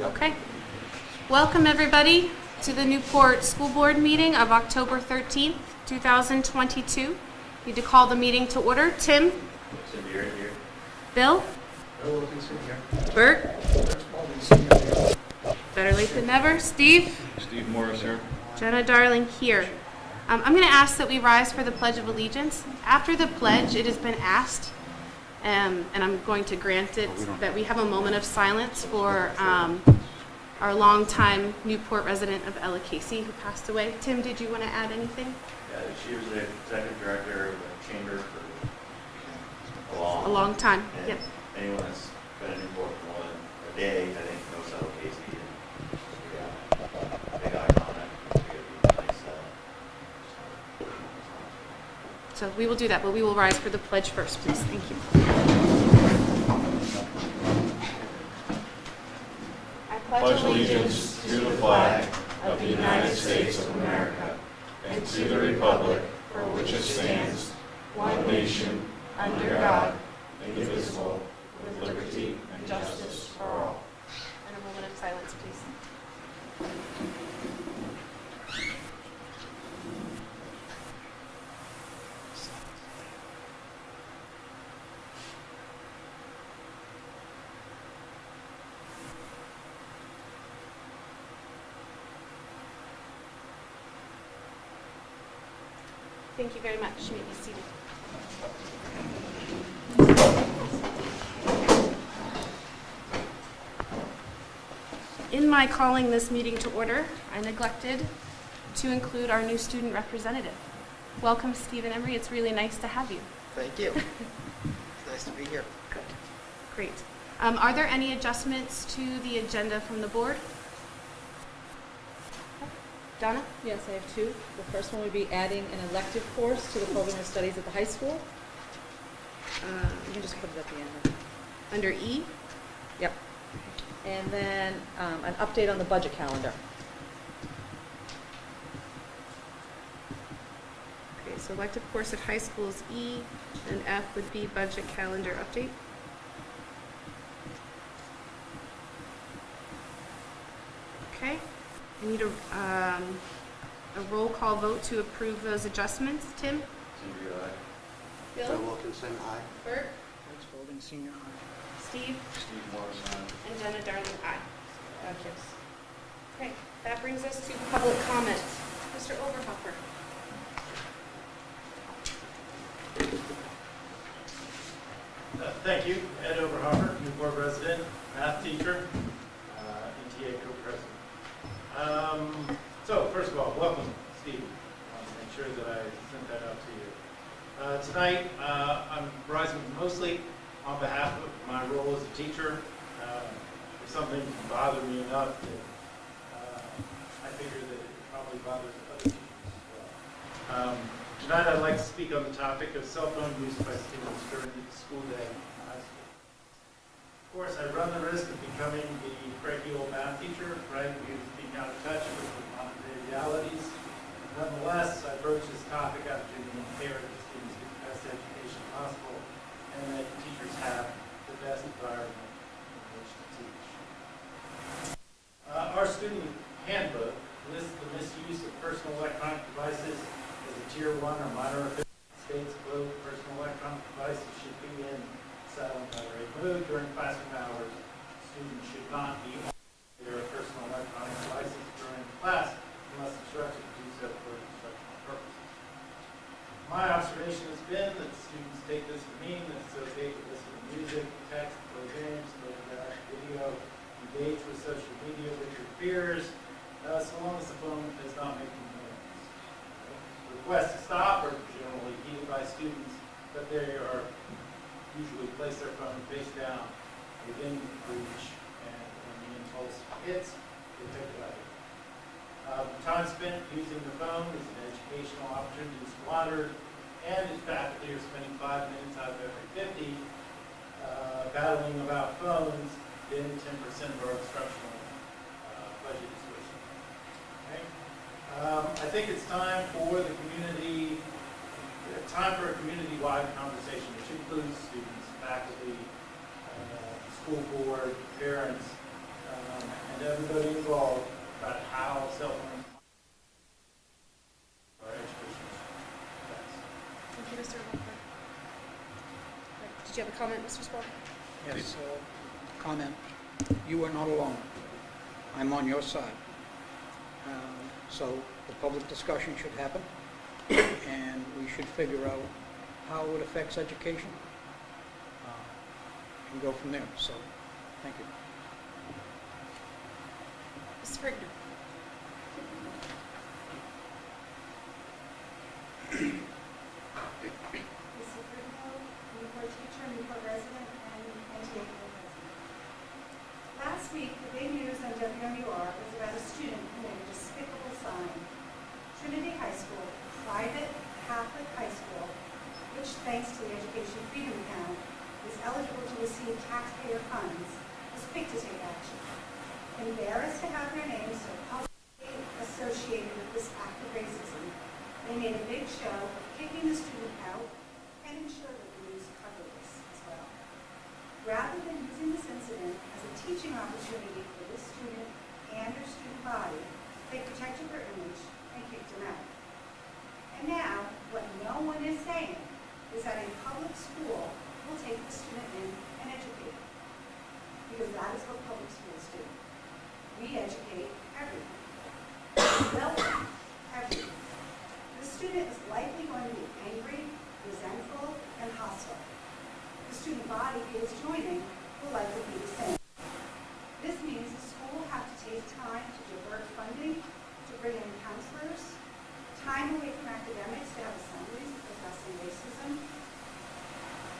Okay. Welcome everybody to the Newport School Board meeting of October 13th, 2022. Need to call the meeting to order. Tim? Tim, you're here. Bill? Bill Wilkinson here. Bert? Better late than never. Steve? Steve Morris here. Jenna Darling here. I'm going to ask that we rise for the Pledge of Allegiance. After the pledge, it has been asked, and I'm going to grant it, that we have a moment of silence for our longtime Newport resident of Ella Casey who passed away. Tim, did you want to add anything? Yeah, she was the executive director of the chamber for A long time. And Yep. anyone that's been in Newport for more than a day, I think, knows Ella Casey. And big icon. So we will do that, but we will rise for the pledge first, please. Thank you. I pledge allegiance to the flag of the United States of America and to the republic for which it stands, one nation, under God, indivisible, with liberty and justice for all. And a moment of silence, please. Thank you very much. You may be seated. In my calling this meeting to order, I neglected to include our new student representative. Welcome, Stephen Emery. It's really nice to have you. Thank you. It's nice to be here. Good. Great. Are there any adjustments to the agenda from the board? Donna? Yes, I have two. The first one would be adding an elective course to the program of studies at the high school. You can just put it at the end. Under E? Yep. And then an update on the budget calendar. Okay, so elective course at high school is E, and F would be budget calendar update. Okay. I need a roll call vote to approve those adjustments. Tim? Tim, Bill Bill? Wilkinson, aye. Bert? Rich Golding, senior high. Steve? Steve Morris, And Jenna Darling, aye. Okay. Okay, that brings us to public comment. Mr. Overhopper. Thank you, Ed Overhopper, Newport resident, math teacher, NTA co-president. So first of all, welcome, Steve. I'll make sure that I sent that out to you. Tonight, I'm rising mostly on behalf of my role as a teacher. If something bothered me enough that I figure that it probably bothers other teachers as well. Tonight, I'd like to speak on the topic of cell phone use by students during the school day in high school. Of course, I run the risk of becoming the cranky old math teacher, right, who's being out of touch with the modern-day realities. Nonetheless, I approach this topic out of genuine care that students get the best education possible and that teachers have the best environment in which to teach. Our student handbook lists the misuse of personal electronic devices as a Tier 1 or minor offense. States, quote, personal electronic devices should be in silent moderate mode during classroom hours. Students should not be on their personal electronic devices during class unless instructed to do so for instructional purposes. My observation has been that students take this to mean that it's okay to listen to music, text, play games, photograph, video, engage with social media with your peers, so long as the phone is not making noise. Requests to stop are generally heeded by students, but they are usually place their phone face down within reach, and when the impulse hits, they pick it up. Time spent using the phone is an educational opportunity squandered, and if faculty are spending 5 minutes out of every 50 battling about phones, then 10% of our instructional budget is wasted. Okay? I think it's time for the community, time for a community-wide conversation which includes students, faculty, school board, parents, everybody involved about how cell phones our education success. Thank you, Mr. Walker. Did you have a comment, Mr. Spaulding? Yes, comment. You are not alone. I'm on your side. So the public discussion should happen, and we should figure out how it affects education and go from there. So, thank you. Mrs. Brigner? Mrs. Brittenfeld, Newport teacher, Newport resident, and Newport resident. Last week, the big news on WMUR was about a student who made a despicable sign. Trinity High School, a private Catholic high school, which thanks to the Education Freedom Account, is eligible to receive taxpayer funds, was quick to take action. Embarrassed to have their names so publicly associated with this act of racism, they made a big show of kicking the student out and ensured that the news covered this as well. Rather than using this incident as a teaching opportunity for this student and their student body, they protected their image and kicked him out. And now, what no one is saying is that a public school will take the student in and educate him. Because that is what public schools do. We educate everyone. Welcome everyone. The student is likely going to be angry, resentful, and hostile. The student body who is joining will likely be the same. This means the school will have to take time to divert funding, to bring in counselors, time away from academics to have assemblies discussing racism,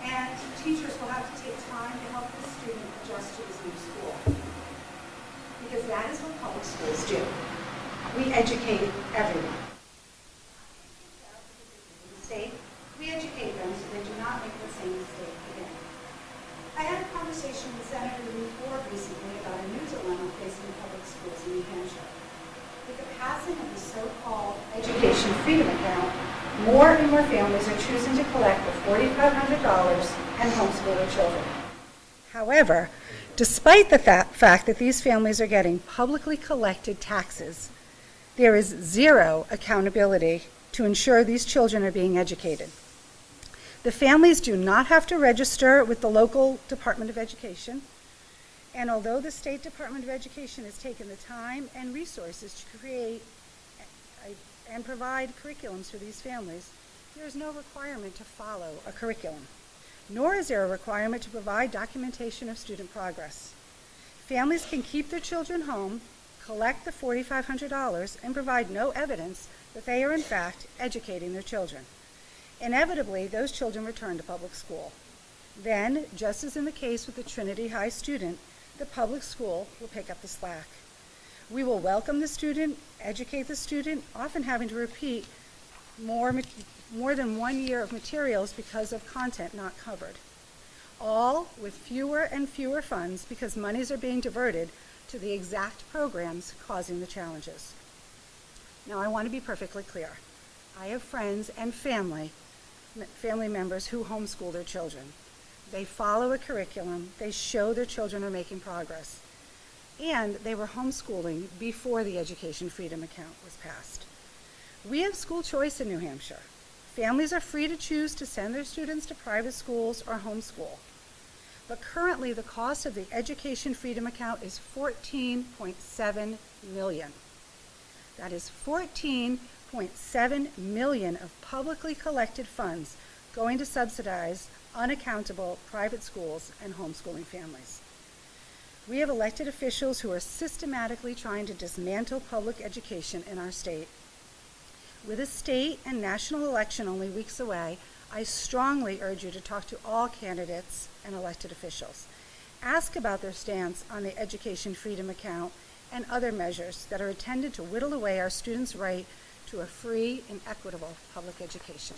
and teachers will have to take time to help the student adjust to his new school. Because that is what public schools do. We educate everyone. Mistake, we educate them so they do not make the same mistake again. I had a conversation with Senator Newport recently about a new dilemma facing public schools in New Hampshire. With the passing of the so-called Education Freedom Account, more and more families are choosing to collect the $4,500 and homeschool their children. However, despite the fact that these families are getting publicly collected taxes, there is zero accountability to ensure these children are being educated. The families do not have to register with the local Department of Education, and although the State Department of Education has taken the time and resources to create and provide curriculums for these families, there is no requirement to follow a curriculum, nor is there a requirement to provide documentation of student progress. Families can keep their children home, collect the $4,500, and provide no evidence that they are in fact educating their children. Inevitably, those children return to public school. Then, just as in the case with the Trinity High student, the public school will pick up the slack. We will welcome the student, educate the student, often having to repeat more than 1 year of materials because of content not covered. All with fewer and fewer funds because monies are being diverted to the exact programs causing the challenges. Now, I want to be perfectly clear. I have friends and family members who homeschool their children. They follow a curriculum, they show their children are making progress, and they were homeschooling before the Education Freedom Account was passed. We have school choice in New Hampshire. Families are free to choose to send their students to private schools or homeschool. But currently, the cost of the Education Freedom Account is $14.7 million. That is $14.7 million of publicly collected funds going to subsidize unaccountable private schools and homeschooling families. We have elected officials who are systematically trying to dismantle public education in our state. With a state and national election only weeks away, I strongly urge you to talk to all candidates and elected officials. Ask about their stance on the Education Freedom Account and other measures that are intended to whittle away our students' right to a free and equitable public education.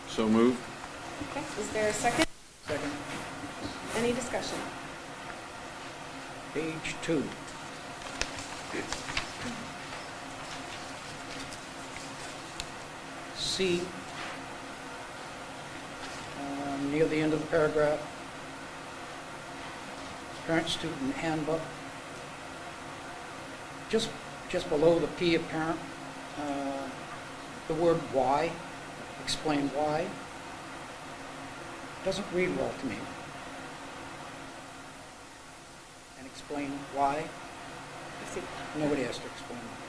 So moved. Okay, is there a second? Second. Any discussion? Page 2. C, near the end of the paragraph, parent-student handbook. Just below the P of parent, the word why, explain why, doesn't read well to me. And explain why, I see. nobody has to explain why.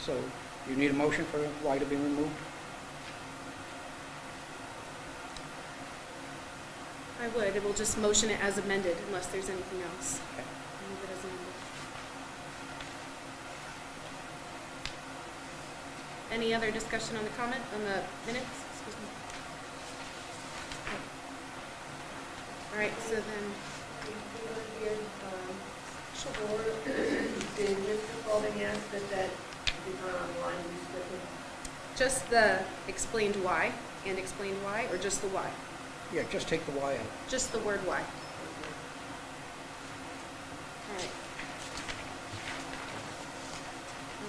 So, you need a motion for why to be removed? I would. We'll just motion it as amended unless there's anything else. Okay. Move it as amended. Any other discussion on the comment, on the minutes? Excuse me. All right, so then, Did Mr. Spalding ask that be put online newspaper? just the explained why and explained why, or just the why? Yeah, just take the Y out. Just the word why. All right.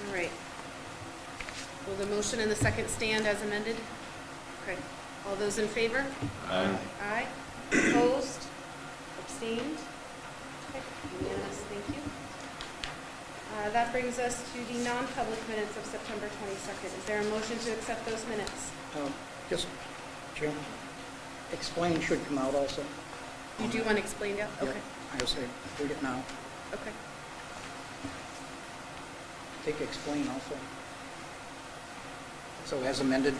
All right. Will the motion and the second stand as amended? Okay. All those in favor? Aye. Aye. Opposed? Abstained? Okay, unanimous, thank you. That brings us to the non-public minutes of September 22nd. Is there a motion to accept those minutes? Just, Jim, explain should come out also. You do want to explain that? Yeah, Okay, I'll say, read it now. okay. Take explain also. So as amended,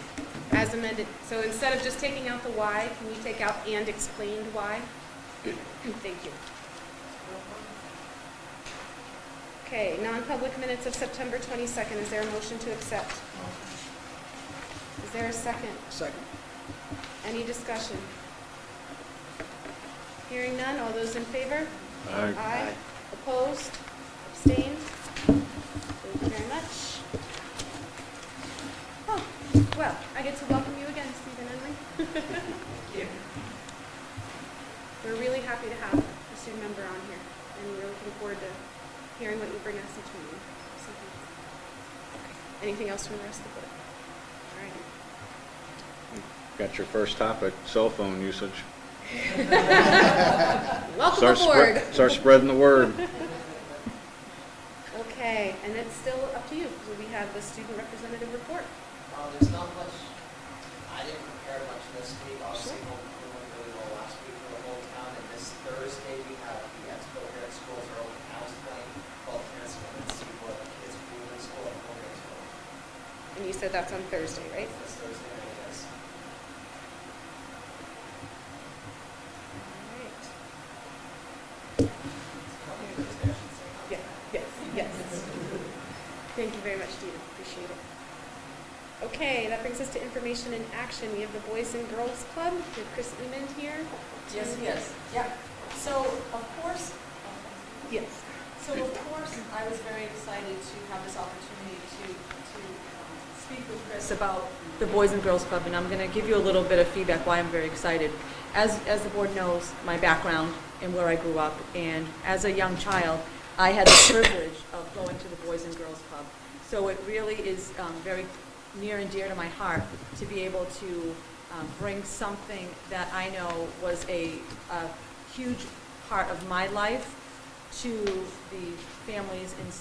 As amended. So instead of just taking out the why, can you take out and explained why? Thank you. Okay, non-public minutes of September 22nd. Is there a motion to accept? Is there a second? second. Any discussion? Hearing none, all those in favor? Aye. Aye. Opposed? Abstained? Thank you very much. Oh, well, I get to welcome you again, Stephen Henry. We're really happy to have a student member on here, and we're looking forward to hearing what you bring us each meeting. So, okay. Anything else from the rest of the board? All right. Got your first topic, cell phone usage. Welcome aboard. Start spreading the word. Okay, and it's still up to you. So we have the student representative report. There's not much, I didn't prepare much this week, obviously, we went really well last week for the whole town, and this Thursday, we have the expo here at schools, our open house night, called parents come and see what kids do in school and home in school. And you said that's on Thursday, right? This Thursday night, yes. All right. Coming Thursday, I should say. Yeah, yes. Thank you very much, Stephen. Appreciate it. Okay, that brings us to information and action. We have the Boys and Girls Club. We have Chris Emond here. Yes, yes, yeah. So, of course, Yes. I was very excited to have this opportunity to speak with Chris about the Boys and Girls Club, and I'm going to give you a little bit of feedback why I'm very excited. As the board knows, my background and where I grew up, and as a young child, I had the privilege of going to the Boys and Girls Club. So it really is very near and dear to my heart to be able to bring something that I know was a huge part of my life to the families and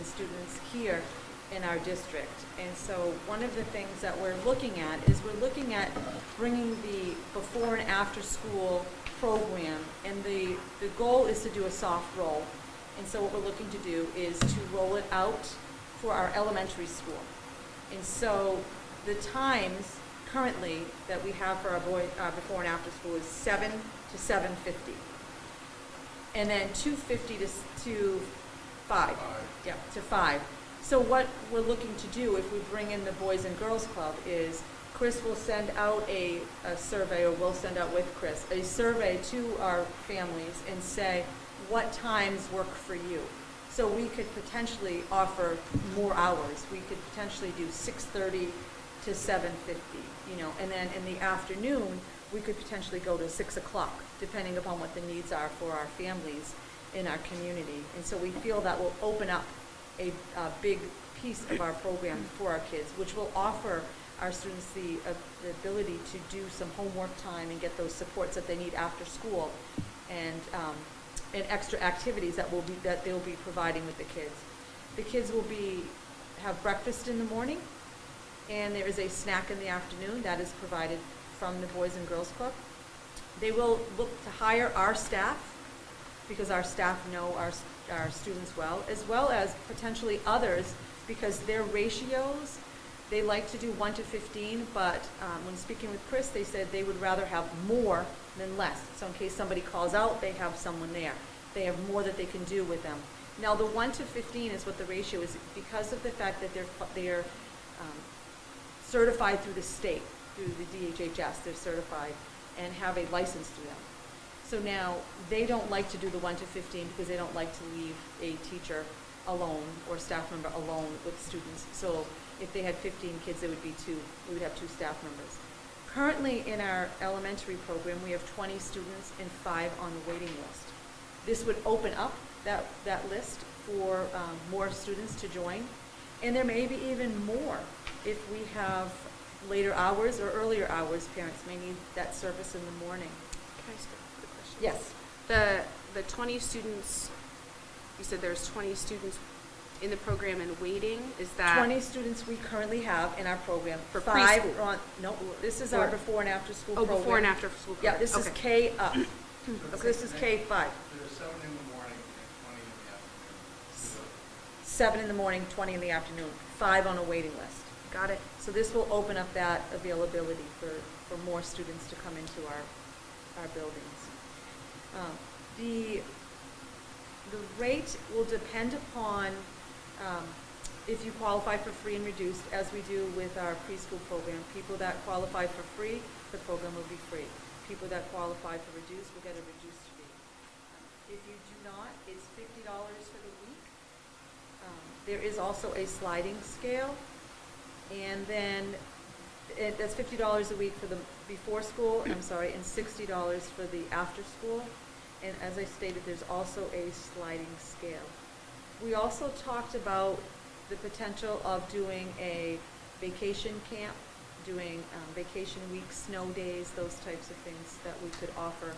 students here in our district. And so one of the things that we're looking at is we're looking at bringing the before and after school program, and the goal is to do a soft roll. And so what we're looking to do is to roll it out for our elementary school. And so the times currently that we have for our before and after school is 7 to 7:50. And then 2:50 to 5. Yeah, to 5. So what we're looking to do if we bring in the Boys and Girls Club is Chris will send out a survey, or we'll send out with Chris, a survey to our families and say, what times work for you? So we could potentially offer more hours. We could potentially do 6:30 to 7:50, you know, and then in the afternoon, we could potentially go to 6 o'clock, depending upon what the needs are for our families in our community. And so we feel that will open up a big piece of our program for our kids, which will offer our students the ability to do some homework time and get those supports that they need after school, and extra activities that they'll be providing with the kids. The kids will have breakfast in the morning, and there is a snack in the afternoon that is provided from the Boys and Girls Club. They will look to hire our staff, because our staff know our students well as potentially others, because their ratios, they like to do 1 to 15, but when speaking with Chris, they said they would rather have more than less. So in case somebody calls out, they have someone there. They have more that they can do with them. Now, the 1 to 15 is what the ratio is, because of the fact that they're certified through the state, through the DHHS. They're certified and have a license through them. So now, they don't like to do the 1 to 15 because they don't like to leave a teacher alone or staff member alone with students. So if they had 15 kids, it would be two. We would have 2 staff members. Currently, in our elementary program, we have 20 students and 5 on the waiting list. This would open up that list for more students to join. And there may be even more if we have later hours or earlier hours. Parents may need that service in the morning. Can I ask a quick question? Yes. The 20 students, you said there's 20 students in the program and waiting, is that? 20 students we currently have in our program. For 5 preschool? are on, no, this is our before and after school Oh, program. before and after school program. Yeah, this is Okay. K up. So this is K5. There's 7 in the morning and 20 in the afternoon. 7 in the morning, 20 in the afternoon, 5 on a waiting list. Got it. So this will open up that availability for more students to come into our buildings. The rate will depend upon if you qualify for free and reduced, as we do with our preschool program. People that qualify for free, the program will be free. People that qualify for reduced will get a reduced fee. If you do not, it's $50 for the week. There is also a sliding scale, and then that's $50 a week for the before school, and $60 for the after school. And as I stated, there's also a sliding scale. We also talked about the potential of doing a vacation camp, doing vacation weeks, snow days, those types of things that we could offer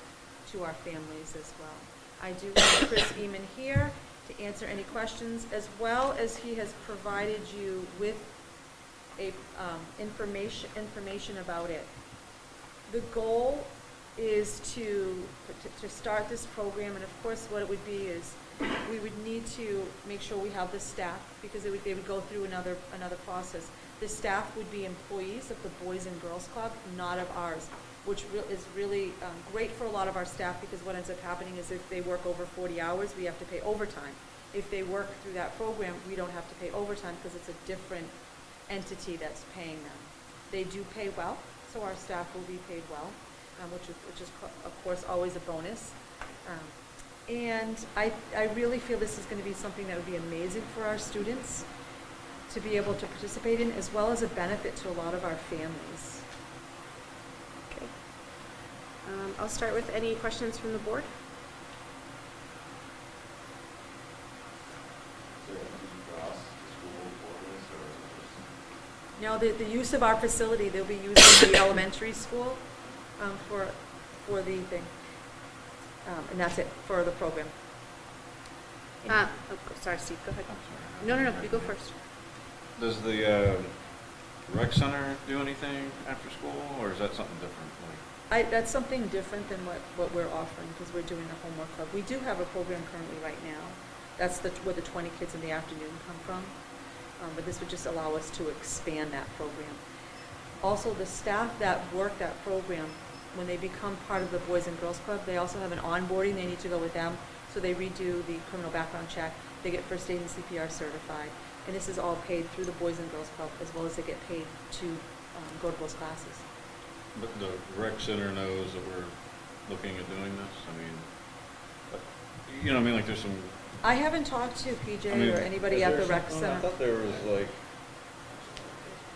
to our families as well. I do have Chris Eman here to answer any questions, as well as he has provided you with a information about it. The goal is to start this program, and of course what it would be is we would need to make sure we have the staff, because they would go through another process. The staff would be employees of the Boys and Girls Club, not of ours, which is really great for a lot of our staff, because what ends up happening is if they work over 40 hours, we have to pay overtime. If they work through that program, we don't have to pay overtime because it's a different entity that's paying them. They do pay well, so our staff will be paid well, which is of course always a bonus. And I really feel this is going to be something that would be amazing for our students to be able to participate in, as well as a benefit to a lot of our families. Okay. I'll start with any questions from the board. Is there anything for us, the school, for this, or is it just? Now, the use of our facility, they'll be using the elementary school for the thing. And that's it for the program. Sorry, Steve, go ahead. No, you go first. Does the rec center do anything after school, or is that something different? That's something different than what we're offering, because we're doing a homework club. We do have a program currently right now. That's where the 20 kids in the afternoon come from. But this would just allow us to expand that program. Also, the staff that work that program, when they become part of the Boys and Girls Club, they also have an onboarding. They need to go with them. So they redo the criminal background check. They get first aid and CPR certified. And this is all paid through the Boys and Girls Club, as well as they get paid to go to those classes. But the rec center knows that we're looking at doing this? I mean, you know what I mean? Like there's some... I haven't talked to PJ I mean, or anybody is at there the rec something? center. I thought there was like...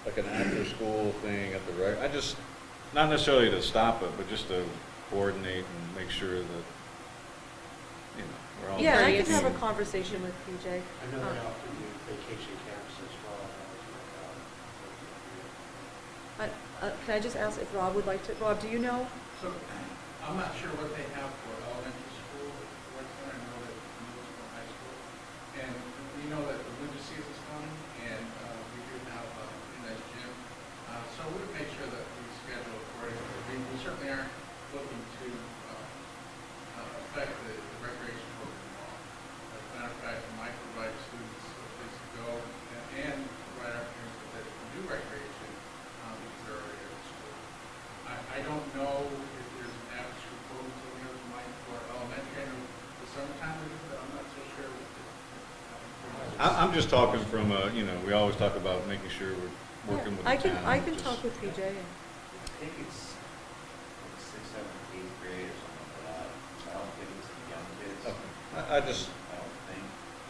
like an after-school thing at the rec, not necessarily to stop it, but just to coordinate and make sure that, you know, we're all. Yeah, I Yes. could have a conversation with PJ. I know they often do vacation camps as well. Can I just ask if Rob would like to, Rob, do you know? So, I'm not sure what they have for elementary school, what I know that middle school and high school. And we know that the winter season's coming, and we do have a pretty nice gym. So we would make sure that we schedule accordingly. We certainly aren't looking to affect the recreation program at all. As a matter of fact, we might provide students a place to go and provide opportunities that they can do recreation because they're already at school. I don't know if there's an after-school program to the other mind for elementary. I know the summertime, but I'm not so sure. I'm just talking from a, you know, we always talk about making sure we're working with the town. I can just- talk with PJ. I think it's like 6th, 7th, 8th grade or something like that. I don't think it's the young kids. Okay. I just, I don't think.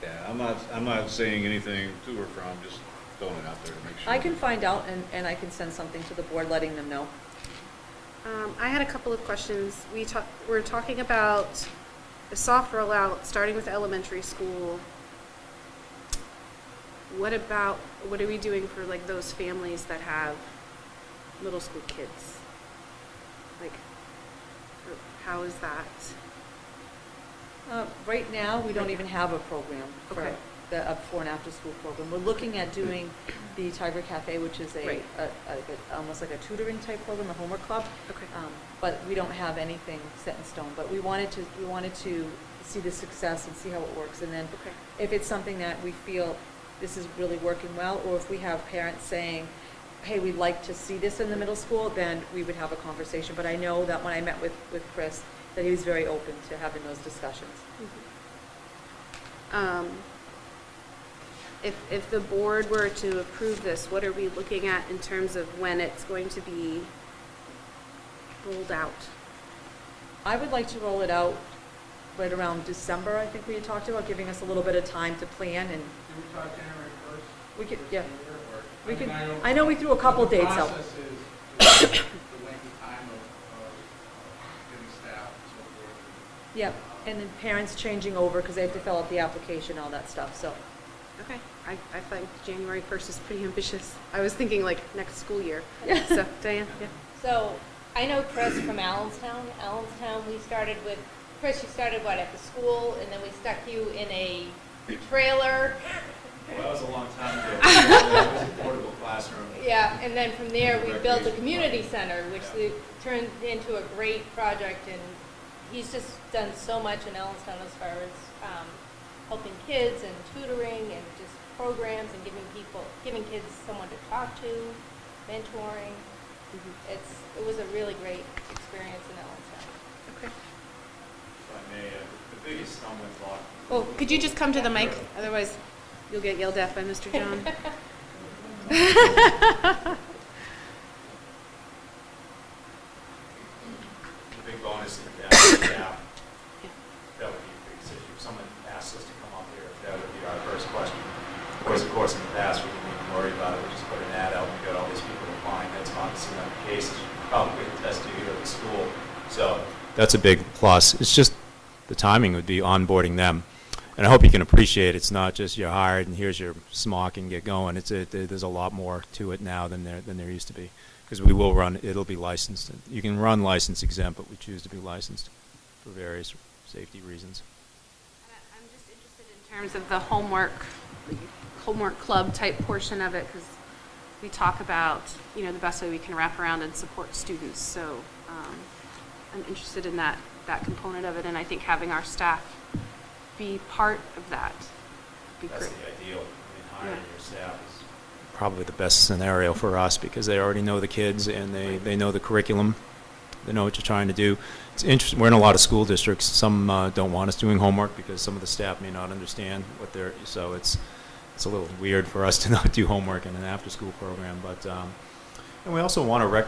yeah, I'm not saying anything to or from, just throwing it out there to make sure. I can find out and I can send something to the board letting them know. I had a couple of questions. We're talking about the soft rollout, starting with elementary school. What are we doing for like those families that have middle school kids? Like, how is that? Right now, we don't even have a program for Okay. the before and after school program. We're looking at doing the Tiger Cafe, which is Right. almost like a tutoring type program, a homework club. Okay. But we don't have anything set in stone. But we wanted to see the success and see how it works. And then Okay. if it's something that we feel this is really working well, or if we have parents saying, hey, we'd like to see this in the middle school, then we would have a conversation. But I know that when I met with Chris, that he was very open to having those discussions. If the board were to approve this, what are we looking at in terms of when it's going to be rolled out? I would like to roll it out right around December, I think we had talked about, giving us a little bit of time to plan and Do we talk January 1st? we could, yeah. We could, don't- I know we threw a couple the dates out. process is the length of time of getting staff and so forth. Yep, and then parents changing over because they have to fill out the application, all that stuff, so. Okay, I think January 1st is pretty ambitious. I was thinking like next school year. Yeah. So, Diane, yeah. So, I know Chris from Allenstown. Allenstown, we started with, Chris, you started what, at the school, and then we stuck you in a trailer. Well, that was a long time ago. That was a portable classroom. Yeah, and then from there, we built a community center, which turned into a great project, and he's just done so much in Allenstown as far as helping kids and tutoring and just programs and giving kids someone to talk to, mentoring. It was a really great experience in Allenstown. Okay. If I may, the biggest stumbling block. Well, could you just come to the mic? Otherwise, you'll get yelled at by Mr. John. The big bonus is that staff. That would be the biggest issue. If someone asks us to come up here, that would be our first question. Of course, in the past, we didn't even worry about it. We just put an ad out and we got all these people applying. That's obviously not the case. It's probably a test to here at the school. So that's a big plus. It's just the timing would be onboarding them. And I hope you can appreciate it's not just you're hired and here's your smock and get going. There's a lot more to it now than there used to be. Because we will run, it'll be licensed. You can run license exempt, but we choose to be licensed for various safety reasons. I'm just interested in terms of the homework club type portion of it, because we talk about, the best way we can wrap around and support students. So I'm interested in that component of it, and I think having our staff be part of that would be That's great. the ideal. Hiring Yeah. your staff is probably the best scenario for us because they already know the kids and they know the curriculum. They know what you're trying to do. It's interesting. We're in a lot of school districts. Some don't want us doing homework because some of the staff may not understand what they're. So it's a little weird for us to not do homework in an after-school program. But and we also want a rec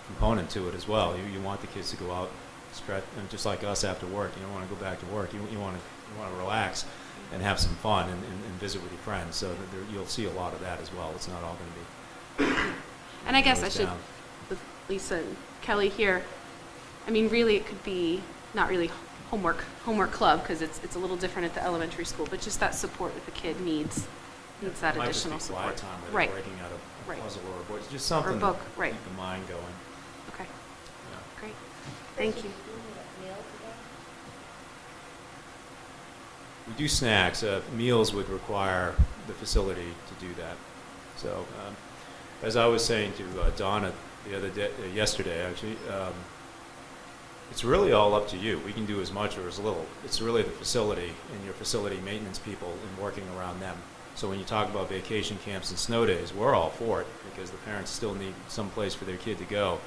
component to it as well. You want the kids to go out, stretch, and just like us after work. You don't want to go back to work. You want to relax and have some fun and visit with your friends. So that you'll see a lot of that as well. It's not all going to be And I guess I Goes should, down. with Lisa and Kelly here, I mean, really, it could be not really homework club, because it's a little different at the elementary school, but just that support if a kid needs that Might just be additional support. quiet time where Right. they're breaking out a Right. puzzle or a board, just Or something a to book, right. keep the mind going. Okay, Yeah. great. Thank you. We do snacks. Meals would require the facility to do that. So, as I was saying to Donna the other day, yesterday actually, it's really all up to you. We can do as much or as little. It's really the facility and your facility maintenance people and working around them. So when you talk about vacation camps and snow days, we're all for it because the parents still need some place for their kid to go.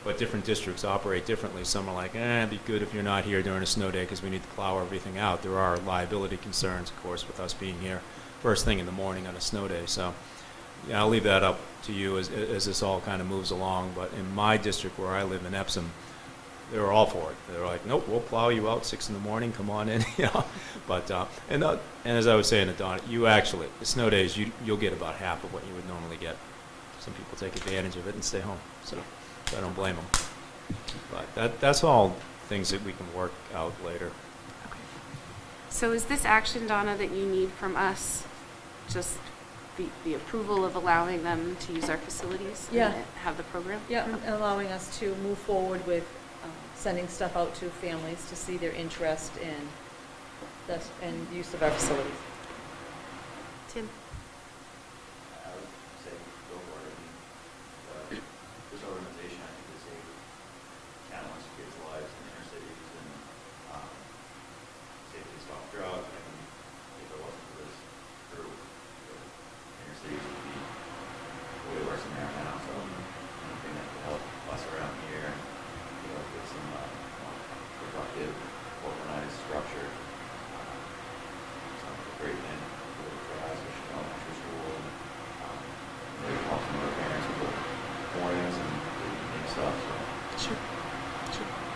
But different districts operate differently. Some are like, it'd be good if you're not here during a snow day because we need to plow everything out. There are liability concerns, of course, with us being here first thing in the morning on a snow day. So yeah, I'll leave that up to you as this all kind of moves along. But in my district where I live in Epsom, they were all for it. They were like, nope, we'll plow you out 6 in the morning. Come on in, you know. But and as I was saying to Don, you actually the snow days you'll get about half of what you would normally get. Some people take advantage of it and stay home. So I don't blame them. But that's all things that we can work out later. Okay. So is this action, Donna, that you need from us, just the approval of allowing them to use our facilities? Yeah. And have the program? Yeah, and allowing us to move forward with sending stuff out to families to see their interest in this and use of our facilities. Tim? I would say go for it. This organization, I think, is a catalyst for kids' lives in inner cities and safety stop drugs. I mean, if it wasn't for this group, the inner cities would be way worse than they are now. So anything that could help us around here and get some productive, organized structure. Sounds like a great thing for us, especially elementary school. And maybe help some other parents with the mornings and the evening stuff. So. Sure.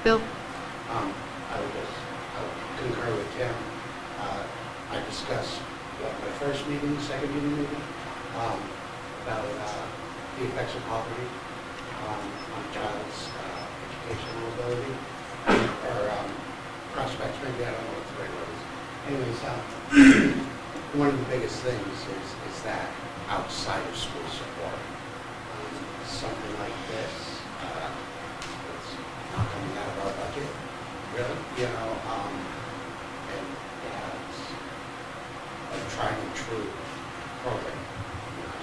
Bill? I would concur with Tim. I discussed my first meeting, second meeting, about the effects of poverty on a child's educational ability, or prospects, maybe, I don't know what the right word is. Anyways, one of the biggest things is that outside of school support, something like this, it's not coming out of our budget, really, and it's a tried and true program,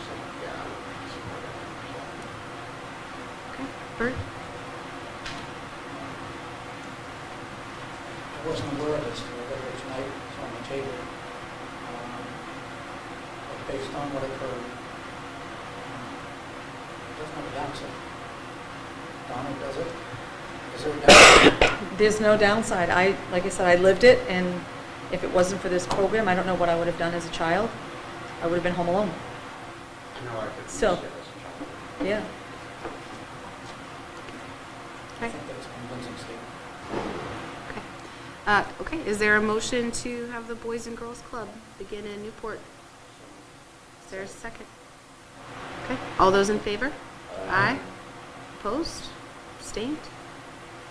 so, yeah, I would support it. Okay. Bert? I wasn't aware of this till later tonight, it's on the table. But based on what occurred, it doesn't have a downside. Donna, does it? Is there a downside? There's no downside. Like I said, I lived it, and if it wasn't for this program, I don't know what I would have done as a child. I would have been home alone. I know I could use it So- as a child. Yeah. I think that's a convincing statement. Okay, is there a motion to have the Boys and Girls Club begin in Newport? Is there a second? Okay, all those in favor? Aye. Opposed? Abstained?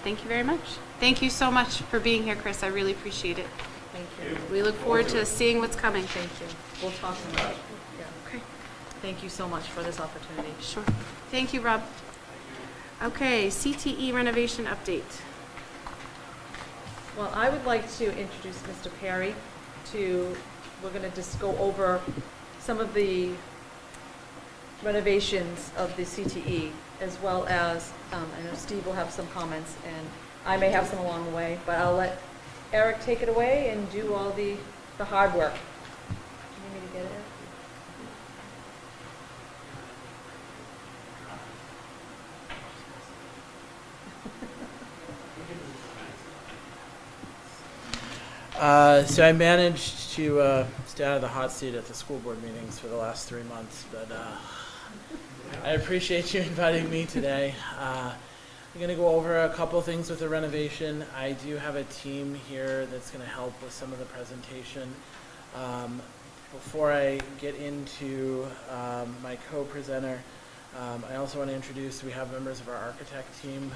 Thank you very much. Thank you so much for being here, Chris. I really appreciate it. Thank you. We look forward to seeing what's coming. Thank you. We'll talk about it. Yeah. Okay, Thank you so much for this opportunity. sure. Thank you, Rob. Okay, CTE renovation update. Well, I would like to introduce Mr. Perry we're going to just go over some of the renovations of the CTE, as well as, I know Steve will have some comments, and I may have some along the way, but I'll let Eric take it away and do all the hard work. You need me to get it, Eric? So I managed to stay out of the hot seat at the school board meetings for the last 3 months, but I appreciate you inviting me today. I'm going to go over a couple things with the renovation. I do have a team here that's going to help with some of the presentation. Before I get into my co-presenter, I also want to introduce, we have members of our architect team,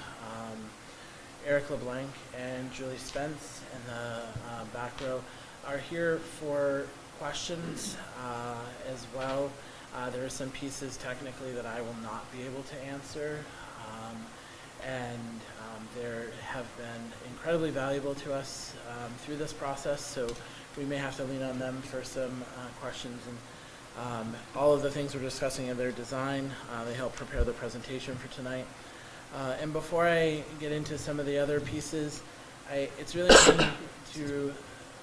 Eric LeBlanc and Julie Spence in the back row are here for questions as well. There are some pieces technically that I will not be able to answer, and they have been incredibly valuable to us through this process, so we may have to lean on them for some questions. And all of the things we're discussing in their design, they help prepare the presentation for tonight. And before I get into some of the other pieces, it's really important to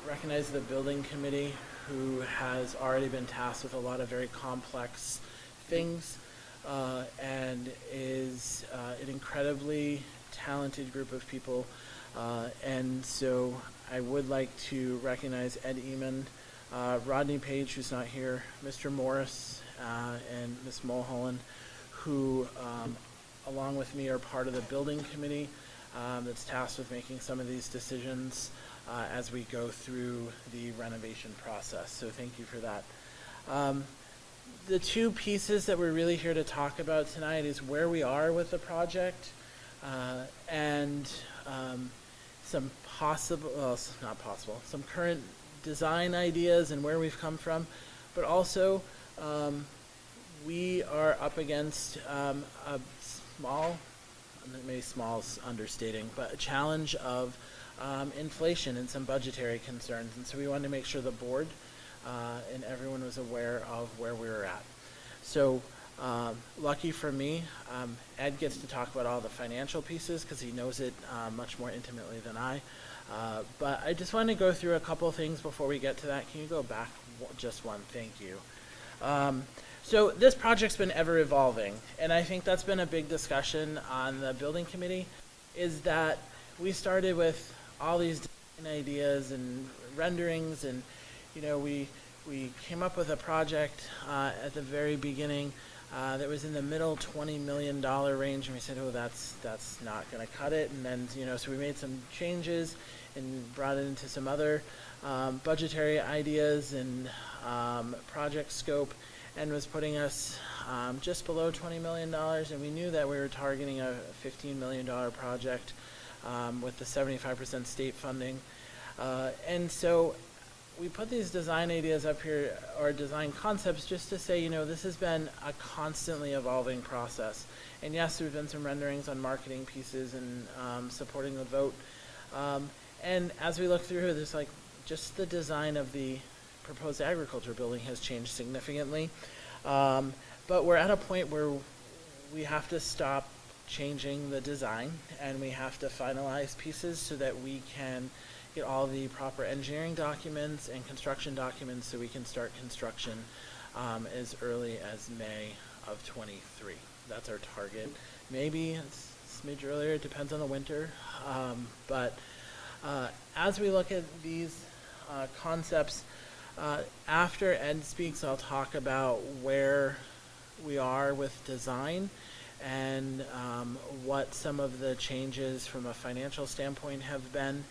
recognize the building committee, who has already been tasked with a lot of very complex things and is an incredibly talented group of people. And so I would like to recognize Ed Eamon, Rodney Page, who's not here, Mr. Morris, and Ms. Mulholland, who along with me are part of the building committee that's tasked with making some of these decisions as we go through the renovation process. So thank you for that. The two pieces that we're really here to talk about tonight is where we are with the project and some some current design ideas and where we've come from, but also we are up against a small, maybe small's understating, but a challenge of inflation and some budgetary concerns. And so we wanted to make sure the board and everyone was aware of where we were at. So lucky for me, Ed gets to talk about all the financial pieces because he knows it much more intimately than I. But I just wanted to go through a couple of things before we get to that. Can you go back just one? Thank you. So this project's been ever evolving, and I think that's been a big discussion on the building committee, is that we started with all these design ideas and renderings, and you know, we came up with a project at the very beginning that was in the middle $20 million range, and we said, oh, that's not going to cut it. And then, you know, so we made some changes and brought it into some other budgetary ideas and project scope, and was putting us just below $20 million. And we knew that we were targeting a $15 million project with the 75% state funding. And so we put these design ideas up here, or design concepts, just to say, you know, this has been a constantly evolving process. And yes, there's been some renderings on marketing pieces and supporting the vote. And as we look through, there's like just the design of the proposed agriculture building has changed significantly. But we're at a point where we have to stop changing the design, and we have to finalize pieces so that we can get all the proper engineering documents and construction documents so we can start construction as early as May of 23. That's our target. Maybe it's a smidge earlier, it depends on the winter. But as we look at these concepts, after Ed speaks, I'll talk about where we are with design and what some of the changes from a financial standpoint have been,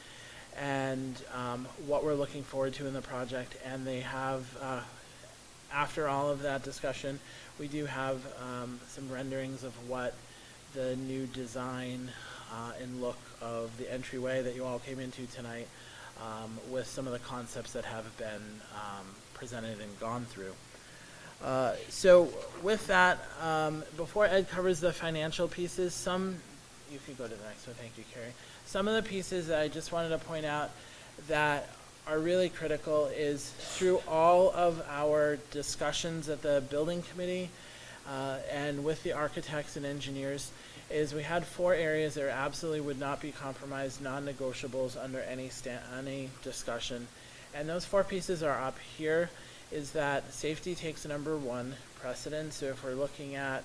and what we're looking forward to in the project. And they have, after all of that discussion, we do have some renderings of what the new design and look of the entryway that you all came into tonight, with some of the concepts that have been presented and gone through. So with that, before Ed covers the financial pieces, you could go to the next one, thank you, Carrie. Some of the pieces that I just wanted to point out that are really critical is through all of our discussions at the building committee and with the architects and engineers, is we had 4 areas that absolutely would not be compromised, non-negotiables under any discussion. And those 4 pieces are up here, is that safety takes number 1 precedence. So if we're looking at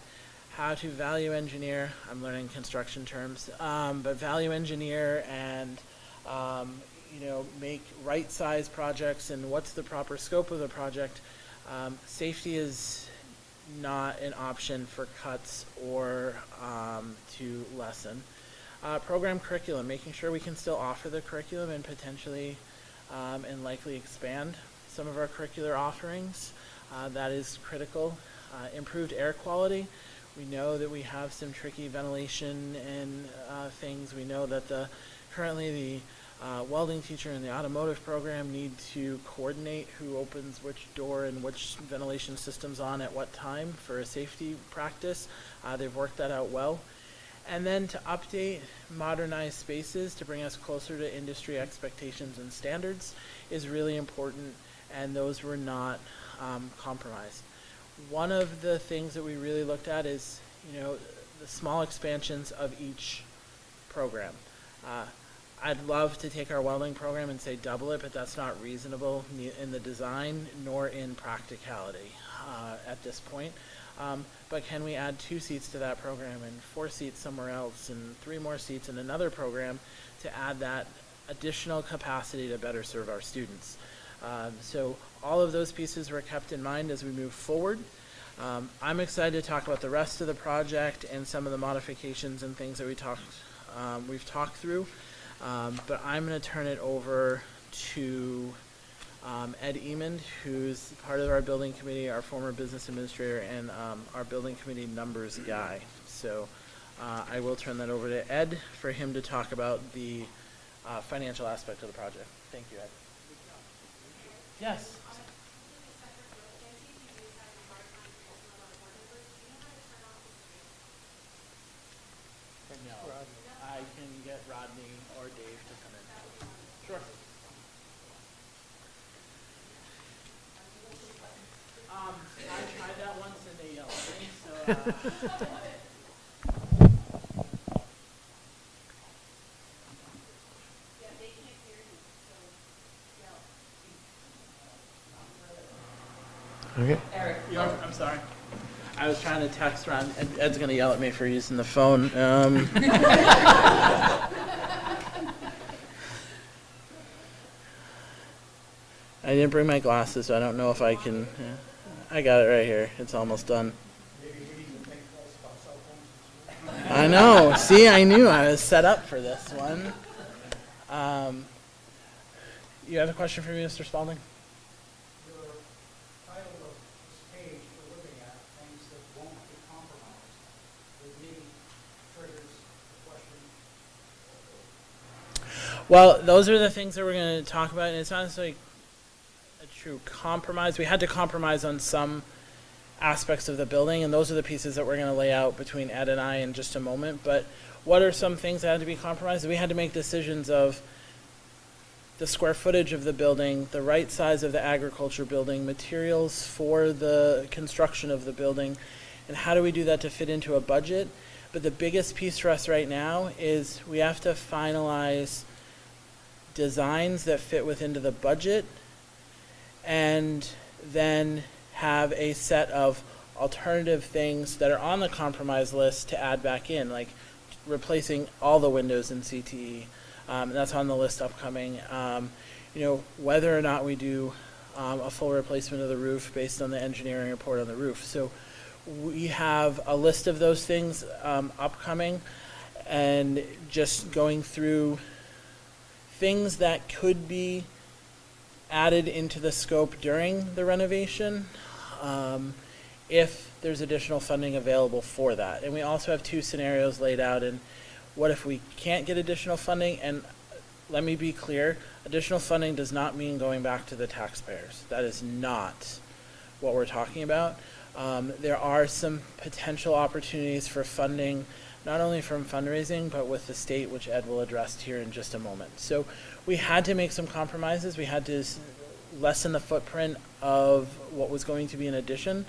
how to value engineer, I'm learning construction terms, but value engineer and you know, make right size projects and what's the proper scope of the project, safety is not an option for cuts or to lessen. Program curriculum, making sure we can still offer the curriculum and potentially and likely expand some of our curricular offerings. That is critical. Improved air quality. We know that we have some tricky ventilation and things. We know that currently the welding teacher and the automotive program need to coordinate who opens which door and which ventilation systems on at what time for a safety practice. They've worked that out well. And then to update, modernize spaces to bring us closer to industry expectations and standards is really important, and those were not compromised. One of the things that we really looked at is, the small expansions of each program. I'd love to take our welding program and say double it, but that's not reasonable in the design nor in practicality at this point. But can we add 2 seats to that program and 4 seats somewhere else and 3 more seats in another program to add that additional capacity to better serve our students? So all of those pieces were kept in mind as we move forward. I'm excited to talk about the rest of the project and some of the modifications and things that we've talked through. But I'm going to turn it over to Ed Emond, who's part of our building committee, our former business administrator, and our building committee numbers guy. So I will turn that over to Ed for him to talk about the financial aspect of the project. Thank you, Ed. Yes. No, I can get Rodney or Dave to come in. Sure. I tried that once and they yelled at me, so Yeah, they can't hear you, so yell. Okay. Eric. I'm sorry. I was trying to text Ron. Ed's going to yell at me for using the phone. I didn't bring my glasses, so I don't know if I can. I got it right here. It's almost done. I know. See, I knew I was set up for this one. You have a question for me, Mr. Spalding? Your title of this page we're looking at, things that won't be compromised, with me triggers the question. Well, those are the things that we're going to talk about, and it's not necessarily a true compromise. We had to compromise on some aspects of the building, and those are the pieces that we're going to lay out between Ed and I in just a moment. But what are some things that had to be compromised? We had to make decisions of the square footage of the building, the right size of the agriculture building, materials for the construction of the building, and how do we do that to fit into a budget. But the biggest piece for us right now is we have to finalize designs that fit within the budget, and then have a set of alternative things that are on the compromise list to add back in, like replacing all the windows in CTE. That's on the list upcoming. Whether or not we do a full replacement of the roof based on the engineering report on the roof. So we have a list of those things upcoming, and just going through things that could be added into the scope during the renovation, if there's additional funding available for that. And we also have 2 scenarios laid out, and what if we can't get additional funding? And let me be clear, additional funding does not mean going back to the taxpayers. That is not what we're talking about. There are some potential opportunities for funding, not only from fundraising, but with the state, which Ed will address here in just a moment. So we had to make some compromises. We had to lessen the footprint of what was going to be an addition,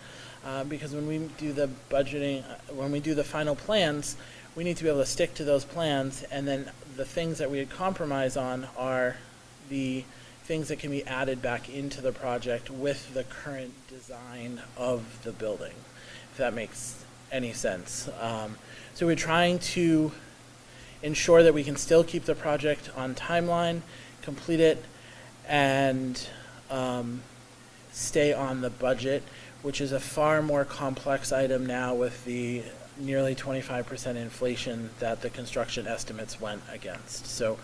because when we do the budgeting, when we do the final plans, we need to be able to stick to those plans, and then the things that we had compromised on are the things that can be added back into the project with the current design of the building, if that makes any sense. So we're trying to ensure that we can still keep the project on timeline, complete it, and stay on the budget, which is a far more complex item now with the nearly 25% inflation that the construction estimates went against. So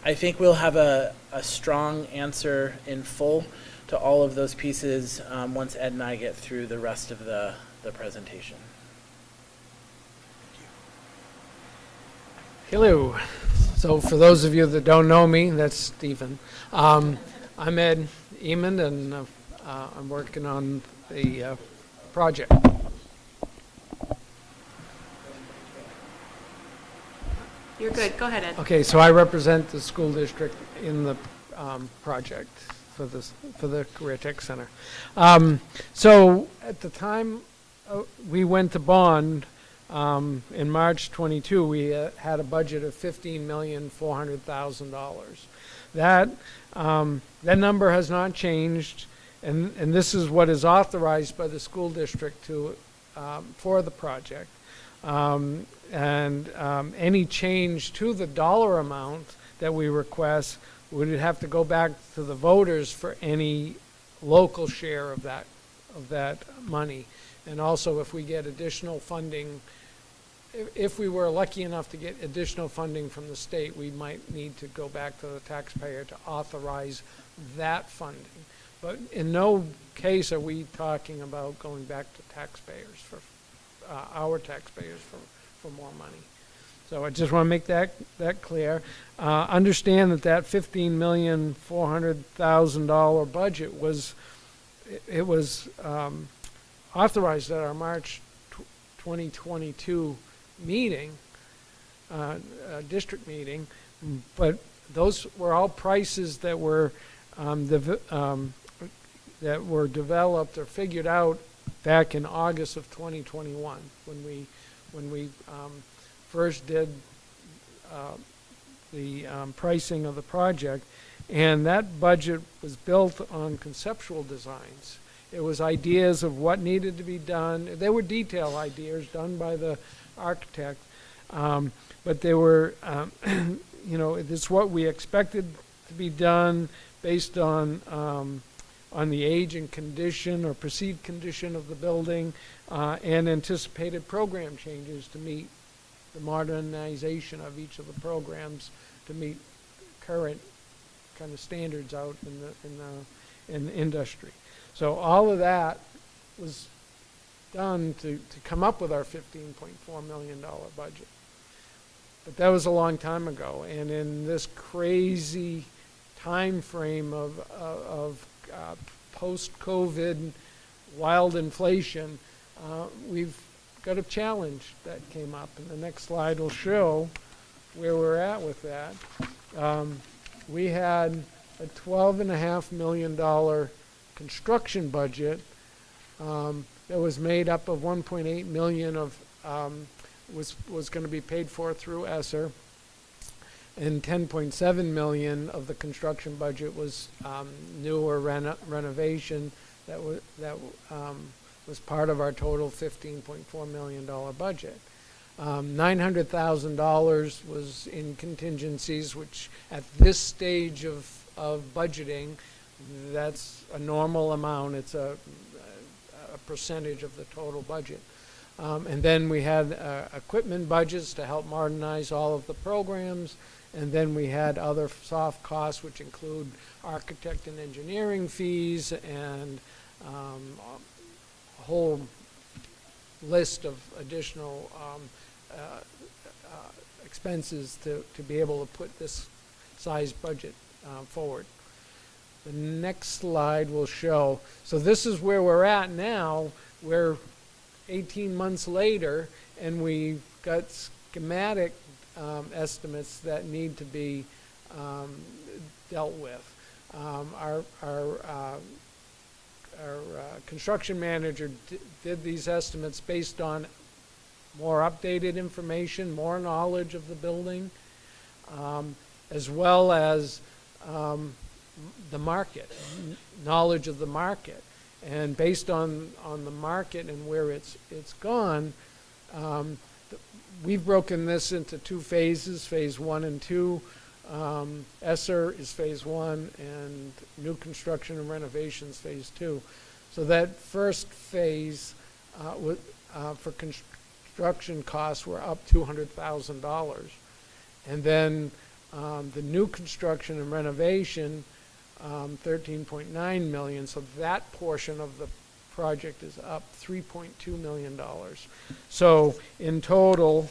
I think we'll have a strong answer in full to all of those pieces once Ed and I get through the rest of the presentation. Hello. So for those of you that don't know me, that's Stephen. I'm Ed Eamon, and I'm working on the project. You're good. Go ahead, Ed. Okay, so I represent the school district in the project for the Career Tech Center. So at the time we went to bond, in March 22, we had a budget of $15,400,000. That number has not changed, and this is what is authorized by the school district to for the project. Any change to the dollar amount that we request would have to go back to the voters for any local share of that money. And also, if we get additional funding, if we were lucky enough to get additional funding from the state, we might need to go back to the taxpayer to authorize that funding. But in no case are we talking about going back to taxpayers for our taxpayers for more money. So I just want to make that clear. Understand that $15,400,000 budget was authorized at our March 2022 meeting, district meeting, but those were all prices that were developed or figured out back in August of 2021 when we first did the pricing of the project, and that budget was built on conceptual designs. It was ideas of what needed to be done. There were detail ideas done by the architect, but they were, this is what we expected to be done based on the age and condition or perceived condition of the building, and anticipated program changes to meet the modernization of each of the programs to meet current kind of standards out in the industry. So all of that was done to come up with our $15.4 million budget. But that was a long time ago, and in this crazy time frame of post-COVID wild inflation, we've got a challenge that came up, and the next slide will show where we're at with that. We had a $12.5 million construction budget that was made up of $1.8 million of was going to be paid for through ESSER, and $10.7 million of the construction budget was newer renovation that was part of our total $15.4 million budget. $900,000 was in contingencies, which at this stage of budgeting, that's a normal amount. It's a percentage of the total budget. And then we had equipment budgets to help modernize all of the programs. And then we had other soft costs, which include architect and engineering fees and a whole list of additional expenses to be able to put this size budget forward. The next slide will show. So this is where we're at now. We're 18 months later, and we've got schematic estimates that need to be dealt with. Our construction manager did these estimates based on more updated information, more knowledge of the building, as well as the market, knowledge of the market. And based on the market and where it's gone, we've broken this into two phases, phase 1 and 2. ESSER is phase 1, and new construction and renovations phase 2. So that first phase for construction costs were up $200,000. And then the new construction and renovation, $13.9 million. So that portion of the project is up $3.2 million. So in total,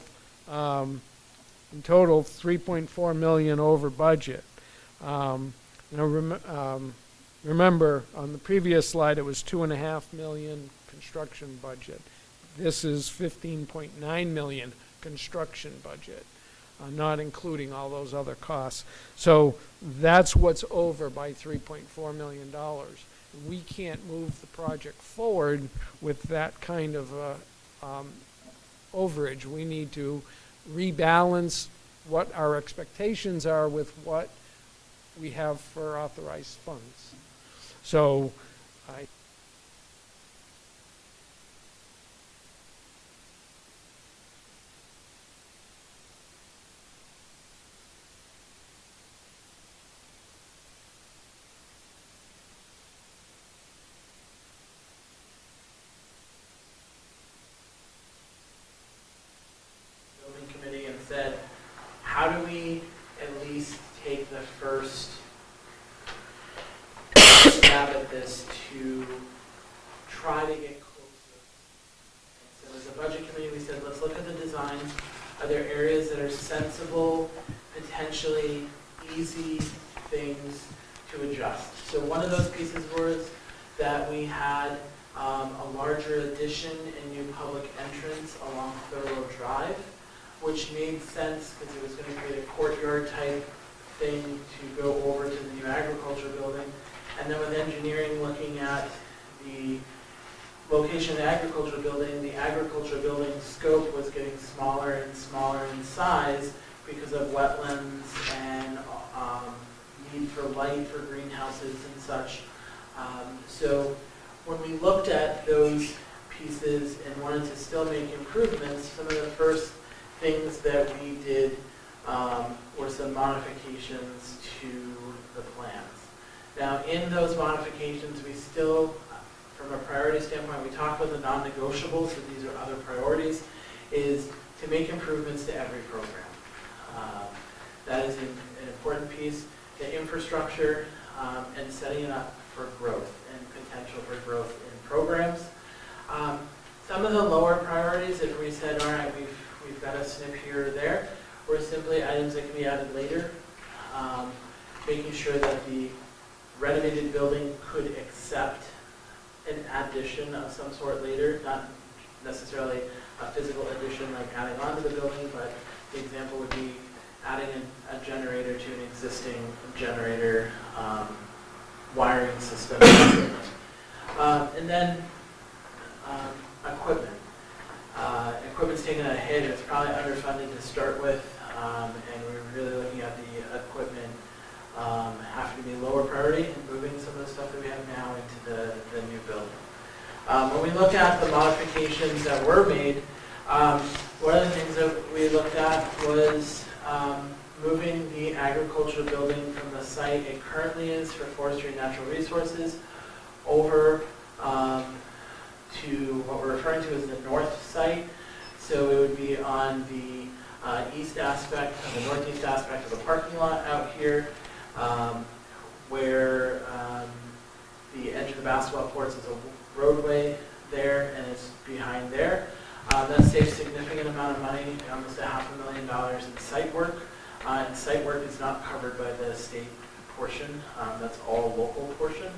in total, 3.4 million over budget. Remember, on the previous slide, it was 2.5 million construction budget. This is 15.9 million construction budget, not including all those other costs. So that's what's over by $3.4 million. We can't move the project forward with that kind of overage. We need to rebalance what our expectations are with what we have for authorized funds. So building committee and said, how do we at least take the first stab at this to try to get closer? And so as a budget committee, we said, let's look at the designs. Are there areas that are sensible, potentially easy things to adjust? So one of those pieces was that we had a larger addition and new public entrance along Thurlow Drive, which made sense because it was going to create a courtyard type thing to go over to the new agriculture building. And then with engineering looking at the location of the agriculture building scope was getting smaller and smaller in size because of wetlands and need for light for greenhouses and such. So when we looked at those pieces and wanted to still make improvements, some of the first things that we did were some modifications to the plans. Now, in those modifications, we still, from a priority standpoint, we talked about the non-negotiables, so these are other priorities, is to make improvements to every program. That is an important piece. The infrastructure and setting it up for growth and potential for growth in programs. Some of the lower priorities, if we said, all right, we've got a snip here or there, were simply items that can be added later. Making sure that the renovated building could accept an addition of some sort later, not necessarily a physical addition like adding on to the building, but the example would be adding a generator to an existing generator wiring system. And then equipment. Equipment's taken a hit. It's probably underfunded to start with, and we're really looking at the equipment having to be lower priority and moving some of the stuff that we have now into the new building. When we look at the modifications that were made, one of the things that we looked at was moving the agriculture building from the site it currently is for forestry and natural resources over to what we're referring to as the north site. So it would be on the east aspect, the northeast aspect of the parking lot out here, where the edge of the basketball courts is a roadway there, and it's behind there. That saves a significant amount of money, almost $500,000 in site work. And site work is not covered by the state portion. That's all local portion.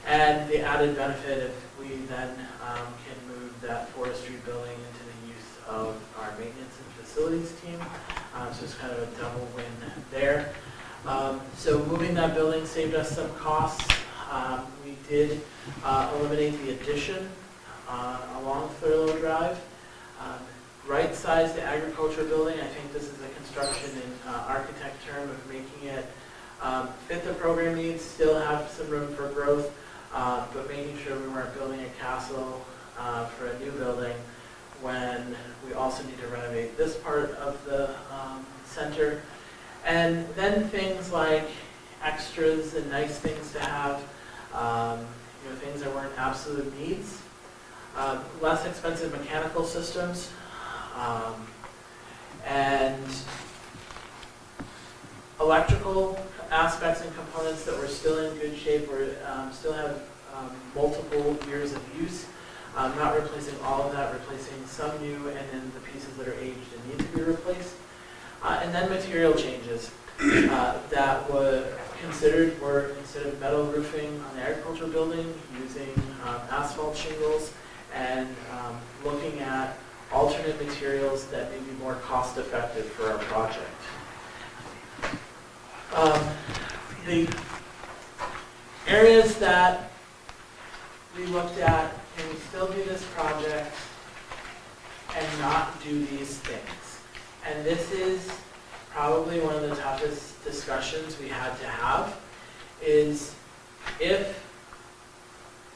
And the added benefit, if we then can move that forestry building into the use of our maintenance and facilities team. So it's kind of a double win there. So moving that building saved us some costs. We did eliminate the addition along Thurlow Drive. Right-size the agriculture building. I think this is a construction and architect term of making it fit the program needs, still have some room for growth, but making sure we weren't building a castle for a new building when we also need to renovate this part of the center. And then things like extras and nice things to have, things that weren't absolute needs. Less expensive mechanical systems, and electrical aspects and components that were still in good shape or still have multiple years of use. Not replacing all of that, replacing some new and then the pieces that are aged and need to be replaced. And then material changes that were considered were instead of metal roofing on the agriculture building, using asphalt shingles and looking at alternate materials that may be more cost effective for our project. The areas that we looked at, can we still do this project and not do these things? And this is probably one of the toughest discussions we had to have, is if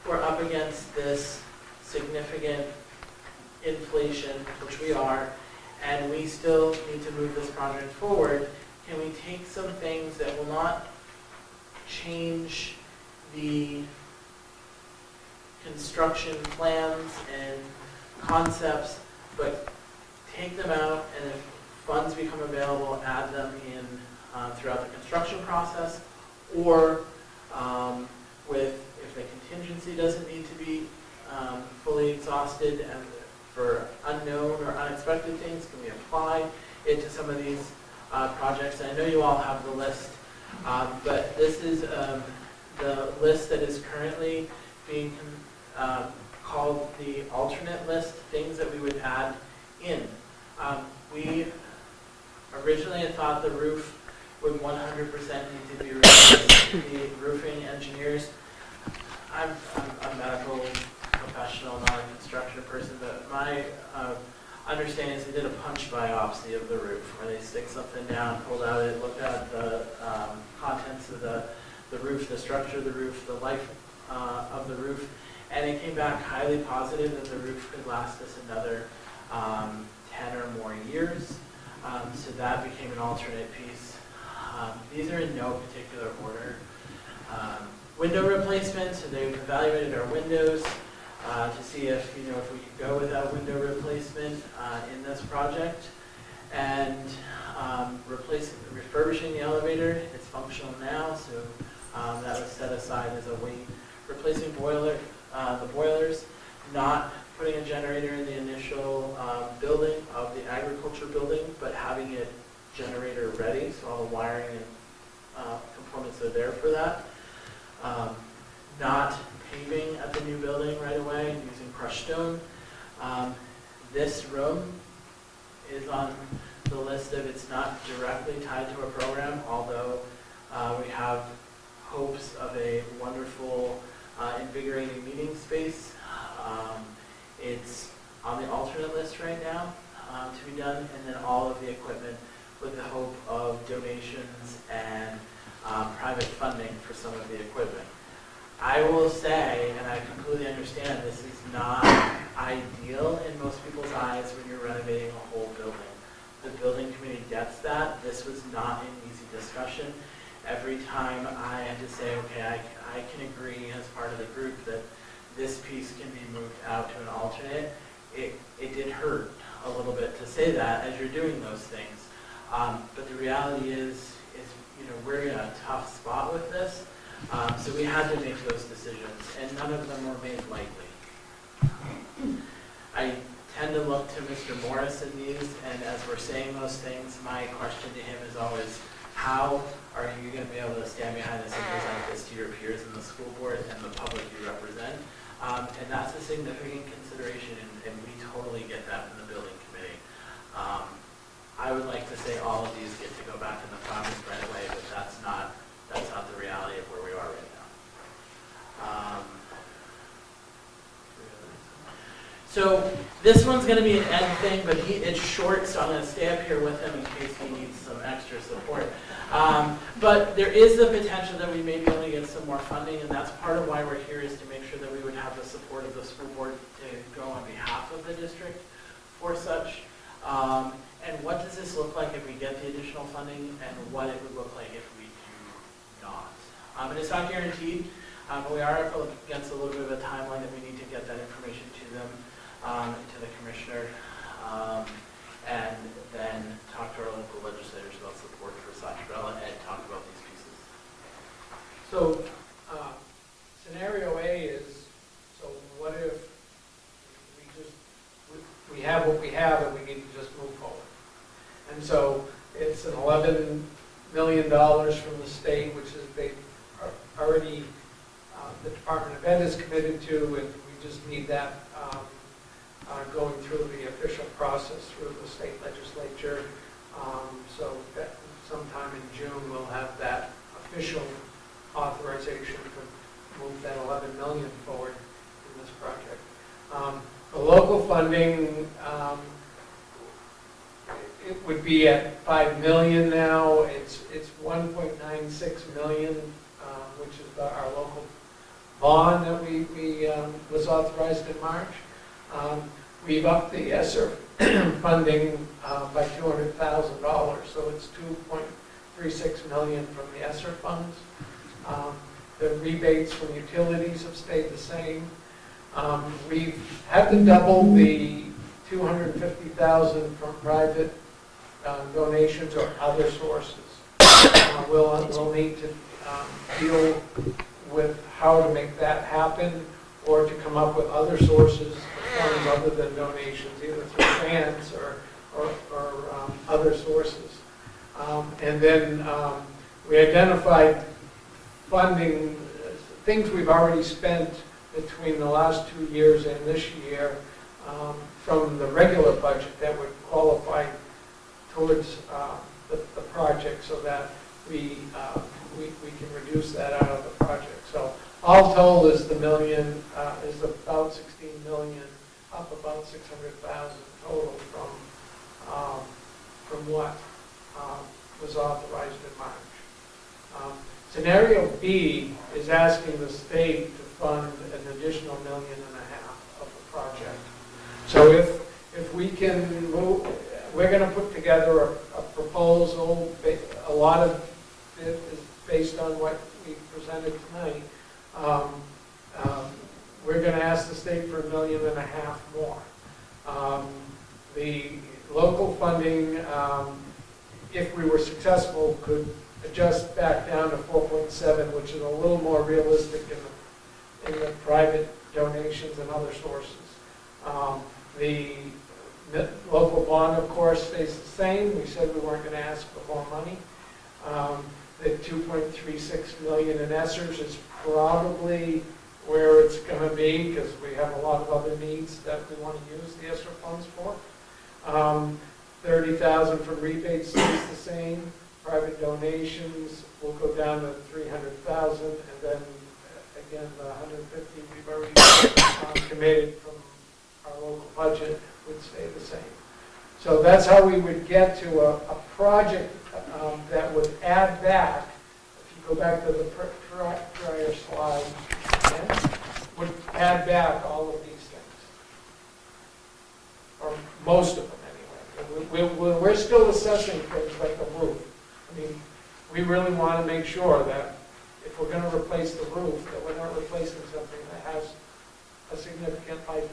we're up against this significant inflation, which we are, and we still need to move this project forward, can we take some things that will not change the construction plans and concepts, but take them out, and if funds become available, add them in throughout the construction process, or if the contingency doesn't need to be fully exhausted and for unknown or unexpected things, can we apply it to some of these projects? And I know you all have the list, but this is the list that is currently being called the alternate list, things that we would add in. We originally had thought the roof would 100% need to be replaced. The roofing engineers, I'm a medical professional, not a construction person, but my understanding is they did a punch biopsy of the roof, where they stick something down, pulled out it, looked at the contents of the roof, the structure of the roof, the life of the roof, and it came back highly positive that the roof could last us another 10 or more years. So that became an alternate piece. These are in no particular order. Window replacement, so they evaluated our windows to see if we could go without window replacement in this project. And refurbishing the elevator, it's functional now, so that was set aside as a wait. Replacing the boilers, not putting a generator in the initial building of the agriculture building, but having it generator ready, so all the wiring and components are there for that. Not paving at the new building right away, using crushed stone. This room is on the list of, it's not directly tied to a program, although we have hopes of a wonderful invigorating meeting space. It's on the alternate list right now to be done, and then all of the equipment with the hope of donations and private funding for some of the equipment. I will say, and I completely understand, this is not ideal in most people's eyes when you're renovating a whole building. The building committee gets that. This was not an easy discussion. Every time I had to say, okay, I can agree as part of the group that this piece can be moved out to an alternate, it did hurt a little bit to say that as you're doing those things. But the reality is we're in a tough spot with this. So we had to make those decisions, and none of them were made lightly. I tend to look to Mr. Morris in these, and as we're saying those things, my question to him is always, how are you going to be able to stand behind this and present this to your peers in the school board and the public you represent? And that's a significant consideration, and we totally get that from the building committee. I would like to say all of these get to go back in the project right away, but that's not the reality of where we are right now. So this one's going to be an end thing, but it's short, so I'm going to stay up here with him in case he needs some extra support. But there is the potential that we may be able to get some more funding, and that's part of why we're here, is to make sure that we would have the support of the school board to go on behalf of the district for such. And what does this look like if we get the additional funding, and what it would look like if we do not? And it's not guaranteed, but we are up against a little bit of a timeline that we need to get that information to them, to the commissioner, and then talk to our local legislators about support for Satrella and talk about these pieces. So scenario A is, so what if It's an $11 million from the state, which is they are already, the Department of Ed is committed to, and we just need that going through the official process through the state legislature. So that sometime in June, we'll have that official authorization to move that 11 million forward in this project. The local funding, it would be at 5 million now. It's 1.96 million, which is our local bond that we was authorized in March. We've upped the ESSER funding by $200,000, so it's 2.36 million from the ESSER funds. The rebates from utilities have stayed the same. We've had to double the 250,000 from private donations or other sources. We'll need to deal with how to make that happen, or to come up with other sources of funds other than donations, either through grants or other sources. And then we identified funding, things we've already spent between the last 2 years and this year from the regular budget that would qualify towards the project, so that we can reduce that out of the project. So all told is the million, is about 16 million, up about 600,000 total from what was authorized in March. Scenario B is asking the state to fund an additional $1.5 million of the project. So if we can move, we're going to put together a proposal. A lot of it is based on what we presented tonight. We're going to ask the state for $1.5 million more. The local funding, if we were successful, could adjust back down to 4.7, which is a little more realistic in the private donations and other sources. The local bond, of course, stays the same. We said we weren't going to ask for more money. The 2.36 million in ESSERS is probably where it's going to be, because we have a lot of other needs that we want to use the ESSER funds for. 30,000 from rebates stays the same. Private donations will go down to 300,000, and then again the 150 we've already committed from our local budget would stay the same. So that's how we would get to a project that would add back. If you go back to the prior slide, would add back all of these things, or most of them anyway. We're still assessing things like the roof. I mean, we really want to make sure that if we're going to replace the roof, that we're not replacing something that has a significant life on it.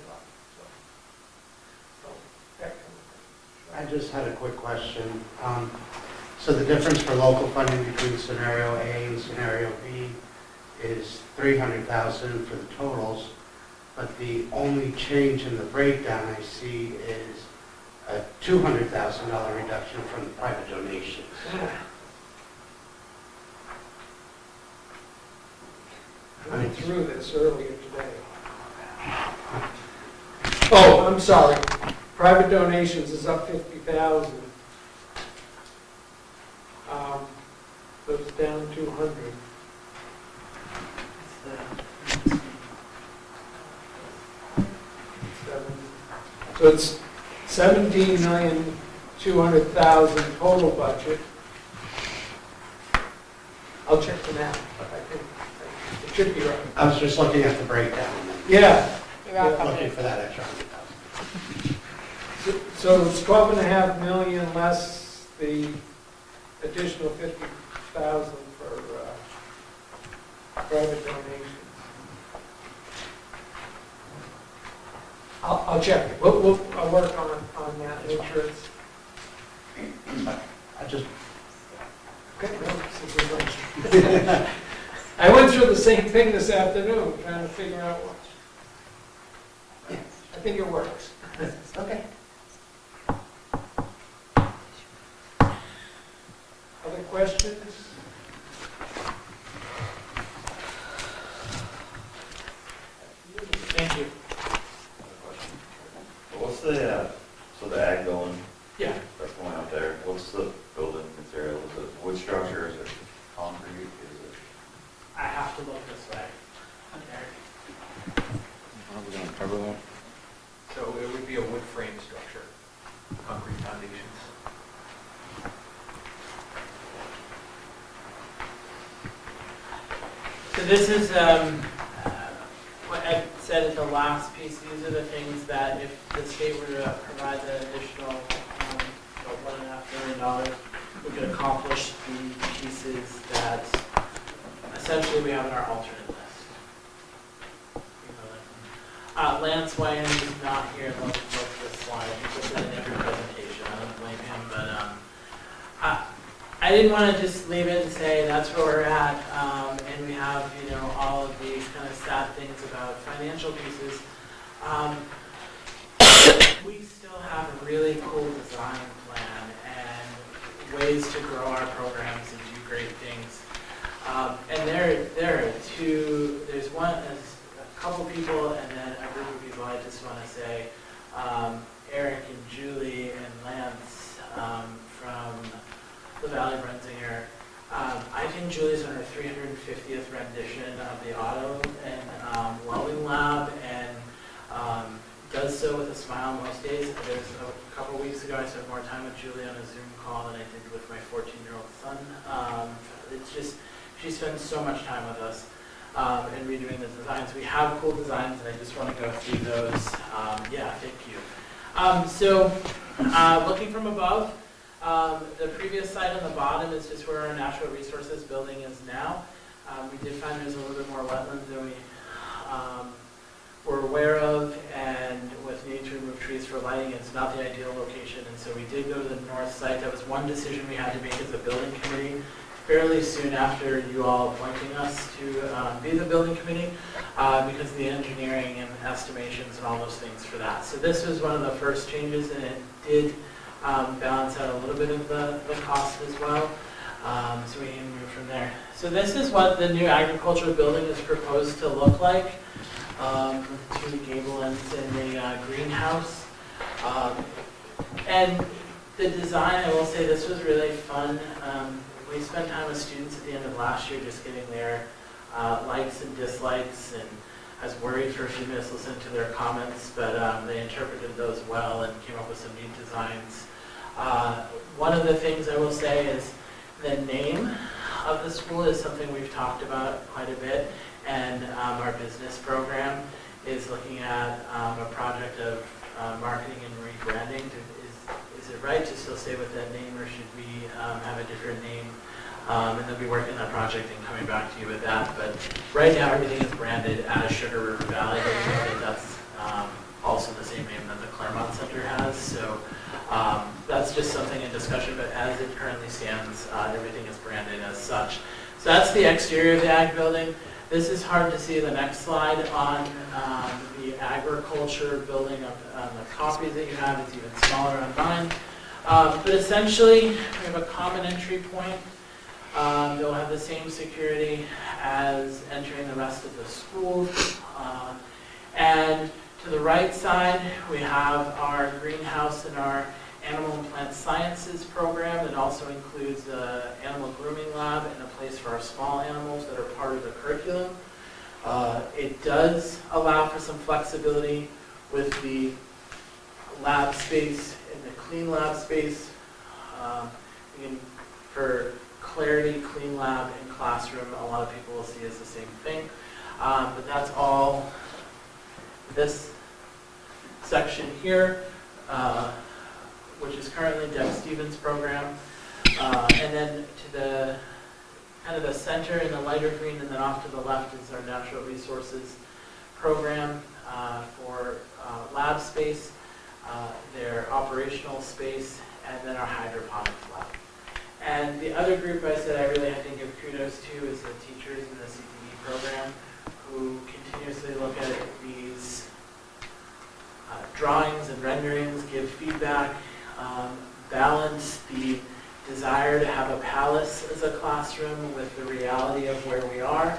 So that kind of thing. I just had a quick question. So the difference for local funding between scenario A and scenario B is 300,000 for the totals, but the only change in the breakdown I see is a $200,000 reduction from the private donations. I went through this earlier today. Oh, I'm sorry. Private donations is up 50,000. So it's down 200. So it's 17,200,000 total budget. I'll check the math, but I think it should be right. I was just looking at the breakdown. Yeah. Looking for that extra 100,000. So it's 12.5 million less the additional 50,000 for private donations. I'll check it. I'll work on that, make sure it's. I just. Okay. I went through the same thing this afternoon, trying to figure out what. I think it works. Okay. Other questions? Thank you. What's the, so the ag building Yeah. that's going out there, what's the building material? Is it wood structure, is it concrete, is it? I have to look this way. How are we gonna cover that? So it would be a wood frame structure, concrete foundations. So this is what I said at the last piece. These are the things that if the state were to provide the additional about $1.5 million, we could accomplish the pieces that essentially we have in our alternate list. Lance Wyan is not here. Look at this slide. He puts that in every presentation. I don't blame him, but I didn't want to just leave it and say that's where we're at, and we have, all of these kind of sad things about financial pieces. We still have a really cool design plan and ways to grow our programs and do great things. And there are two. There's a couple people, and then a group of people. I just want to say, Eric and Julie and Lance from the Valley Brenzinger. I think Julie's on her 350th rendition of the auto and welding lab, and does so with a smile most days. There's a couple weeks ago, I spent more time with Julie on a Zoom call than I did with my 14-year-old son. It's just, she spends so much time with us in redoing the designs. We have cool designs, and I just want to go through those. Yeah, thank you. So, looking from above, the previous site on the bottom is just where our natural resources building is now. We did find there's a little bit more wetlands than we were aware of, and with need to remove trees for lighting, it's not the ideal location, and so we did go to the north site. That was one decision we had to make as a building committee fairly soon after you all appointing us to be the building committee, because of the engineering and estimations and all those things for that. So this was one of the first changes, and it did balance out a little bit of the cost as well. So we can move from there. So this is what the new agricultural building is proposed to look like, with two gable ends and the greenhouse. And the design, I will say, this was really fun. We spent time with students at the end of last year just getting their likes and dislikes, and I was worried for a few minutes listening to their comments, but they interpreted those well and came up with some neat designs. One of the things I will say is the name of the school is something we've talked about quite a bit, and our business program is looking at a project of marketing and rebranding. Is it right to still stay with that name, or should we have a different name? And they'll be working on that project and coming back to you with that. But right now, everything is branded as Sugar River Valley. I think that's also the same name that the Claremont Center has. So that's just something in discussion, but as it currently stands, everything is branded as such. So that's the exterior of the ag building. This is hard to see the next slide on the agriculture building of the copies that you have. It's even smaller on mine. But essentially, we have a common entry point. They'll have the same security as entering the rest of the school. And to the right side, we have our greenhouse and our animal and plant sciences program that also includes the animal grooming lab and a place for our small animals that are part of the curriculum. It does allow for some flexibility with the lab space and the clean lab space. For clarity, clean lab and classroom, a lot of people will see as the same thing. But that's all this section here, which is currently Deb Stevens' program. And then to the kind of the center in the lighter green, and then off to the left is our natural resources program for lab space, their operational space, and then our hydroponics lab. And the other group I said I really have to give kudos to is the teachers in the CTE program, who continuously look at these drawings and renderings, give feedback, balance the desire to have a palace as a classroom with the reality of where we are.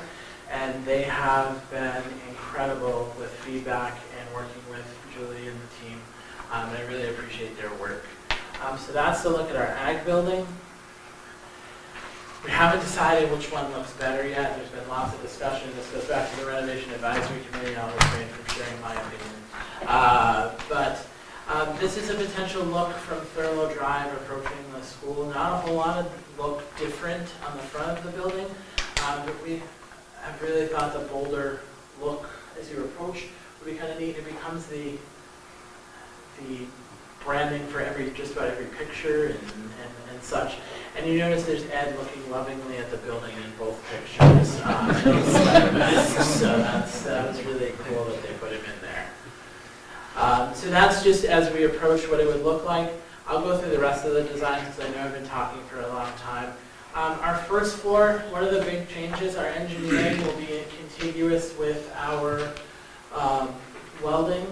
And they have been incredible with feedback and working with Julie and the team. I really appreciate their work. So that's the look at our ag building. We haven't decided which one looks better yet. There's been lots of discussion. This goes back to the renovation advisory committee. I'll refrain from sharing my opinion. But this is a potential look from Thurlow Drive approaching the school. Not a whole lot of look different on the front of the building, but we have really thought the bolder look as you approach would be kind of neat. It becomes the branding for just about every picture and such. And you notice there's Ed looking lovingly at the building in both pictures. So that was really cool that they put him in there. So that's just as we approach what it would look like. I'll go through the rest of the design because I know I've been talking for a long time. Our first floor, one of the big changes, our engineering will be contiguous with our welding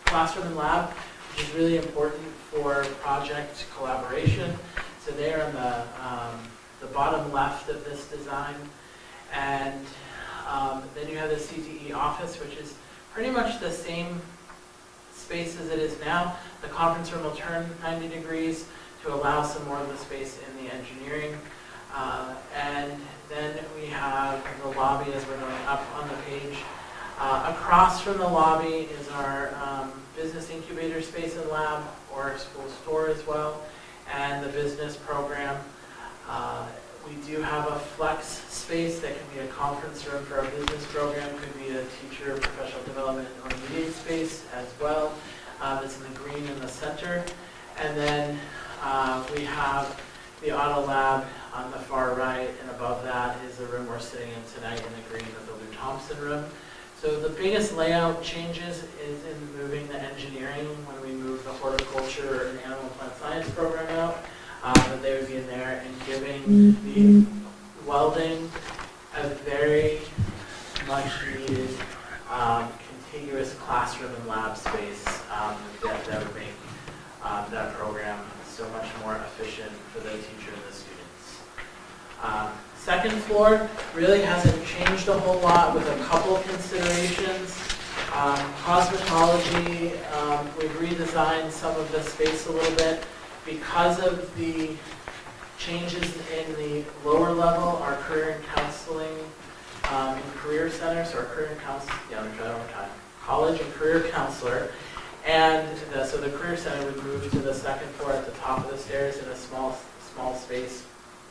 classroom and lab, which is really important for project collaboration. So they're on the bottom left of this design. And then you have the CTE office, which is pretty much the same space as it is now. The conference room will turn 90 degrees to allow some more of the space in the engineering. And then we have the lobby as we're going up on the page. Across from the lobby is our business incubator space and lab, or our school store as well, and the business program. We do have a flex space that can be a conference room for our business program, could be a teacher professional development or meeting space as well. It's in the green in the center. And then we have the auto lab on the far right, and above that is the room we're sitting in tonight in the green of the Lou Thompson room. So the biggest layout changes is in moving the engineering when we move the horticulture and animal plant science program out, that they would be in there, and giving the welding a very much needed contiguous classroom and lab space that would make that program so much more efficient for the teacher and the students. Second floor really hasn't changed a whole lot with a couple considerations. Cosmetology, we've redesigned some of the space a little bit because of the changes in the lower level, our career and counseling and career centers, or career and counseling, let me try that one more time. College and career counselor. And so the career center would move to the second floor at the top of the stairs in a small space,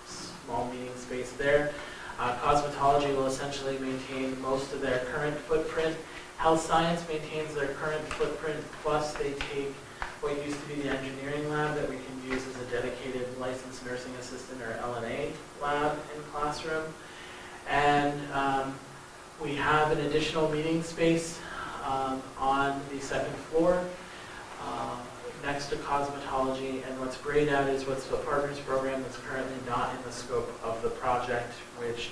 small meeting space there. Cosmetology will essentially maintain most of their current footprint. Health science maintains their current footprint, plus they take what used to be the engineering lab that we can use as a dedicated licensed nursing assistant or LNA lab in classroom. And we have an additional meeting space on the second floor next to cosmetology, and what's great at is what's the partners program that's currently not in the scope of the project, which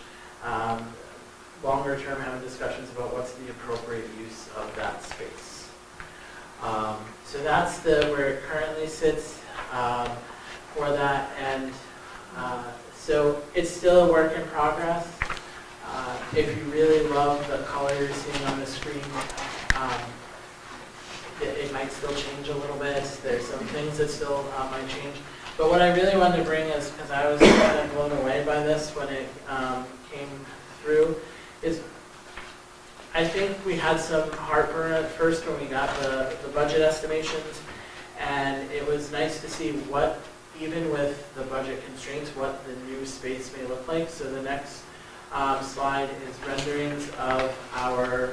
longer term having discussions about what's the appropriate use of that space. So that's where it currently sits for that, and so it's still a work in progress. If you really love the color you're seeing on the screen, it might still change a little bit. There's some things that still might change. But what I really wanted to bring is, because I was kind of blown away by this when it came through, is I think we had some heartburn at first when we got the budget estimations, and it was nice to see what, even with the budget constraints, what the new space may look like. So the next slide is renderings of our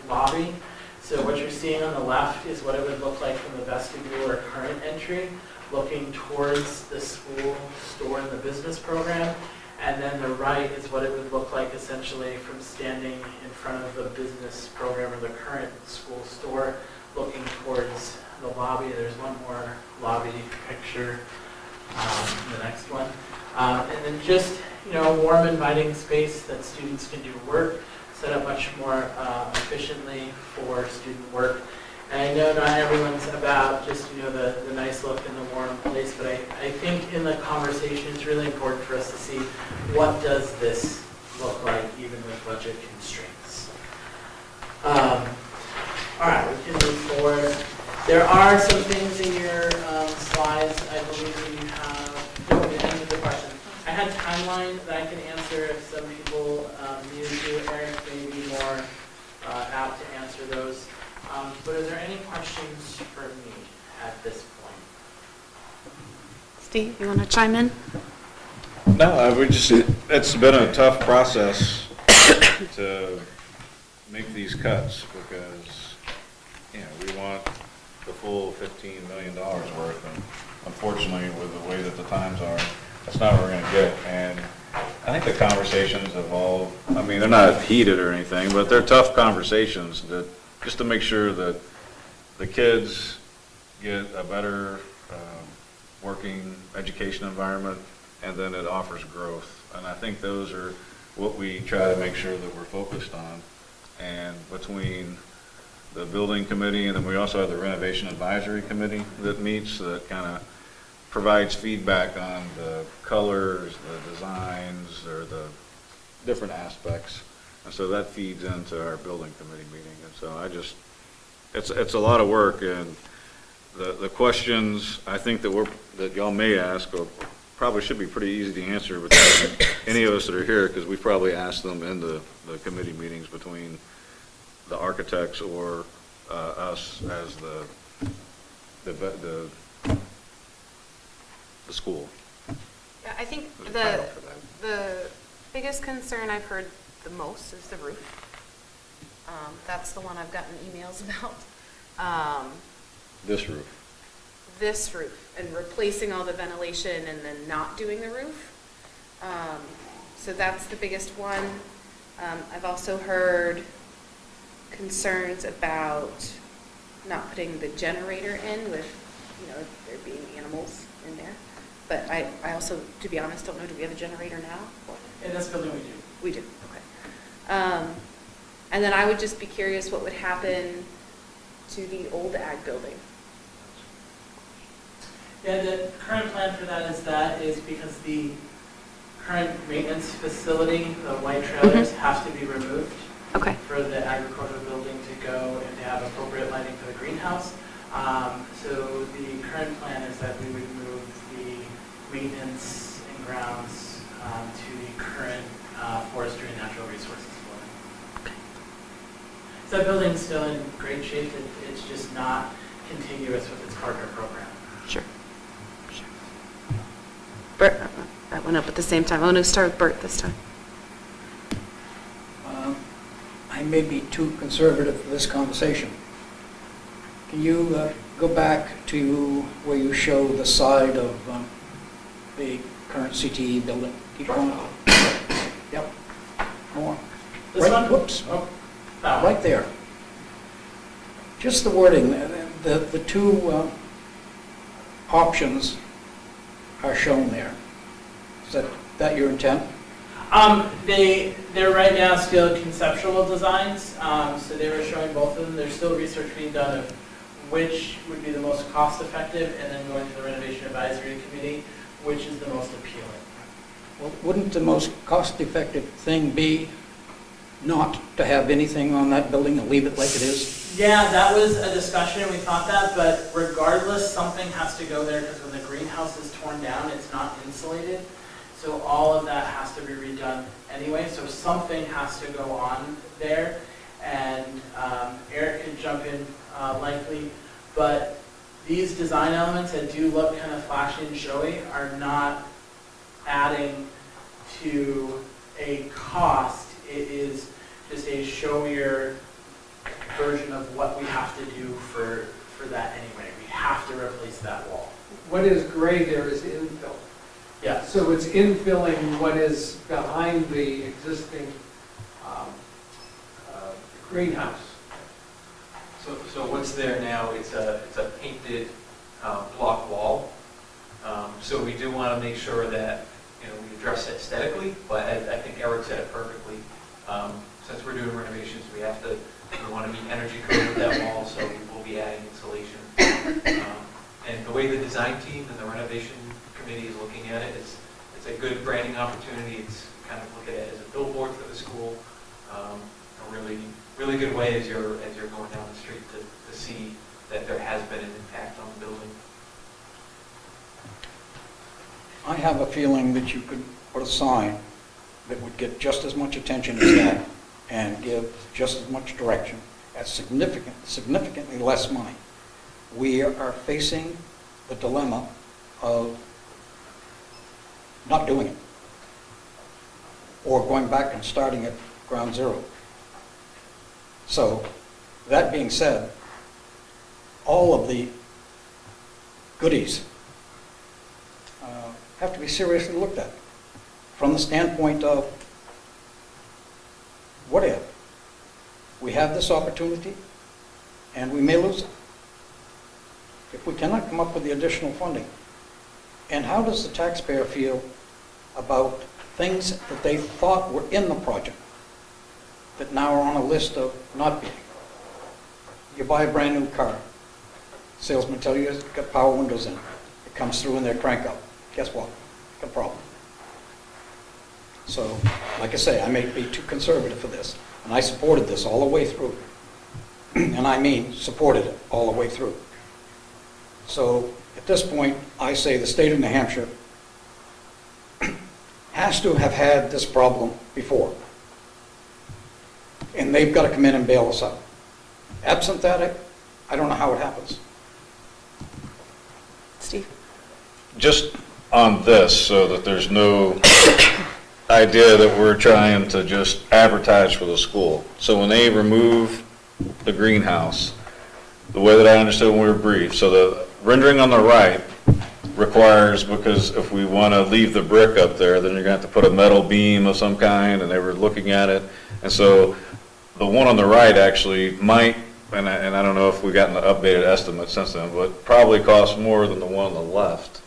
lobby. So what you're seeing on the left is what it would look like from the vestibule or current entry, looking towards the school store and the business program. And then the right is what it would look like essentially from standing in front of the business program or the current school store, looking towards the lobby. There's one more lobby picture, the next one. And then just, a warm, inviting space that students can do work, set up much more efficiently for student work. And I know not everyone's about just, the nice look and the warm place, but I think in the conversation, it's really important for us to see what does this look like even with budget constraints. All right, we can move forward. There are some things in your slides, I believe that you have, no, the end of the question. I had timeline that I can answer if some people needed to. Eric may be more apt to answer those. But are there any questions for me at this point? Steve, you want to chime in? No, it's been a tough process to make these cuts because, we want the full $15 million worth, and unfortunately, with the way that the times are, that's not what we're going to get. And I think the conversations have all, they're not heated or anything, but they're tough conversations that just to make sure that the kids get a better working education environment, and then it offers growth. And I think those are what we try to make sure that we're focused on. And between the building committee, and then we also have the renovation advisory committee that meets, that kind of provides feedback on the colors, the designs, or the different aspects. And so that feeds into our building committee meeting. And so it's a lot of work, and the questions I think that y'all may ask probably should be pretty easy to answer between any of us that are here, because we probably asked them in the committee meetings between the architects or us as the school. Yeah, I think There's a title for that. the biggest concern I've heard the most is the roof. That's the one I've gotten emails about. This roof. This roof, and replacing all the ventilation and then not doing the roof. So that's the biggest one. I've also heard concerns about not putting the generator in with, there being animals in there. But I also, to be honest, don't know, do we have a generator now? In this building we do. We do, okay. And then I would just be curious what would happen to the old ag building. Yeah, the current plan for that is because the current maintenance facility, the white trailers, have to be removed. Okay. For the agricultural building to go and to have appropriate lighting for the greenhouse. So the current plan is that we would move the maintenance and grounds to the current forestry and natural resources building. Okay. So that building's still in great shape. It's just not contiguous with its partner program. Sure. Bert, that went up at the same time. I'm going to start with Bert this time. I may be too conservative for this conversation. Can you go back to where you show the side of the current CTE building? Keep going. Yep. Go on. This one? Whoops. Oh, that one. Right there. Just the wording. The two options are shown there. Is that your intent? They're right now still conceptual designs, so they were showing both of them. There's still research being done of which would be the most cost effective, and then going to the renovation advisory committee, which is the most appealing. Well, wouldn't the most cost-effective thing be not to have anything on that building and leave it like it is? Yeah, that was a discussion, and we thought that, but regardless, something has to go there, because when the greenhouse is torn down, it's not insulated. So all of that has to be redone anyway, so something has to go on there. And Eric could jump in likely, but these design elements that do look kind of flashy and showy are not adding to a cost. It is just a showier version of what we have to do for that anyway. We have to replace that wall. What is gray there is infill. Yeah. So it's infilling what is behind the existing greenhouse. So what's there now, it's a painted block wall. So we do want to make sure that, we address it aesthetically, but I think Eric said it perfectly. Since we're doing renovations, we want to be energy code with that wall, so we will be adding insulation. And the way the design team and the renovation committee is looking at it, it's a good branding opportunity. It's kind of look at it as a billboard for the school. A really good way as you're going down the street to see that there has been an impact on the building. I have a feeling that you could put a sign that would get just as much attention as that and give just as much direction at significantly less money. We are facing the dilemma of not doing it or going back and starting at ground zero. So, that being said, all of the goodies have to be seriously looked at from the standpoint of what if we have this opportunity and we may lose it if we cannot come up with the additional funding. And how does the taxpayer feel about things that they thought were in the project that now are on a list of not being? You buy a brand new car, salesman tell you it's got power windows in it. It comes through in their crank up. Guess what? Got a problem. So, like I say, I may be too conservative for this, and I supported this all the way through. And I mean supported it all the way through. So, at this point, I say the state of New Hampshire has to have had this problem before. And they've got to come in and bail us out. Absent that, I don't know how it happens. Steve? Just on this, so that there's no idea that we're trying to just advertise for the school. So when they remove the greenhouse, the way that I understood when we were briefed, so the rendering on the right requires, because if we want to leave the brick up there, then you're going to have to put a metal beam of some kind, and they were looking at it. And so the one on the right actually might, and I don't know if we've gotten the updated estimate since then, but probably costs more than the one on the left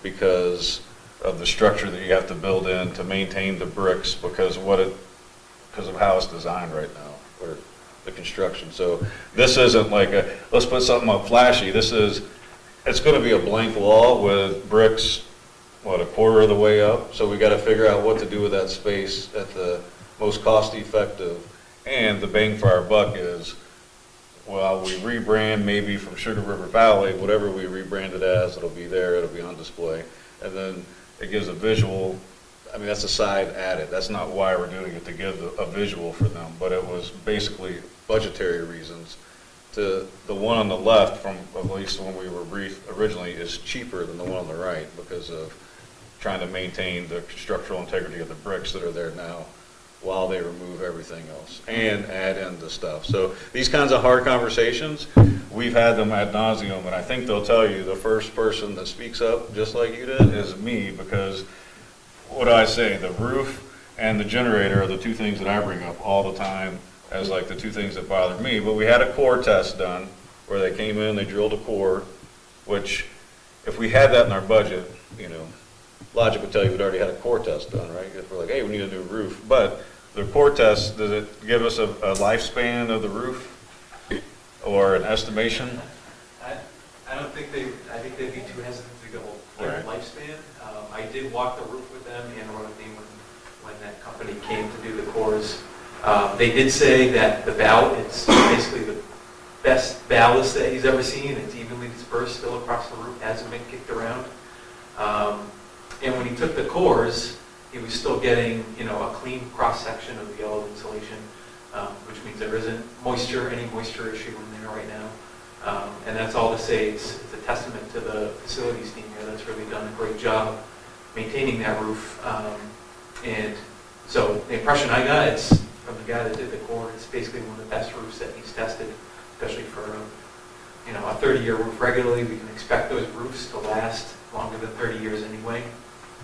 because of the structure that you have to build in to maintain the bricks because of how it's designed right now, or the construction. So this isn't like let's put something up flashy. It's going to be a blank wall with bricks, a quarter of the way up. So we got to figure out what to do with that space at the most cost effective. And the bang for our buck is, well, we rebrand maybe from Sugar River Valley, whatever we rebrand it as, it'll be there, it'll be on display. And then it gives a visual, I mean, that's a side added. That's not why we're doing it, to give a visual for them, but it was basically budgetary reasons. The one on the left, from at least when we were briefed originally, is cheaper than the one on the right because of trying to maintain the structural integrity of the bricks that are there now while they remove everything else and add in the stuff. So these kinds of hard conversations, we've had them ad nauseum, and I think they'll tell you the first person that speaks up, just like you did, is me, because what do I say? The roof and the generator are the two things that I bring up all the time as like the two things that bother me. But we had a core test done where they came in, they drilled a core, which if we had that in our budget, logic would tell you we'd already had a core test done, right? If we're like, hey, we need a new roof. But the core test, does it give us a lifespan of the roof or an estimation? I think they'd be too hesitant to go for a lifespan. I did walk the roof with them and run a name when that company came to do the cores. They did say that the it's basically the best ballast that he's ever seen. It's evenly dispersed still across the roof, hasn't been kicked around. And when he took the cores, he was still getting, a clean cross-section of the yellow insulation, which means there isn't any moisture issue in there right now. And that's all to say it's a testament to the facilities team here that's really done a great job maintaining that roof. And so the impression I got, it's from the guy that did the core, it's basically one of the best roofs that he's tested, especially for a 30-year roof regularly. We can expect those roofs to last longer than 30 years anyway.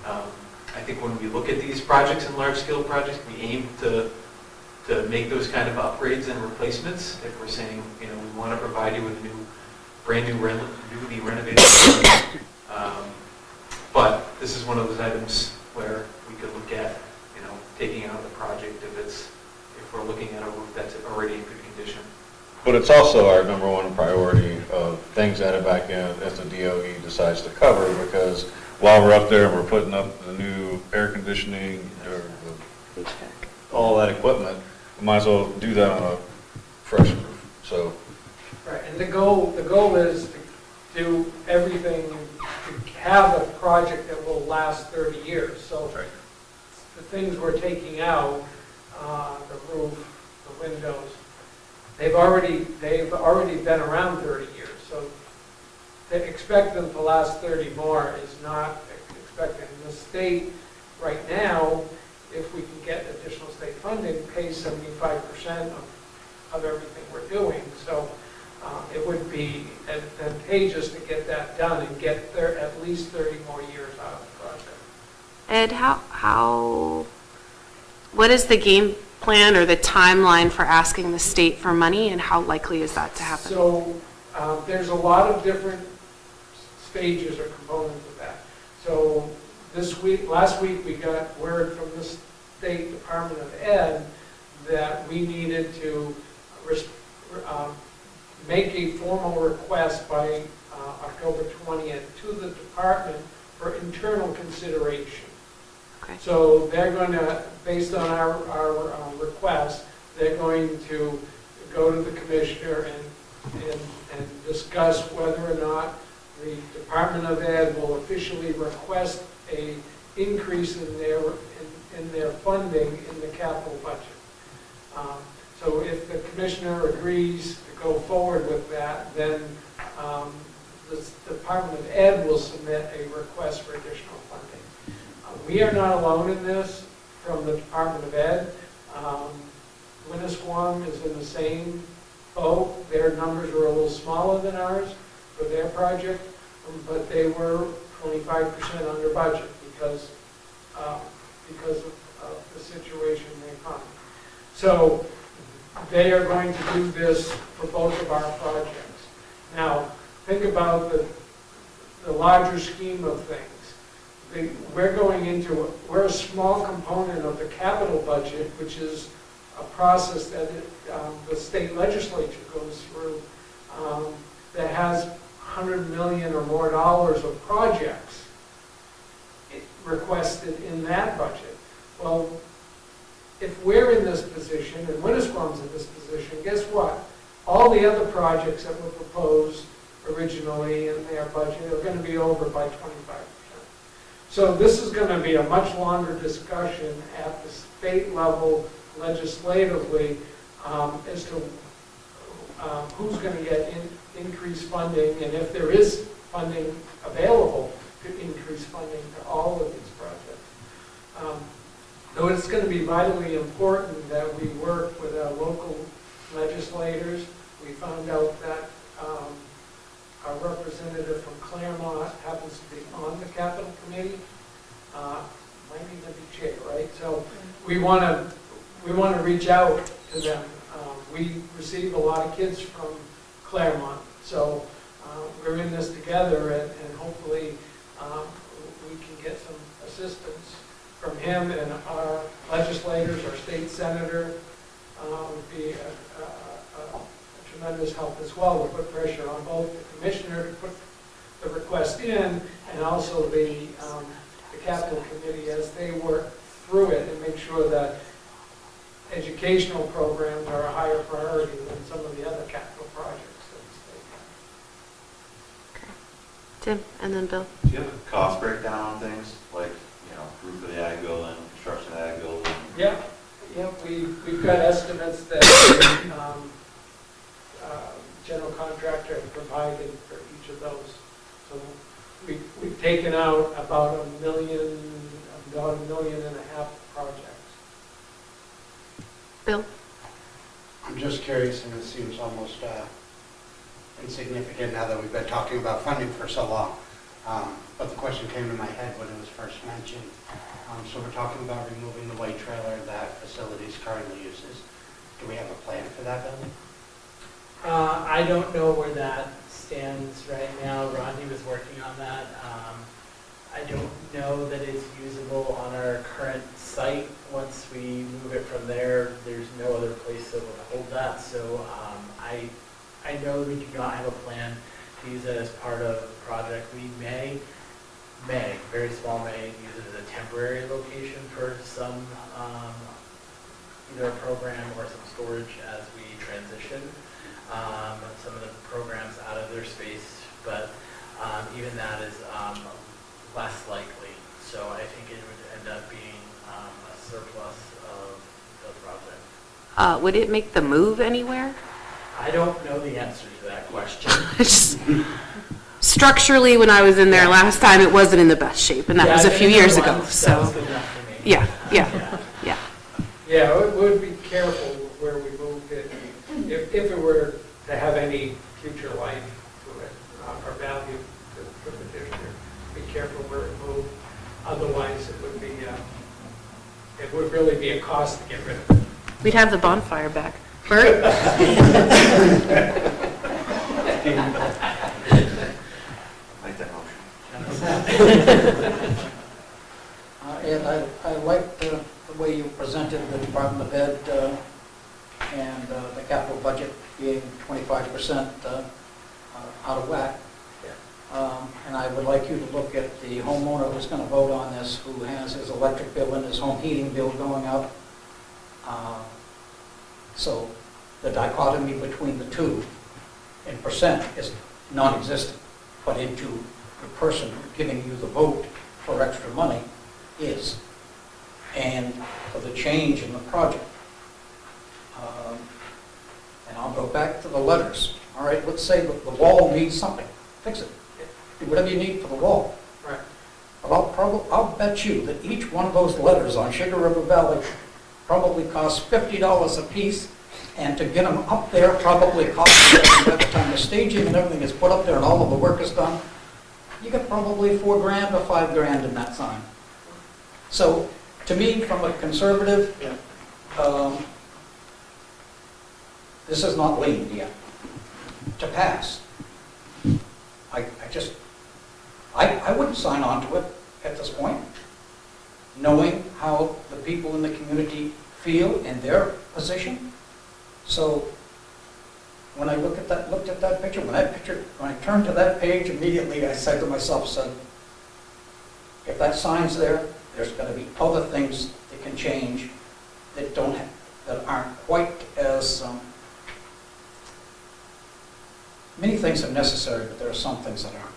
I think when we look at these projects and large-scale projects, we aim to make those kind of upgrades and replacements. If we're saying, we want to provide you with a brand new, newly renovated building. But this is one of those items where we could look at, taking out of the project if we're looking at a roof that's already in good condition. But it's also our number one priority of things added back in if the DOE decides to cover, because while we're up there and we're putting up the new air conditioning or all that equipment, we might as well do that on a fresh roof. So, Right, and the goal is to do everything, to have a project that will last 30 years. So right. the things we're taking out, the roof, the windows, they've already been around 30 years. So to expect them to last 30 more is not expected. And the state right now, if we can get additional state funding, pays 75% of everything we're doing. So it would be advantageous to get that done and get there at least 30 more years out of the project. Ed, what is the game plan or the timeline for asking the state for money, and how likely is that to happen? So there's a lot of different stages or components of that. So last week we got word from the State Department of Ed that we needed to make a formal request by October 20th to the department for internal consideration. Okay. So they're going to, based on our request, they're going to go to the commissioner and discuss whether or not the Department of Ed will officially request a increase in their funding in the capital budget. So if the commissioner agrees to go forward with that, then the Department of Ed will submit a request for additional funding. We are not alone in this from the Department of Ed. Winnisquam is in the same boat. Their numbers were a little smaller than ours for their project, but they were 25% under budget because of the situation in the economy. So they are going to do this for both of our projects. Now, think about the larger scheme of things. We're a small component of the capital budget, which is a process that the state legislature goes through that has $100 million or more of projects requested in that budget. Well, if we're in this position, and Winnisquam's in this position, guess what? All the other projects that were proposed originally in their budget are going to be over by 25%. So this is going to be a much longer discussion at the state level legislatively as to who's going to get increased funding, and if there is funding available to increase funding to all of these projects. Though it's going to be vitally important that we work with our local legislators. We found out that our representative from Claremont happens to be on the Capital Committee, might even be chair, right? So we want to reach out to them. We receive a lot of kids from Claremont, so we're in this together, and hopefully we can get some assistance from him, and our legislators, our state senator would be a tremendous help as well to put pressure on both the commissioner to put the request in, and also the capital committee as they work through it and make sure that educational programs are a higher priority than some of the other capital projects that the state has. Tim, and then Bill. Do you have a cost breakdown on things, like, roof of the ag building, construction of the ag building? Yeah, we've got estimates that general contractor has provided for each of those. So we've taken out about $1.5 million projects. Bill? I'm just curious, and it seems almost insignificant now that we've been talking about funding for so long. But the question came to my head when it was first mentioned. So we're talking about removing the white trailer that facilities currently uses. Do we have a plan for that building? I don't know where that stands right now. Rodney was working on that. I don't know that it's usable on our current site. Once we move it from there, there's no other place that would hold that. So I I know we do not have a plan to use it as part of a project. We may, very small may, use it as a temporary location for some, either a program or some storage as we transition some of the programs out of their space, but even that is less likely. So I think it would end up being a surplus of the project. Would it make the move anywhere? I don't know the answer to that question. Structurally, when I was in there last time, it wasn't in the best shape, and that was a few years ago, That was good enough for me. yeah. Yeah, we would be careful where we moved it, if it were to have any future life to it, or value to the district. Be careful where it moved, otherwise it would really be a cost to get rid of it. We'd have the bonfire back. Bert? Make that motion. And I liked the way you presented the Department of Ed and the capital budget being 25% out of whack. And I would like you to look at the homeowner who's going to vote on this, who has his electric bill and his home heating bill going up. So the dichotomy between the two in percent is non-existent, but into the person giving you the vote for extra money is, and for the change in the project. And I'll go back to the letters. All right, let's say that the wall needs something. Fix it. Do whatever you need for the wall. Right. But I'll bet you that each one of those letters on Sugar River Valley probably costs $50 a piece, and to get them up there probably costs, by the time the staging and everything is put up there and all of the work is done, you get probably $4 grand or $5 grand in that sign. So, to me, from a conservative, this is not leaned yet to pass. I wouldn't sign on to it at this point, knowing how the people in the community feel in their position. So when I looked at that picture, when I turned to that page, immediately I said to myself, if that sign's there, there's going to be other things that can change that that aren't quite as many things are necessary, but there are some things that aren't.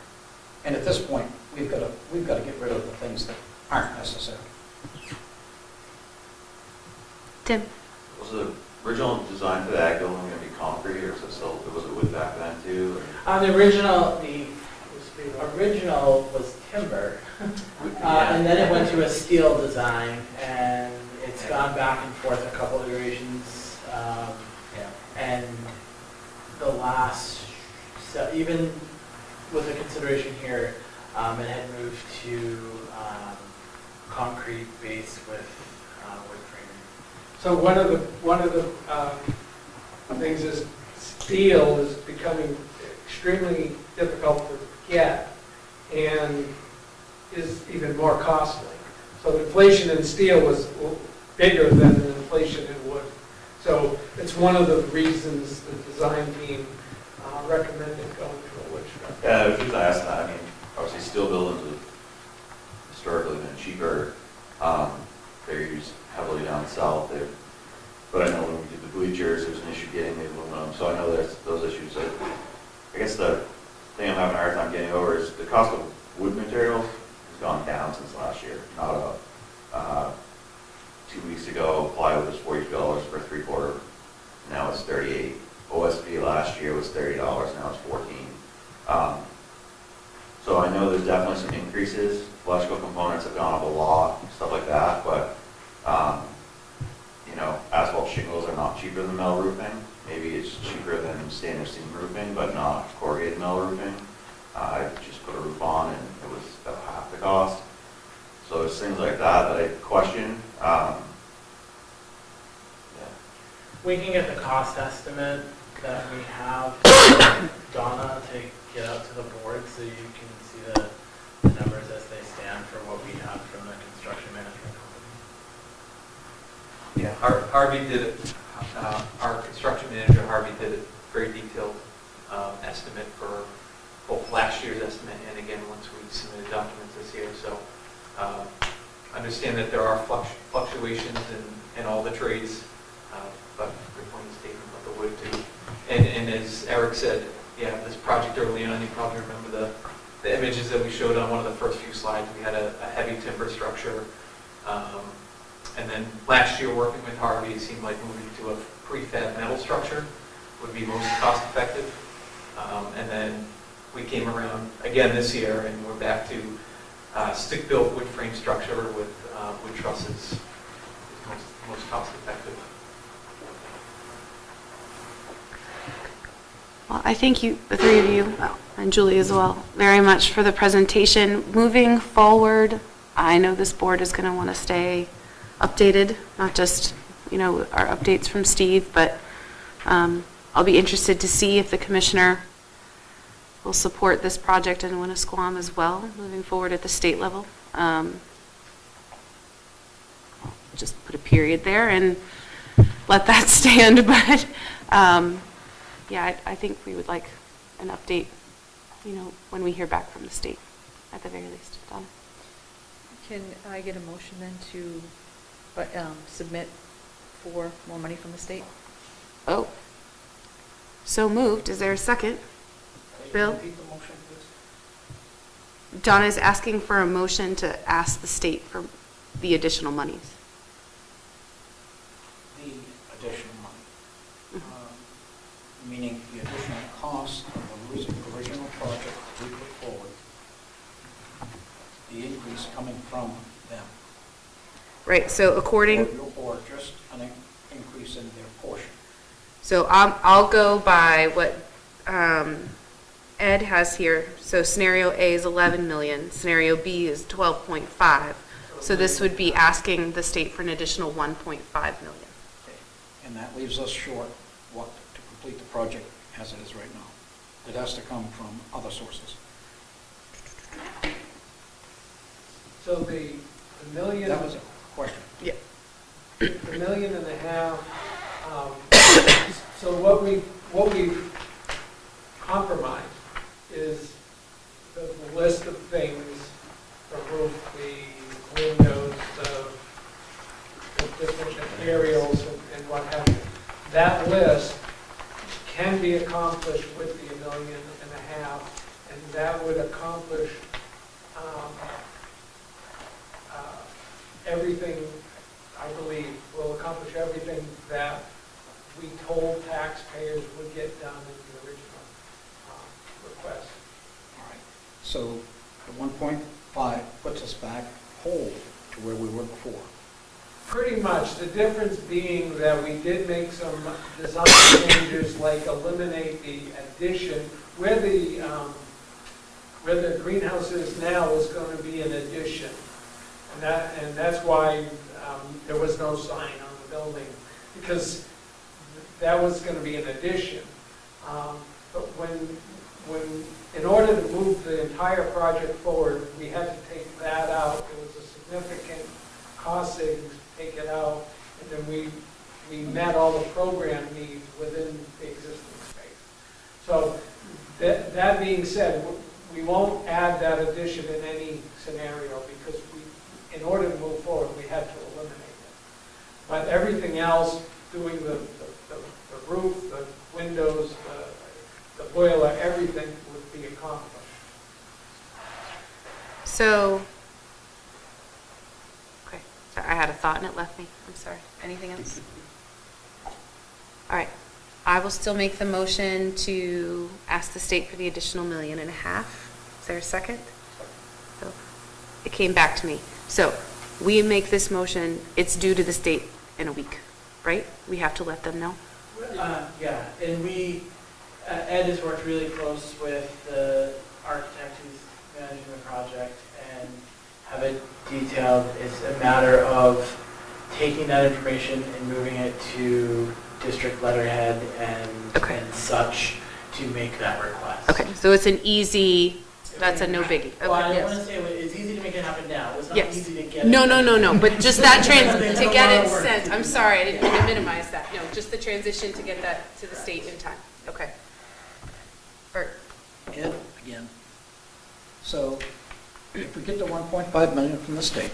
And at this point, we've got to get rid of the things that aren't necessary. Tim? Was the original design for the ag building going to be concrete, or was it wood back then too? The original was timber, and then it went to a steel design, and it's gone back and forth a couple iterations, and the last, so even with the consideration here, it had moved to concrete base with wood framing. So one of the things is steel is becoming extremely difficult to get and is even more costly. So the inflation in steel was bigger than the inflation in wood. So it's one of the reasons the design team recommended going to a wood structure. Yeah, I was just asked that. I mean, obviously steel buildings have historically been cheaper. They're used heavily down south. But I know when we did the bleachers, there was an issue getting the aluminum. So I know there's those issues. I guess the thing I'm having a hard time getting over is the cost of wood materials has gone down since last year, not up. 2 weeks ago, plywood was $42 for 3/4. Now it's $38. OSB last year was $30. Now it's $14. So I know there's definitely some increases. Electrical components have gone up a lot, stuff like that. But asphalt shingles are not cheaper than metal roofing. Maybe it's cheaper than standard seam roofing, but not corrugated metal roofing. I just put a roof on and it was about half the cost. So it's things like that I question. We can get the cost estimate that we have, Donna, to get out to the board so you can see the numbers as they stand for what we have from the construction management company. Yeah, Harvey did it, our construction manager, Harvey, did it very detailed year's estimate, and again, once we submitted documents this year. So understand that there are fluctuations in all the trades, but good point is taken about the wood too. And as Eric said, yeah, this project early on, you probably remember the images that we showed on one of the first few slides. We had a heavy timber structure. And then last year, working with Harvey, it seemed like moving to a prefab metal structure would be most cost effective. And then we came around again this year, and we're back to stick-built wood frame structure with wood trusses is most cost effective. Well, I thank you, the three of you, and Julie as well, very much for the presentation. Moving forward, I know this board is going to want to stay updated, not just, our updates from Steve, but I'll be interested to see if the commissioner will support this project in Winnisquam as well, moving forward at the state level. Just put a period there and let that stand, but yeah, I think we would like an update, when we hear back from the state, at the very least. Done. Can I get a motion then to submit for more money from the state? Oh, so moved. Is there a second? Bill? Repeat the motion, please. Donna is asking for a motion to ask the state for the additional monies. The additional money, meaning the additional cost of the original project we put forward, the increase coming from them. Right, so according... Or just an increase in their portion. So I'll go by what Ed has here. So scenario A is 11 million, scenario B is 12.5. So this would be asking the state for an additional 1.5 million. Okay. And that leaves us short to complete the project as it is right now. It has to come from other sources. So the million. That was a question. Yeah. The $1.5 million. So what we've compromised is the list of things: the roof, the windows, the different materials, and what have you. That list can be accomplished with the $1.5 million, and that would accomplish everything. I believe will accomplish everything that we told taxpayers would get done in the original request. All right. So the 1.5 puts us back whole to where we were before. Pretty much. The difference being that we did make some design changes, like eliminate the addition. Where the greenhouse is now is going to be an addition. And that's why there was no sign on the building, because that was going to be an addition. But when in order to move the entire project forward, we had to take that out. It was a significant cost savings to take it out, and then we met all the program needs within the existing space. So that being said, we won't add that addition in any scenario, because in order to move forward, we had to eliminate it. But everything else, doing the roof, the windows, the boiler, everything would be accomplished. So, okay, sorry, I had a thought and it left me. I'm sorry. Anything else? All right. I will still make the motion to ask the state for the additional $1.5 million. Is there a second? So, it came back to me. So we make this motion, it's due to the state in a week, right? We have to let them know? Yeah, and Ed has worked really close with the architect who's managing the project and have it detailed. It's a matter of taking that information and moving it to district letterhead and such to make that request. Okay, so it's an easy, that's a no biggie. Okay. Well, I don't want to say it's easy to make it happen now. It's not easy to get it. No, but just that to get it sent. I'm sorry, I didn't mean to minimize that. No, just the transition to get that to the state in time. Okay. Bert. Ed, again, So if we get the 1.5 million from the state,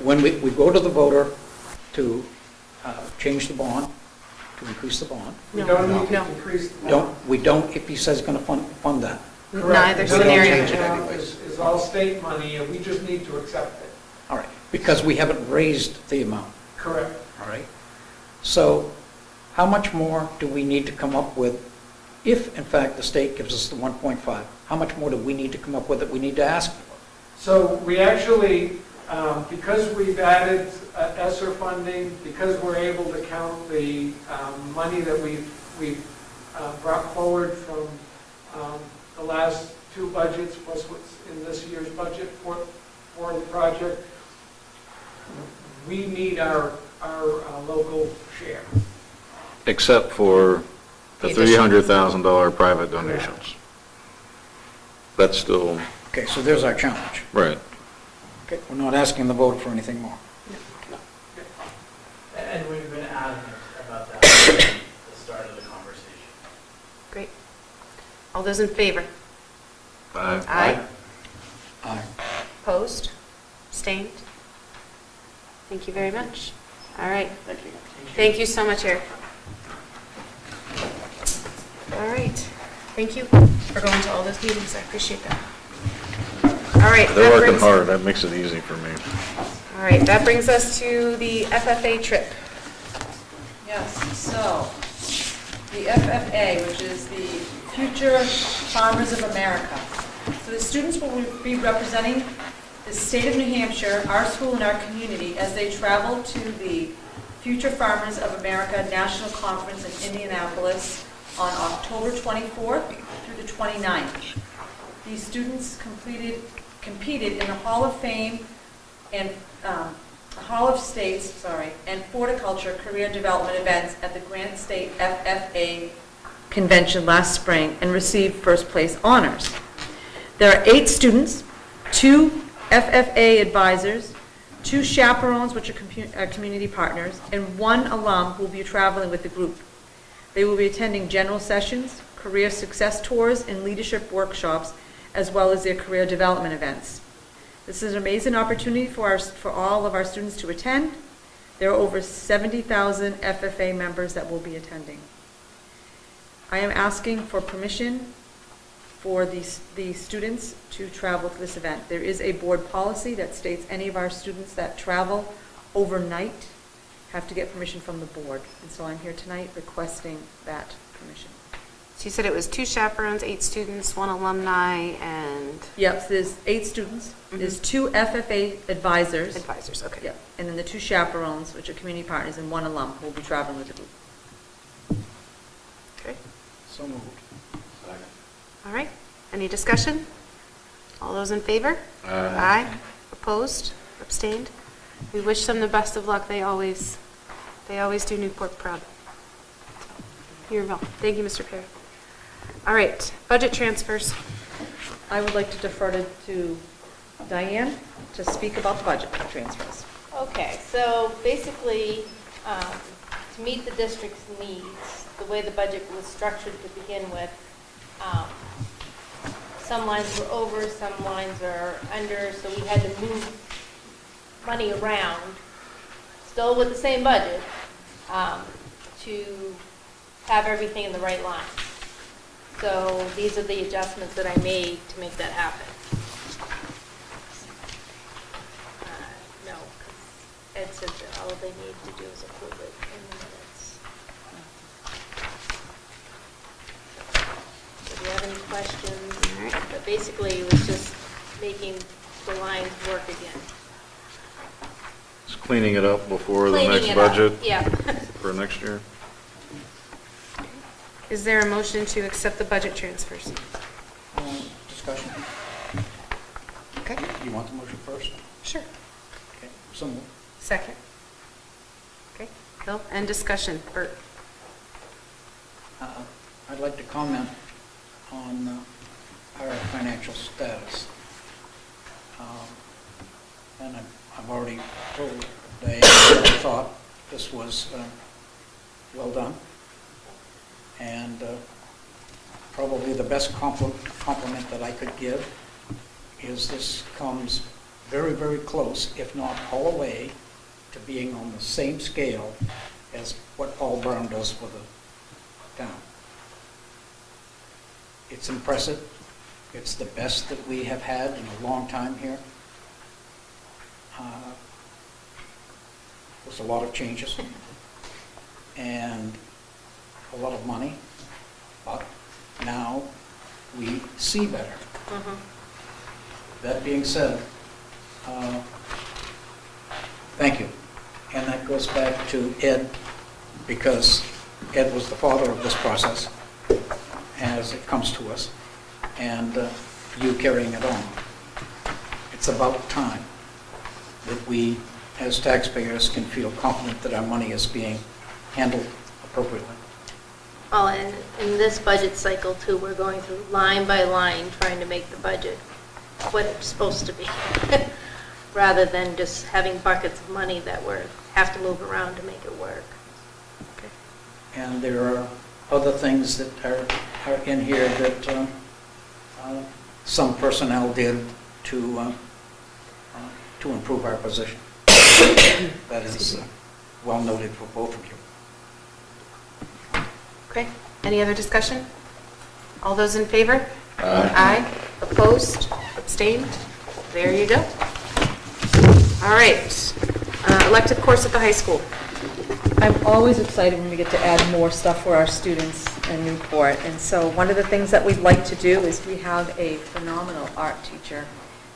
when we go to the voter to change the bond, to increase the bond, We No. don't need No. to increase the bond. we don't, if he says he's going to fund that. Neither Correct. The money scenario. in the account is all state money, and we just need to accept it. All right, because we haven't raised the amount, Correct. all right? So how much more do we need to come up with if, in fact, the state gives us the 1.5? How much more do we need to come up with that we need to ask for? So we actually, because we've added ESSER funding, because we're able to count the money that we've brought forward from the last two budgets, plus what's in this year's budget for the project, we need our local share. Except for the The additional. $300,000 private donations. That's still, Okay, so there's our challenge. right. Okay, we're not asking the voter for anything more. And we've been adamant about that from the start of the conversation. Great. All those in favor? Aye. Aye. Aye. Opposed? Abstained? Thank you very much. All right. Thank you. Thank you so much, Eric. All right. Thank you for going to all those meetings. I appreciate that. All right. They're that working brings- hard, that makes it easy for me. All right, that brings us to the FFA trip. Yes, so, the FFA, which is the Future Farmers of America. So the students will be representing the state of New Hampshire, our school and our community, as they travel to the Future Farmers of America National Conference in Indianapolis on October 24th through the 29th. These students competed in the Hall of Fame and Hall of States, and Horticulture Career Development events at the Grant State FFA Convention last spring and received first place honors. There are 8 students, 2 FFA advisors, 2 chaperones, which are community partners, and 1 alum who will be traveling with the group. They will be attending general sessions, career success tours, and leadership workshops, as well as their career development events. This is an amazing opportunity for all of our students to attend. There are over 70,000 FFA members that will be attending. I am asking for permission for the students to travel to this event. There is a board policy that states any of our students that travel overnight have to get permission from the board. And so I'm here tonight requesting that permission. So you said it was 2 chaperones, 8 students, 1 alumni, and Yep, so there's 8 students. There's 2 FFA advisors. advisors, okay. Yep, and then the 2 chaperones, which are community partners, and 1 alum who will be traveling with the group. Okay, So moved. all right. Any discussion? All those in favor? Aye. Opposed? Abstained? We wish them the best of luck. They always do Newport proud. You're welcome. Thank you, Mr. Perry. All right, budget transfers. I would like to defer to Diane to speak about the budget transfers. Okay, so basically, to meet the district's needs, the way the budget was structured to begin with, some lines were over, some lines are under, so we had to move money around, still with the same budget, to have everything in the right line. So these are the adjustments that I made to make that happen. No, 'cause Ed said that all they need to do is approve it in the minutes. So do you have any questions? But basically, it was just making the lines work again. Just cleaning it up before the Cleaning next it up, budget yeah. for next year. Is there a motion to accept the budget transfers? Discussion. Okay, You want the motion first? sure. Okay, so moved. Second. Okay, Bill, and discussion. Bert? I'd like to comment on our financial status. And I've already told Diane that I thought this was well done. And probably the best compliment that I could give is this comes very, very close, if not all the way, to being on the same scale as what Paul Brown does for the town. It's impressive. It's the best that we have had in a long time here. There's a lot of changes and a lot of money, but now we see better. That being said, thank you. And that goes back to Ed, because Ed was the father of this process as it comes to us, and you carrying it on. It's about time that we, as taxpayers, can feel confident that our money is being handled appropriately. Well, and in this budget cycle too, we're going through line by line, trying to make the budget what it's supposed to be, rather than just having buckets of money that we have to move around to make it work. Okay. And there are other things that are in here that some personnel did to improve our position. That is well noted for both of you. Okay, any other discussion? All those in favor? Aye. Aye. Opposed? Abstained? There you go. All right, elective course at the high school. I'm always excited when we get to add more stuff for our students in Newport. And so one of the things that we'd like to do is we have a phenomenal art teacher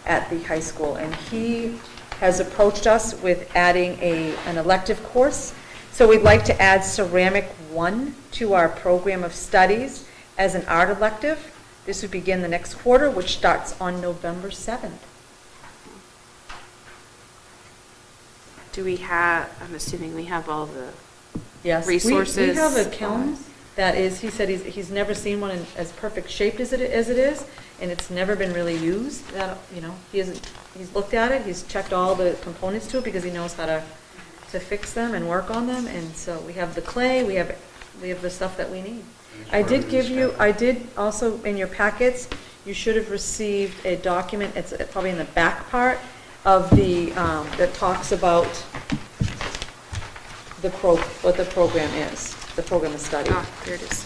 at the high school, and he has approached us with adding an elective course. So we'd like to add Ceramic 1 to our program of studies as an art elective. This would begin the next quarter, which starts on November 7th. Do we have, I'm assuming we have all the Yes, resources? We have a kiln that is, he said he's never seen one in as perfect shape as it is, and it's never been really used. That, you know, he's looked at it, he's checked all the components to it because he knows how to fix them and work on them. And so we have the clay, we have the stuff that we need. I did also, in your packets, you should have received a document, it's probably in the back part of the, that talks about what the program is, the program of study. Oh, here it is.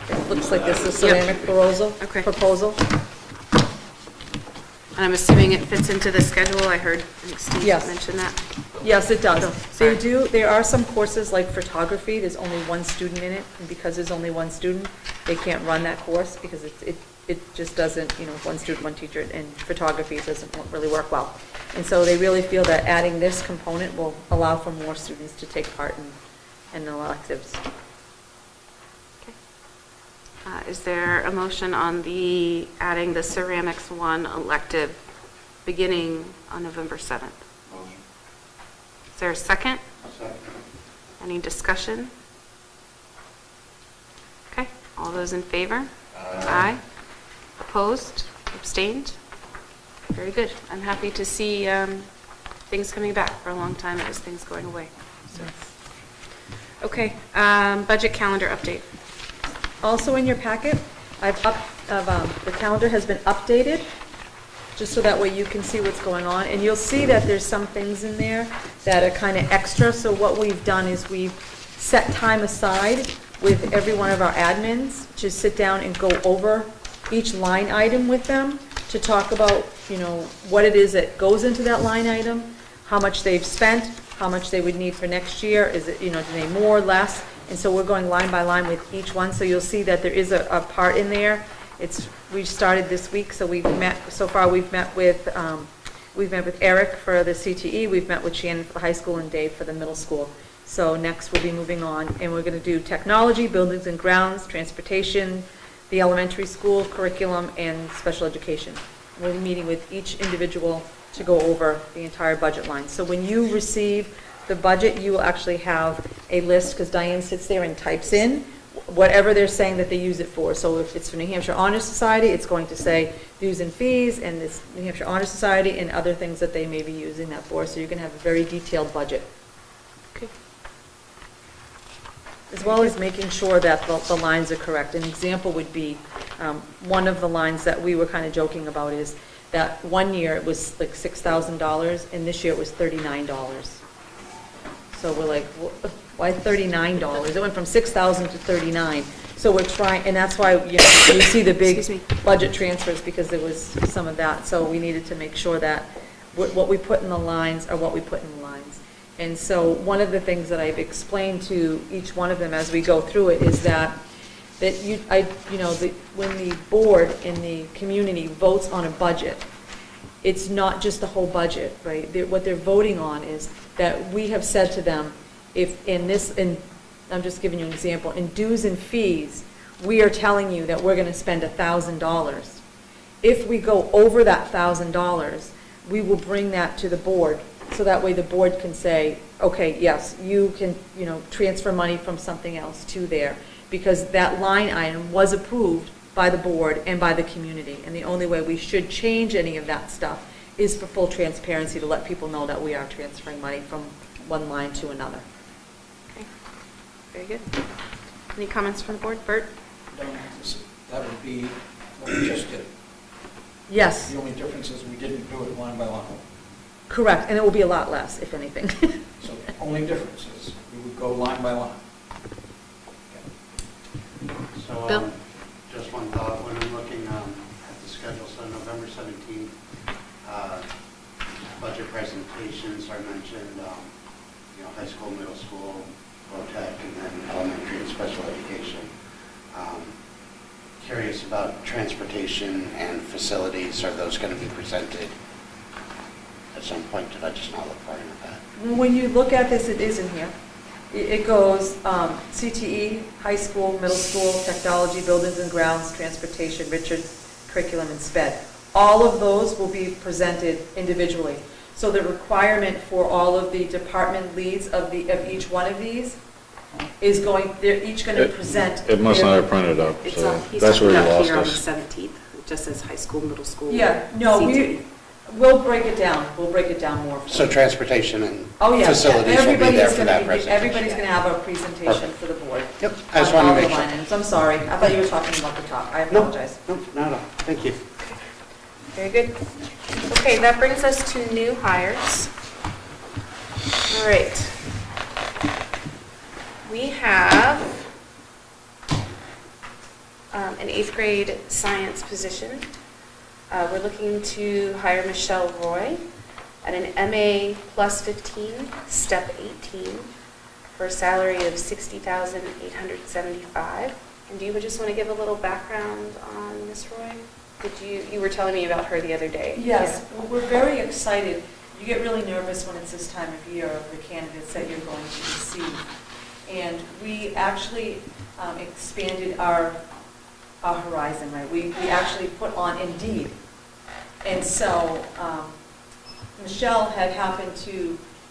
It looks like this is ceramic proposal. And I'm assuming it fits into the schedule. I heard Steve Yes. mention that. Yes, it does. Sorry. There are some courses like photography, there's only one student in it, and because there's only one student, they can't run that course because it just doesn't, you know, one student, one teacher, and photography doesn't really work well. And so they really feel that adding this component will allow for more students to take part in electives. Is there a motion on adding the Ceramics 1 elective beginning on November 7th? Motion. Is there a second? Second. Any discussion? Okay, all those in favor? Aye. Opposed? Abstained? Very good. I'm happy to see things coming back. For a long time, it was things going away. So. Okay, budget calendar update. Also in your packet, the calendar has been updated, just so that way you can see what's going on. And you'll see that there's some things in there that are kind of extra. So what we've done is we've set time aside with every one of our admins to sit down and go over each line item with them to talk about, you know, what it is that goes into that line item, how much they've spent, how much they would need for next year. Is it, you know, do they more, less? And so we're going line by line with each one. So you'll see that there is a part in there. We started this week, so we've met with Eric for the CTE, we've met with Shannon for the high school, and Dave for the middle school. So next we'll be moving on, and we're going to do technology, buildings and grounds, transportation, the elementary school, curriculum, and special education. We'll be meeting with each individual to go over the entire budget line. So when you receive the budget, you will actually have a list, because Diane sits there and types in whatever they're saying that they use it for. So if it's for New Hampshire Honor Society, it's going to say dues and fees, and it's New Hampshire Honor Society and other things that they may be using that for. So you're going to have a very detailed budget. Okay. as well as making sure that the lines are correct. An example would be, one of the lines that we were kind of joking about is that one year it was like $6,000, and this year it was $39. So we're like, why $39? It went from 6,000 to 39. So we're trying, and that's why, you see the big budget transfers, because there was some of that. So we needed to make sure that what we put in the lines are what we put in the lines. And so one of the things that I've explained to each one of them as we go through it is that when the board in the community votes on a budget, it's not just the whole budget, right? What they're voting on is that we have said to them, if I'm just giving you an example, in dues and fees, we are telling you that we're going to spend $1,000. If we go over that $1,000, we will bring that to the board, so that way the board can say, okay, yes, you can, transfer money from something else to there, because that line item was approved by the board and by the community. And the only way we should change any of that stuff is for full transparency, to let people know that we are transferring money from one line to another. Okay, very good. Any comments from the board? Bert? That would be what we just did. Yes. The only difference is we didn't do it line by line. Correct, and it will be a lot less, if anything. So the only difference is we would go line by line. So, Bill? just one thought, when I'm looking at the schedule, so November 17th, budget presentations are mentioned, high school, middle school, VOTEC, and then elementary and special education. Curious about transportation and facilities. Are those going to be presented at some point? Did I just not look far enough at? When you look at this, it is in here. It goes CTE, high school, middle school, technology, buildings and grounds, transportation, Richards, curriculum, and SPED. All of those will be presented individually. So the requirement for all of the department leads of each one of these is they're each going to present. It must not have printed up, It's so he's that's where talking you about lost here on the us. 17th. It just says high school, middle school. Yeah, no, CTE. we'll break it down. We'll break it down more. So transportation and Yeah, facilities will be there for that presentation. Everybody's going to have a presentation for the board. Yep, I just wanted to make sure. I'm sorry, I thought you were talking about the top. I apologize. Nope, not at all. Thank you. Very good. Okay, that brings us to new hires. All right. We have an 8th grade science position. We're looking to hire Michelle Roy at an MA plus 15, step 18, for a salary of $60,875. And do you just want to give a little background on Ms. Roy? You were telling me about her the other day. Yes, well, we're very excited. You get really nervous when it's this time of year of the candidates that you're going to receive. And we actually expanded our horizon, right? We actually put on Indeed. And so Michelle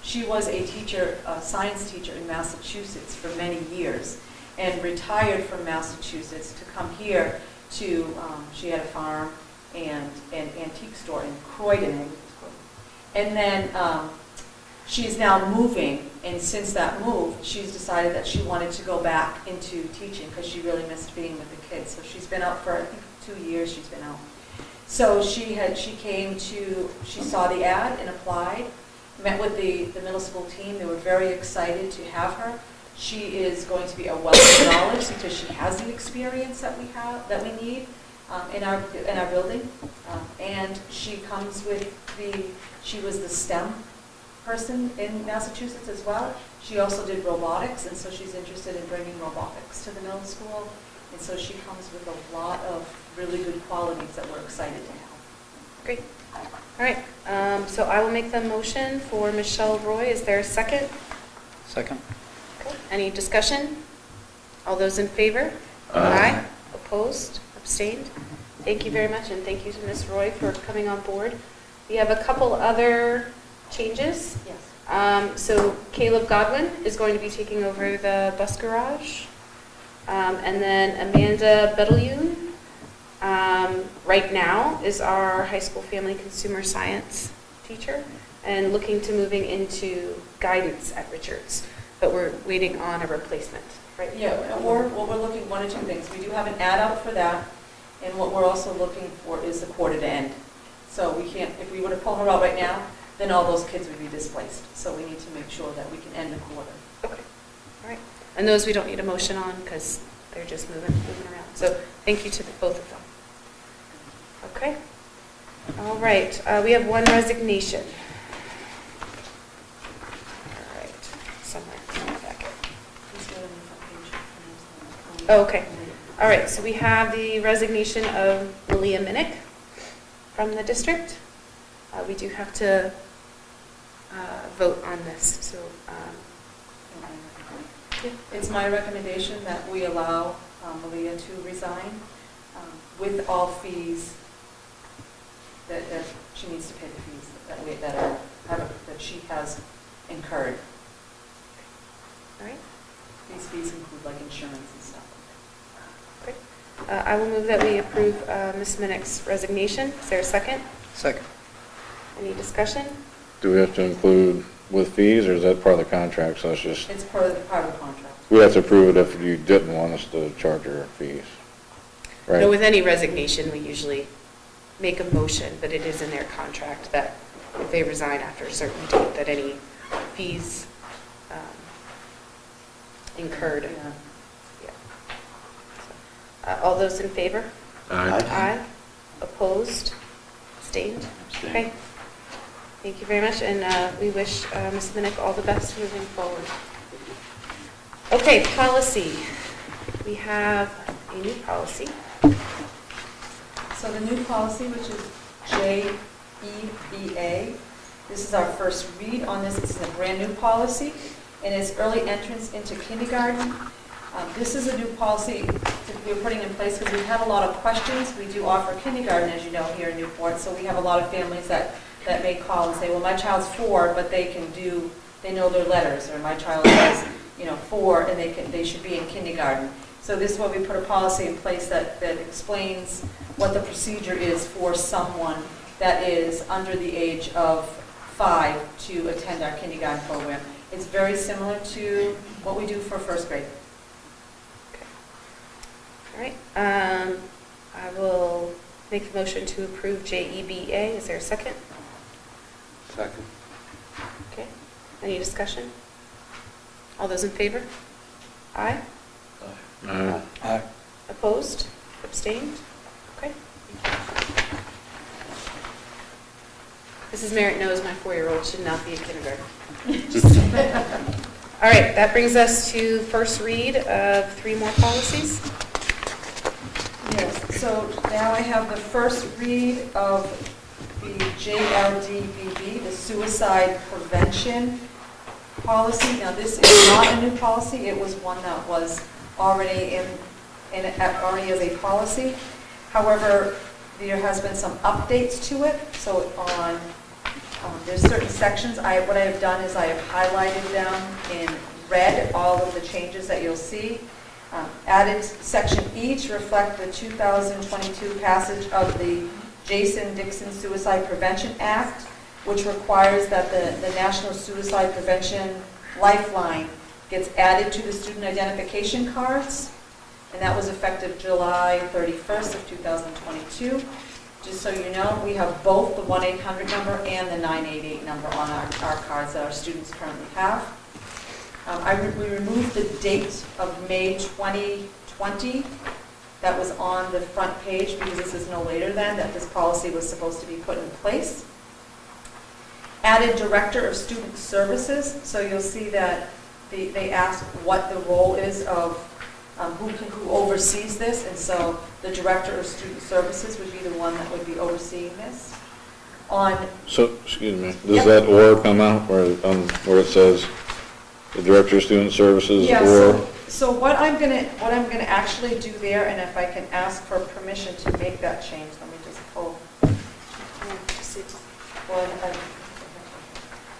she was a teacher, a science teacher in Massachusetts for many years, and retired from Massachusetts to come here to, she had a farm and an antique store in Croydon. And then she's now moving, and since that move, she's decided that she wanted to go back into teaching because she really missed being with the kids. So she's been out for, I think, 2 years she's been out. So she saw the ad and applied, met with the middle school team. They were very excited to have her. She is going to be a wealth of knowledge because she has the experience that we need in our building. And she comes with she was the STEM person in Massachusetts as well. She also did robotics, and so she's interested in bringing robotics to the middle school. And so she comes with a lot of really good qualities that we're excited to have. Great. All right. So I will make the motion for Michelle Roy. Is there a second? Second. Okay. Any discussion? All those in favor? Aye. Opposed? Abstained? Thank you very much, and thank you to Ms. Roy for coming on board. We have a couple other changes. Yes. So Caleb Godwin is going to be taking over the bus garage. And then Amanda Betelune, right now, is our high school family consumer science teacher and looking to moving into guidance at Richards. But we're waiting on a replacement. right? Yeah, or what we're looking, one or two things. We do have an ad out for that, and what we're also looking for is the quarter to end. So we can't, if we were to pull her out right now, then all those kids would be displaced. So we need to make sure that we can end the quarter. Okay, all right. And those we don't need a motion on because they're just moving around. So thank you to both of them. Okay. All right, we have one resignation. All right, somewhere in the packet. Oh, okay. All right, so we have the resignation of Malia Minnick from the district. We do have to vote on this, so. It's my recommendation that we allow Malia to resign with all fees, that she needs to pay the fees that she has incurred. All right. These fees include like insurance and stuff. Okay. I will move that we approve Ms. Minnick's resignation. Is there a second? Second. Any discussion? Do we have to include with fees, or is that part of the contract, so it's just, It's part of the contract. we have to approve it if you didn't want us to charge her fees, right? No, with any resignation, we usually make a motion, but it is in their contract that if they resign after a certain date, that any fees incurred. Yeah. Yeah. All those in favor? Aye. Aye. Opposed? Abstained? Okay. Thank you very much, and we wish Ms. Minnick all the best moving forward. Okay, policy. We have a new policy. So the new policy, which is JEBA, this is our first read on this. It's a brand new policy, and it's early entrance into kindergarten. This is a new policy that we're putting in place because we've had a lot of questions. We do offer kindergarten, as you know, here in Newport, so we have a lot of families that may call and say, well, my child's 4, but they know their letters, or my child is, 4, and they should be in kindergarten. So this is where we put a policy in place that explains what the procedure is for someone that is under the age of 5 to attend our kindergarten program. It's very similar to what we do for first grade. All right. I will make the motion to approve JEBA. Is there a second? Second. Okay. Any discussion? All those in favor? Aye. Aye. Aye. Opposed? Abstained? Okay. Mrs. Merritt knows my 4-year-old should not be in kindergarten. All right, that brings us to first read of 3 more policies. Yes, so now I have the first read of the JLDBB, the suicide prevention policy. Now, this is not a new policy. It was one that was already already as a policy. However, there has been some updates to it. So there's certain sections. What I have done is I have highlighted them in red, all of the changes that you'll see. Added section E to reflect the 2022 passage of the Jason-Dixon Suicide Prevention Act, which requires that the National Suicide Prevention Lifeline gets added to the student identification cards, and that was effective July 31st of 2022. Just so you know, we have both the 1-800 number and the 988 number on our cards that our students currently have. We removed the date of May 2020 that was on the front page because this is no later than that this policy was supposed to be put in place. Added Director of Student Services, so you'll see that they ask what the role is of who oversees this, and so the Director of Student Services would be the one that would be overseeing this. So, excuse me, does that "or" come out where it says the Director of Student Services, yeah, or? So what I'm gonna actually do there, and if I can ask for permission to make that change, let me just pull.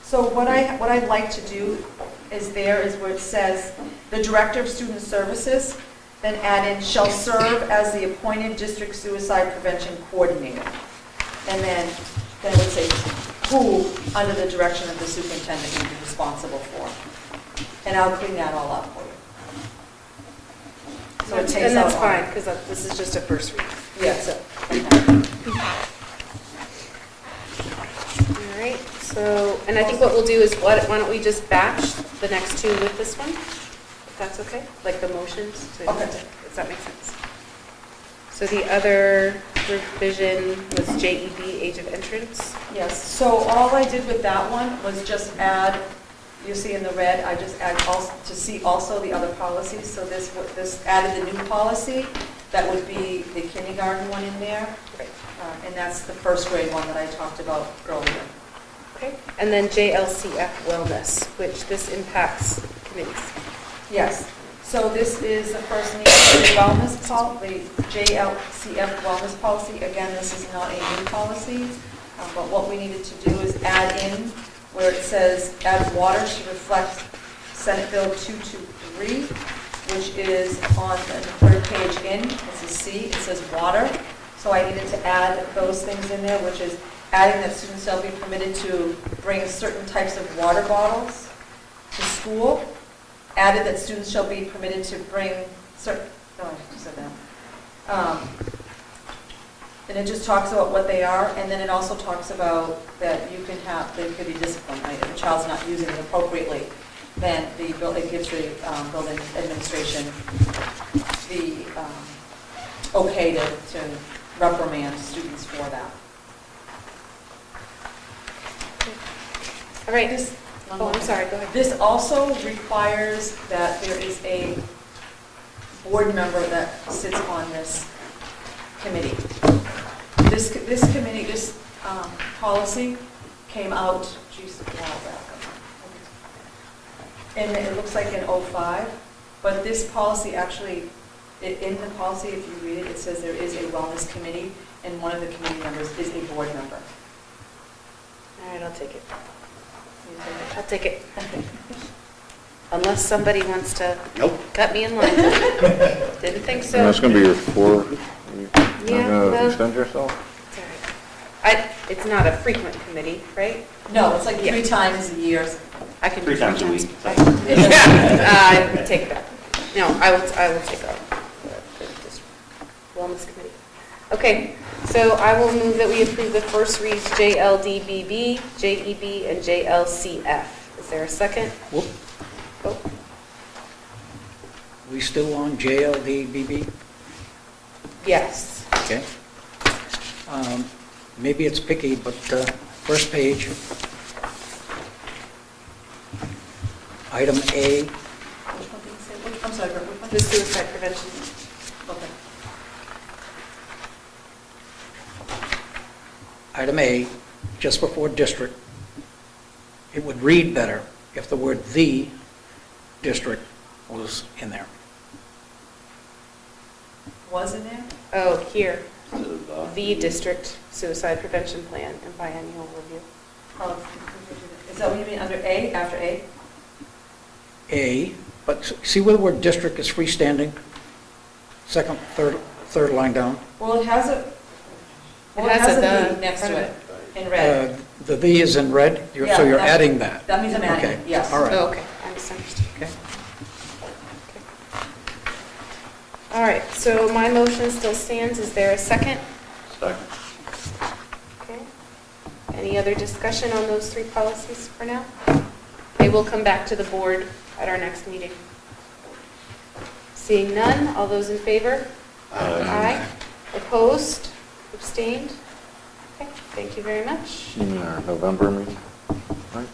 So what I'd like to do is where it says the Director of Student Services, then add in shall serve as the appointed district suicide prevention coordinator, and then it would say who under the direction of the superintendent would be responsible for. And I'll clean that all up for you. So it takes And that's out fine, water. because this is just a first read. Yes. All right, so, and I think what we'll do is, why don't we just batch the next two with this one? If that's okay? Like the motions? Okay. Does that make sense? So the other revision was JEB, age of entrance. Yes, so all I did with that one was just add, you see in the red, I just add also, to see also the other policies. So this added the new policy, that would be the kindergarten one in there. Right. And that's the first grade one that I talked about earlier. Okay, and then JLCF wellness, which this impacts committees. Yes, so this is the first need for the wellness policy, the JLCF wellness policy. Again, this is not a new policy, but what we needed to do is add in where it says add water to reflect Senate Bill 223, which is on the third page in, it's a C, it says water. So I needed to add those things in there, which is adding that students shall be permitted to bring certain types of water bottles to school. Added that students shall be permitted to bring certain, oh, I just said that. And it just talks about what they are, and then it also talks about that you can have, they could be disciplined, right? If a child's not using it appropriately, then it gives the building administration the okay to reprimand students for that. All right, This, oh, I'm sorry, go ahead. This also requires that there is a board member that sits on this committee. This committee, this policy came out, geez, a while back. And it looks like in '05, but this policy actually, in the policy, if you read it, it says there is a wellness committee, and one of the committee members is a board member. All right, I'll take it. I'll take it. Unless somebody wants to cut me in line. Didn't think so. And that's going to be your four, you're Yeah, going to well, extend yourself? it's all right. It's not a frequent committee, right? No, it's like Yeah. 3 times a year. I can do 3 times a week. I take it back. No, I will take off the wellness committee. Okay, so I will move that we approve the first reads JLDBB, JEB, and JLCF. Is there a second? Whoop. Oh, We still on JLDBB? yes. Okay. Maybe it's picky, but first page, item A, Which one did you say? I'm sorry, which one? The suicide prevention. Okay. item A, just before district, it would read better if the word "the" district was in there. Was in there? Oh, here. The district suicide prevention plan and biennial review. Oh, is that what you mean, under A, after A? A, but see where the word district is freestanding? Second, third line down. Well, it has a, well, it has a "the" next to it, in red. The "the" is in red, so Yeah, you're that- adding that. That means I'm adding Okay, it, yes. all right. Oh, okay, I misunderstood. Okay. All right, so my motion still stands. Is there a second? Second. Okay. Any other discussion on those 3 policies for now? They will come back to the board at our next meeting. Seeing none, all those in favor? Aye. Opposed? Abstained? Okay, thank you very much. You mean our November meeting, right?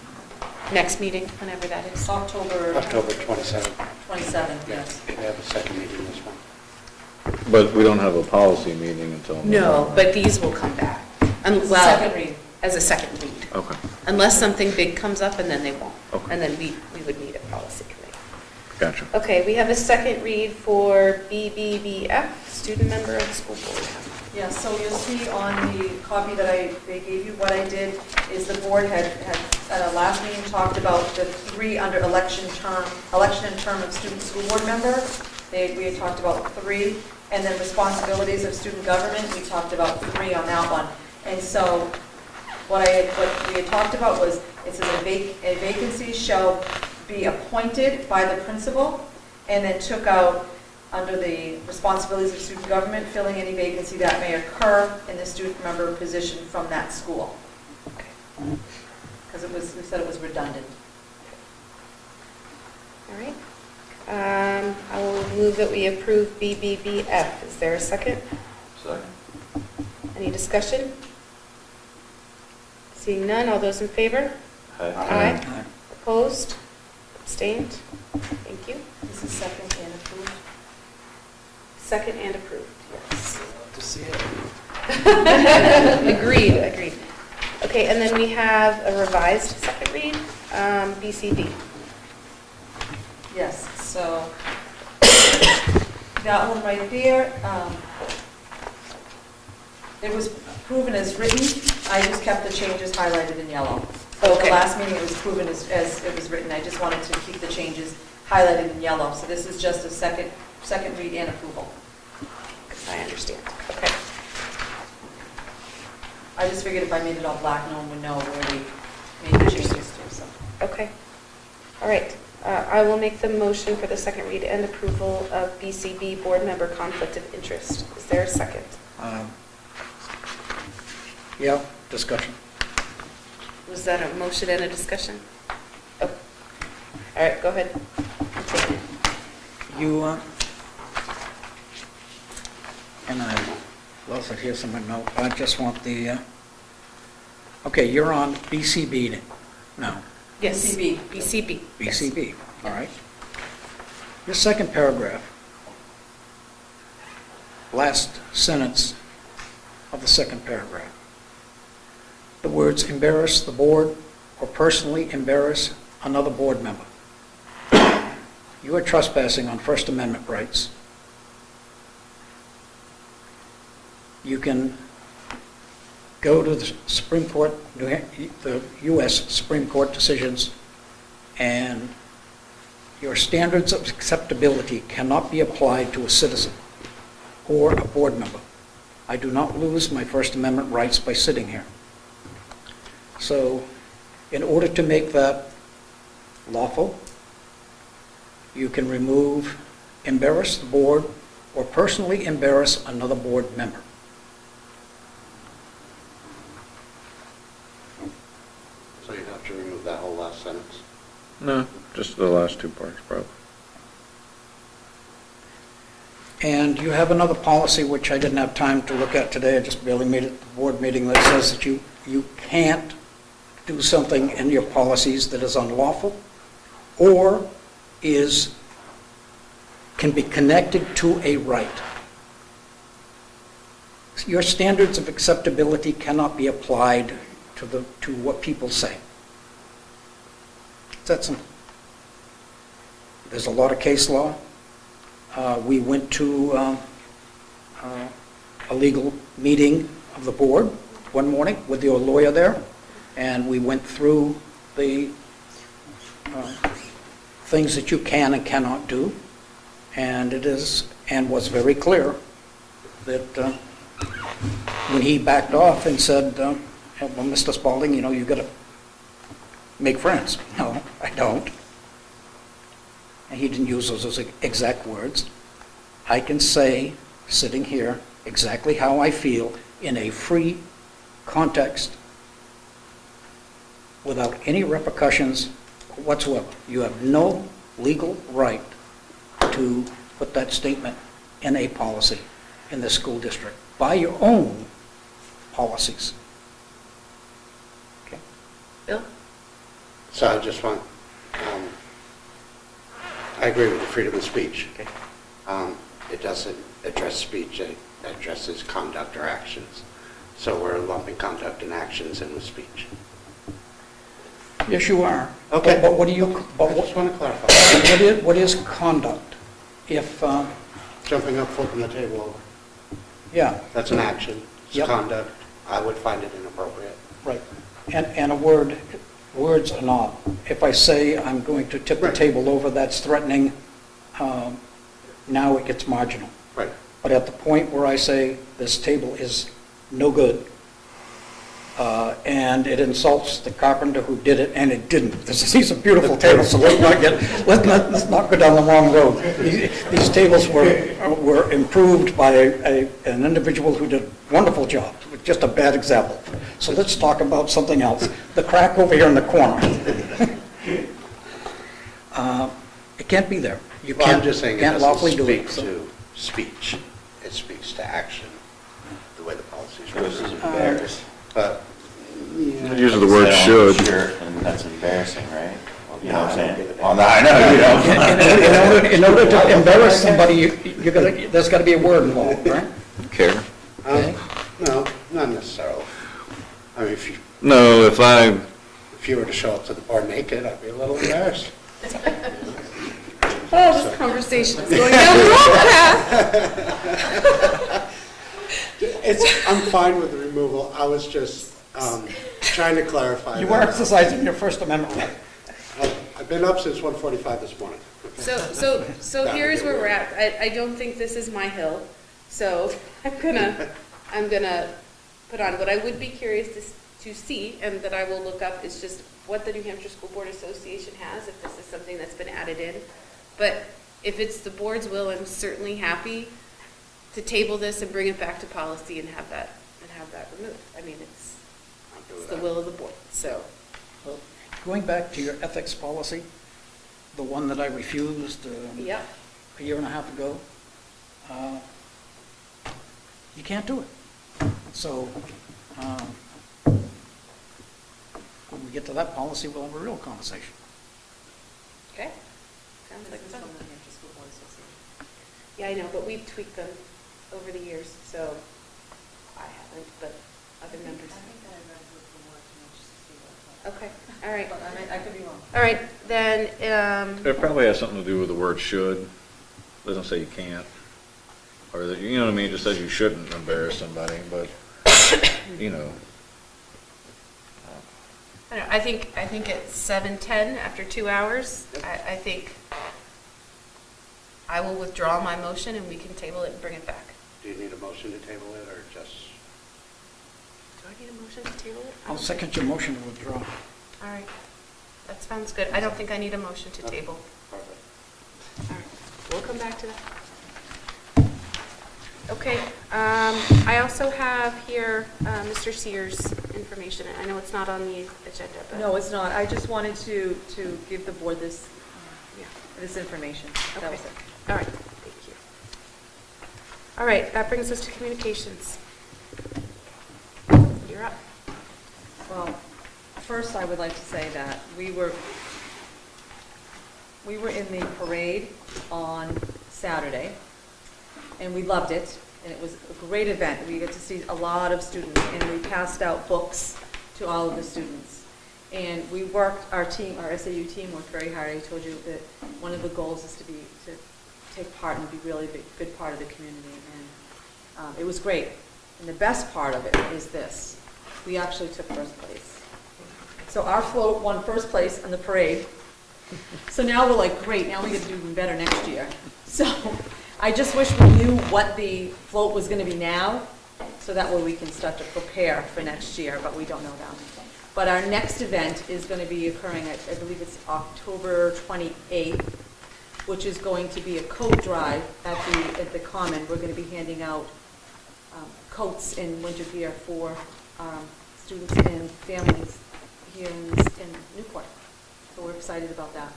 Next meeting, whenever that is. October October 27th. 27th, yes. We have a second meeting this month. But we don't have a policy meeting until No, November. but these will come back. Well, Second read. as a second read. Okay, Unless something big comes up, and then they won't. Okay. And then we would need a policy committee. gotcha. Okay, we have a second read for BBBF, student member of the school board. Yeah, so you'll see on the copy that they gave you, what I did is the board had at our last meeting talked about the 3 under election and term of student school board member. We had talked about 3, and then responsibilities of student government, we talked about 3 on that one. And so what we had talked about was, it says a vacancy shall be appointed by the principal, and then took out under the responsibilities of student government, filling any vacancy that may occur in the student member position from that school. Because we said it was redundant. All right. I will move that we approve BBBF. Is there a second? Second. Any discussion? Seeing none, all those in favor? Aye. Opposed? Abstained? Thank you. This is second and approved. Second and approved, yes. To see it. Agreed. Okay, and then we have a revised second read, BCD. Yes, so that one right there, it was proven as written. I just kept the changes highlighted in yellow. So at the Okay. last meeting, it was proven as it was written. I just wanted to keep the changes highlighted in yellow. So this is just a second read and approval. I understand. Okay. I just figured if I made it all black, no one would know where we made the changes to, so. Okay. All right. I will make the motion for the second read and approval of BCB Board Member Conflict of Interest. Is there a second? Yeah, discussion. Was that a motion and a discussion? Oh. All right, go ahead. You, and I lost it here somewhere. No, I just want the, okay, you're on BCB now. Yes. BCB. BCB. Yes. BCB, all right. Your second paragraph, last sentence of the second paragraph. The words embarrass the board or personally embarrass another board member. You are trespassing on First Amendment rights. You can go to the Supreme Court, the U.S. Supreme Court decisions, and your standards of acceptability cannot be applied to a citizen or a board member. I do not lose my First Amendment rights by sitting here. So, in order to make that lawful, you can remove embarrass the board or personally embarrass another board member. So you have to remove that whole last sentence? No, just the last two parts, probably. And you have another policy, which I didn't have time to look at today, I just barely made it to the board meeting, that says that you can't do something in your policies that is unlawful or can be connected to a right. Your standards of acceptability cannot be applied to what people say. It's that simple. There's a lot of case law. We went to a legal meeting of the board one morning with your lawyer there, and we went through the things that you can and cannot do, and was very clear that when he backed off and said, well, Mr. Spalding, you got to make friends. No, I don't. And he didn't use those exact words. I can say, sitting here, exactly how I feel in a free context without any repercussions whatsoever. You have no legal right to put that statement in a policy in the school district by your own policies. Okay. Bill? So I just want, I agree with the freedom of speech. Okay. It doesn't address speech, it addresses conduct or actions. So we're lumping conduct and actions in with speech. Yes, you are. Okay. But what do you? I just want to clarify. What is conduct? If Jumping up, flipping the table over. yeah, That's an action. It's Yep. conduct. I would find it inappropriate. right. And words are not. If I say I'm going to tip the Right. table over, that's threatening. Now it gets marginal. Right. But at the point where I say this table is no good, and it insults the carpenter who did it, and it didn't. These are beautiful tables, so let's not go down the wrong road. These tables were improved by an individual who did a wonderful job, just a bad example. So let's talk about something else. The crack over here in the corner. It can't be there. You Well, can't, I'm just saying it can't lawfully doesn't do it. speak so- to speech. It speaks to action, the way the policy is This is written. embarrassing. But, It uses the word should. And that's embarrassing, right? You know what I'm saying? Well, no, I know you don't. In order to embarrass somebody, there's got to be a word involved, right? Care? No, not necessarily. I mean, No, if you were to show up to the bar naked, I'd be a little embarrassed. Oh, this conversation is going down the wrong path. I'm fine with the removal. I was just trying to clarify. You that. were exercising your First Amendment right. I've been up since 1:45 this morning. So here's where we're at. I don't think this is my hill, so I'm gonna put on. What I would be curious to see, and that I will look up, is just what the New Hampshire School Board Association has, if this is something that's been added in. But if it's the board's will, I'm certainly happy to table this and bring it back to policy and have that removed. I mean, it's the will of the board, so. Well, going back to your ethics policy, the one that I refused Yep. a year and a half ago, you can't do it. So when we get to that policy, we'll have a real conversation. Okay. Sounds like fun. Yeah, I know, but we've tweaked them over the years, so I haven't, but other members. Okay, all right. But I could be wrong. All right, then, It probably has something to do with the word should. Doesn't say you can't. Or that, you know what I mean, it just says you shouldn't embarrass somebody, but, you know. I don't know, I think it's 7:10 after 2 hours. I think I will withdraw my motion and we can table it and bring it back. Do you need a motion to table it, or just? Do I need a motion to table it? I'll second your motion to withdraw. All right, that sounds good. I don't think I need a motion to table. Perfect. All right, we'll come back to that. Okay, I also have here Mr. Sears' information. I know it's not on the agenda, but. No, it's not. I just wanted to give the board this information. That Okay. was it. All right, thank you. All right, that brings us to communications. You're up. Well, first I would like to say that we were in the parade on Saturday, and we loved it, and it was a great event. We got to see a lot of students, and we passed out books to all of the students. And we worked, our SAU team worked very hard. I told you that one of the goals is to take part and be really a good part of the community, and it was great. And the best part of it is this: we actually took first place. So our float won first place in the parade. So now we're like, great, now we get to do even better next year. So I just wish we knew what the float was going to be now, so that way we can start to prepare for next year, but we don't know that. But our next event is going to be occurring, I believe it's October 28th, which is going to be a coat drive at the Common. We're going to be handing out coats and winter gear for students and families here in Newport. So we're excited about that.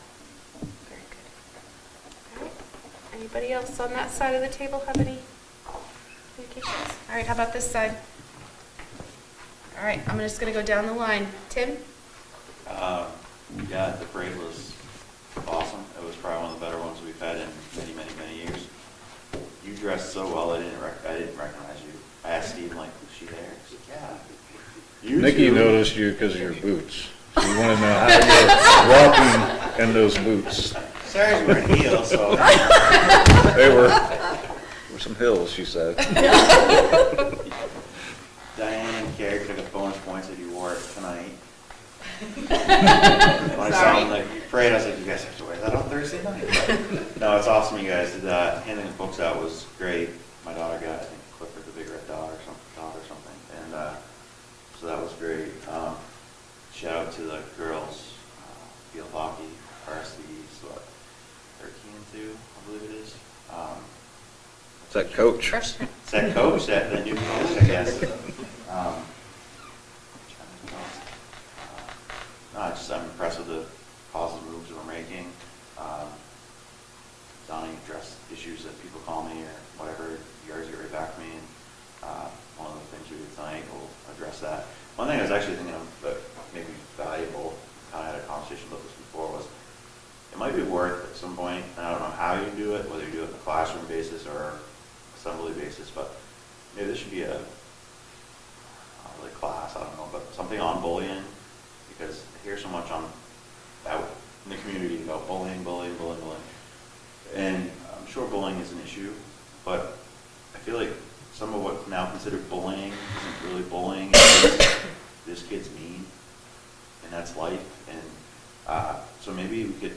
Very good. All right. Anybody else on that side of the table have any communications? All right, how about this side? All right, I'm just going to go down the line. Tim? Yeah, the parade was awesome. It was probably one of the better ones we've had in many, many, many years. You dressed so well, I didn't recognize you. I asked Steve, like, was she there? He said, yeah. You Nikki too. noticed you because of your boots. She wanted to know how you were walking in those boots. Sarah's wearing heels, so. They were some hills, she said. Diane and Carrie took a bonus points if you wore it tonight. When I saw them, like, you prayed, I was like, you guys have to wear that on Thursday night. But, no, it's awesome, you guys did that. Handing the books out was great. My daughter got, I think, Clifford the Big Red Dot or something. And so that was great. shout out to the girls, field hockey, varsity's what, 13 and 2, I believe it is. It's that coach. It's that coach, that new coach, I guess. I'm impressed with the positive moves that we're making. Donnie addressed issues that people call me or whatever, you guys get right back to me. And one of the things we did tonight, we'll address that. One thing I was actually thinking of that maybe valuable, kind of had a conversation about this before, was it might be worth at some point, and I don't know how you do it, whether you do it on a classroom basis or assembly basis, but maybe this should be a really class, I don't know, but something on bullying, because I hear so much on out in the community about bullying. And I'm sure bullying is an issue, but I feel like some of what's now considered bullying isn't really bullying. This kid's mean, and that's life. And so maybe we could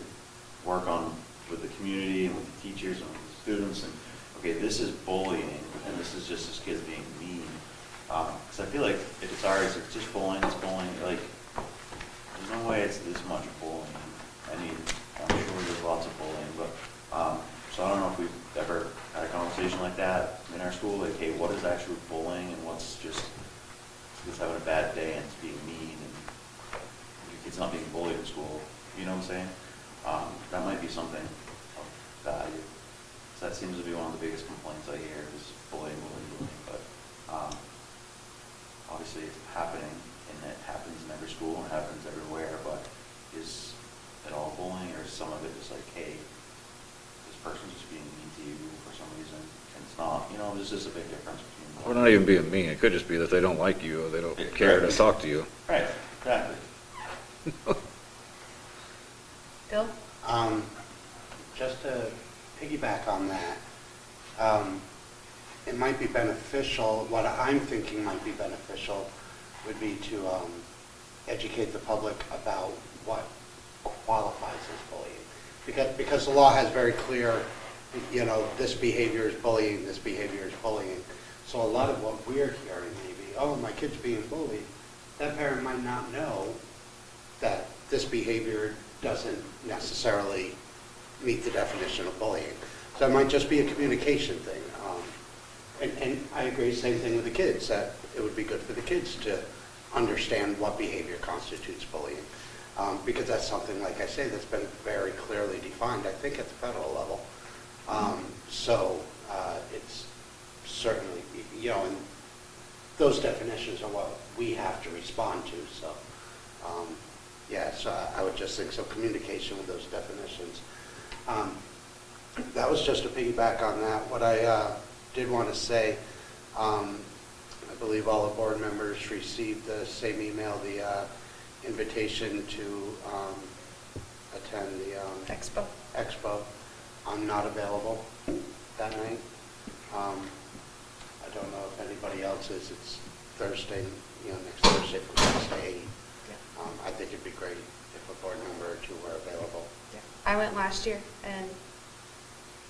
work on with the community and with the teachers and with the students. And okay, this is bullying, and this is just this kid's being mean. Because I feel like if it's ours, it's just bullying. It's bullying. Like there's no way it's this much bullying. I mean, I'm sure there's lots of bullying, but so I don't know if we've ever had a conversation like that in our school, like, hey, what is actually bullying and what's just having a bad day and it's being mean and your kid's not being bullied in school, you know what I'm saying? That might be something of value. So that seems to be one of the biggest complaints I hear is bullying. But obviously it's happening, and it happens in every school and it happens everywhere, but is it all bullying, or is some of it just like, hey, this person's just being mean to you for some reason, and it's not, you know, there's just a big difference between. Or not even being mean, it could just be that they don't like you or they don't care to talk to you. Right, exactly. Bill? Just to piggyback on that, it might be beneficial, what I'm thinking might be beneficial would be to educate the public about what qualifies as bullying. Because the law has very clear, you know, this behavior is bullying, this behavior is bullying. So a lot of what we're hearing may be, oh, my kid's being bullied. That parent might not know that this behavior doesn't necessarily meet the definition of bullying. So it might just be a communication thing. And I agree, same thing with the kids, that it would be good for the kids to understand what behavior constitutes bullying. Because that's something, like I say, that's been very clearly defined, I think, at the federal level. So it's certainly, you know, and those definitions are what we have to respond to. So, yeah, so I would just think so, communication with those definitions. That was just to piggyback on that. What I did want to say, I believe all the board members received the same email, the invitation to attend the Expo. I'm not available that night. I don't know if anybody else is. It's Thursday, you know, next Thursday from 6 to 8. I think it'd be great if a board member or two were available. Yeah. I went last year,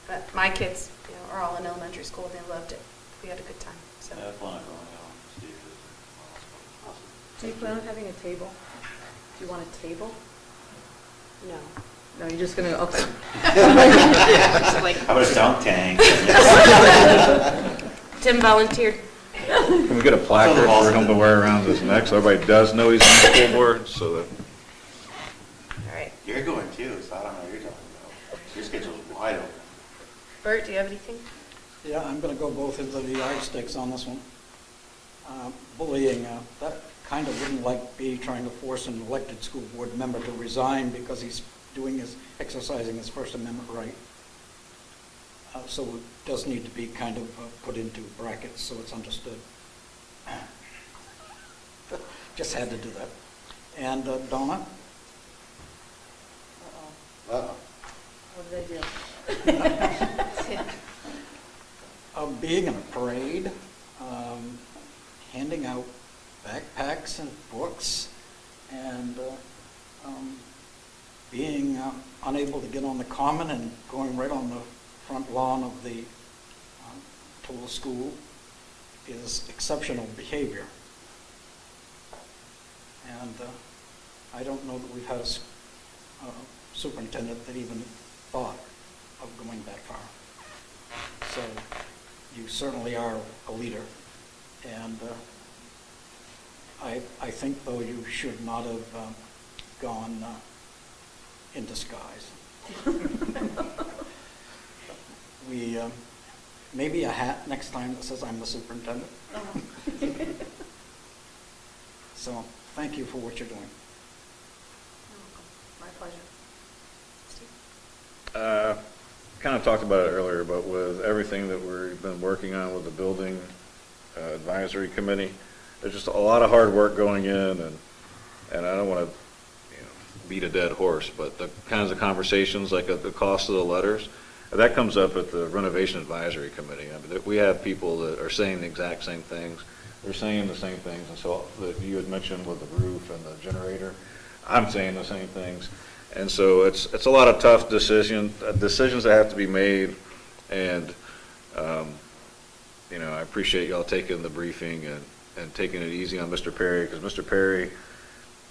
but my kids, you know, are all in elementary school. They loved it. We had a good time. So. Yeah, I plan on going out. Steve is awesome. Do you plan on having a table? Do you want a table? No. No, you're just going to, okay. How about a dunk tank? Tim volunteered. Can we get a placard for him to wear around his neck so everybody does know he's on the school board? So that. All right. You're going too, so I don't know what you're talking about. Your schedule's wide open. Bert, do you have anything? Yeah, I'm going to go both into the yardsticks on this one. Bullying, that kind of wouldn't like me trying to force an elected school board member to resign because he's exercising his First Amendment right. So it does need to be kind of put into brackets so it's understood. Just had to do that. And Donna? Uh-oh. What did I do? Being in a parade, handing out backpacks and books, and being unable to get on the common and going right on the front lawn of the Toll School is exceptional behavior. And I don't know that we've had a superintendent that even thought of going that far. So you certainly are a leader. And I think, though, you should not have gone in disguise. We, maybe a hat next time that says I'm the superintendent. So thank you for what you're doing. My pleasure. Kind of talked about it earlier, but with everything that we've been working on with the building advisory committee, there's just a lot of hard work going in, and I don't want to beat a dead horse, but the kinds of conversations, like the cost of the letters, that comes up at the renovation advisory committee. I mean, we have people that are saying the exact same things. They're saying the same things, and so that you had mentioned with the roof and the generator, I'm saying the same things. And so it's a lot of tough decisions that have to be made, and I appreciate y'all taking the briefing and taking it easy on Mr. Perry, because Mr. Perry,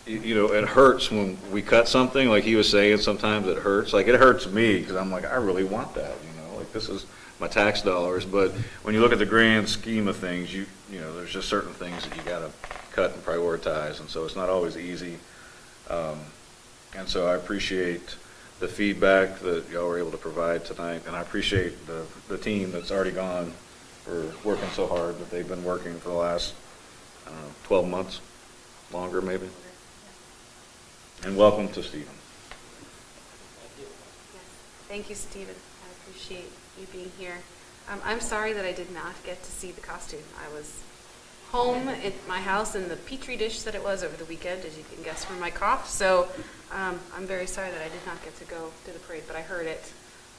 it hurts when we cut something, like he was saying, sometimes it hurts. Like, it hurts me, because I'm like, I really want that, like, this is my tax dollars. But when you look at the grand scheme of things, there's just certain things that you got to cut and prioritize, and so it's not always easy. And so I appreciate the feedback that y'all were able to provide tonight, and I appreciate the team that's already gone for working so hard that they've been working for the last 12 months, longer maybe. And welcome to Stephen. Thank you, Stephen. I appreciate you being here. I'm sorry that I did not get to see the costume. I was home at my house in the petri dish that it was over the weekend, as you can guess from my cough. So I'm very sorry that I did not get to go to the parade, but I heard it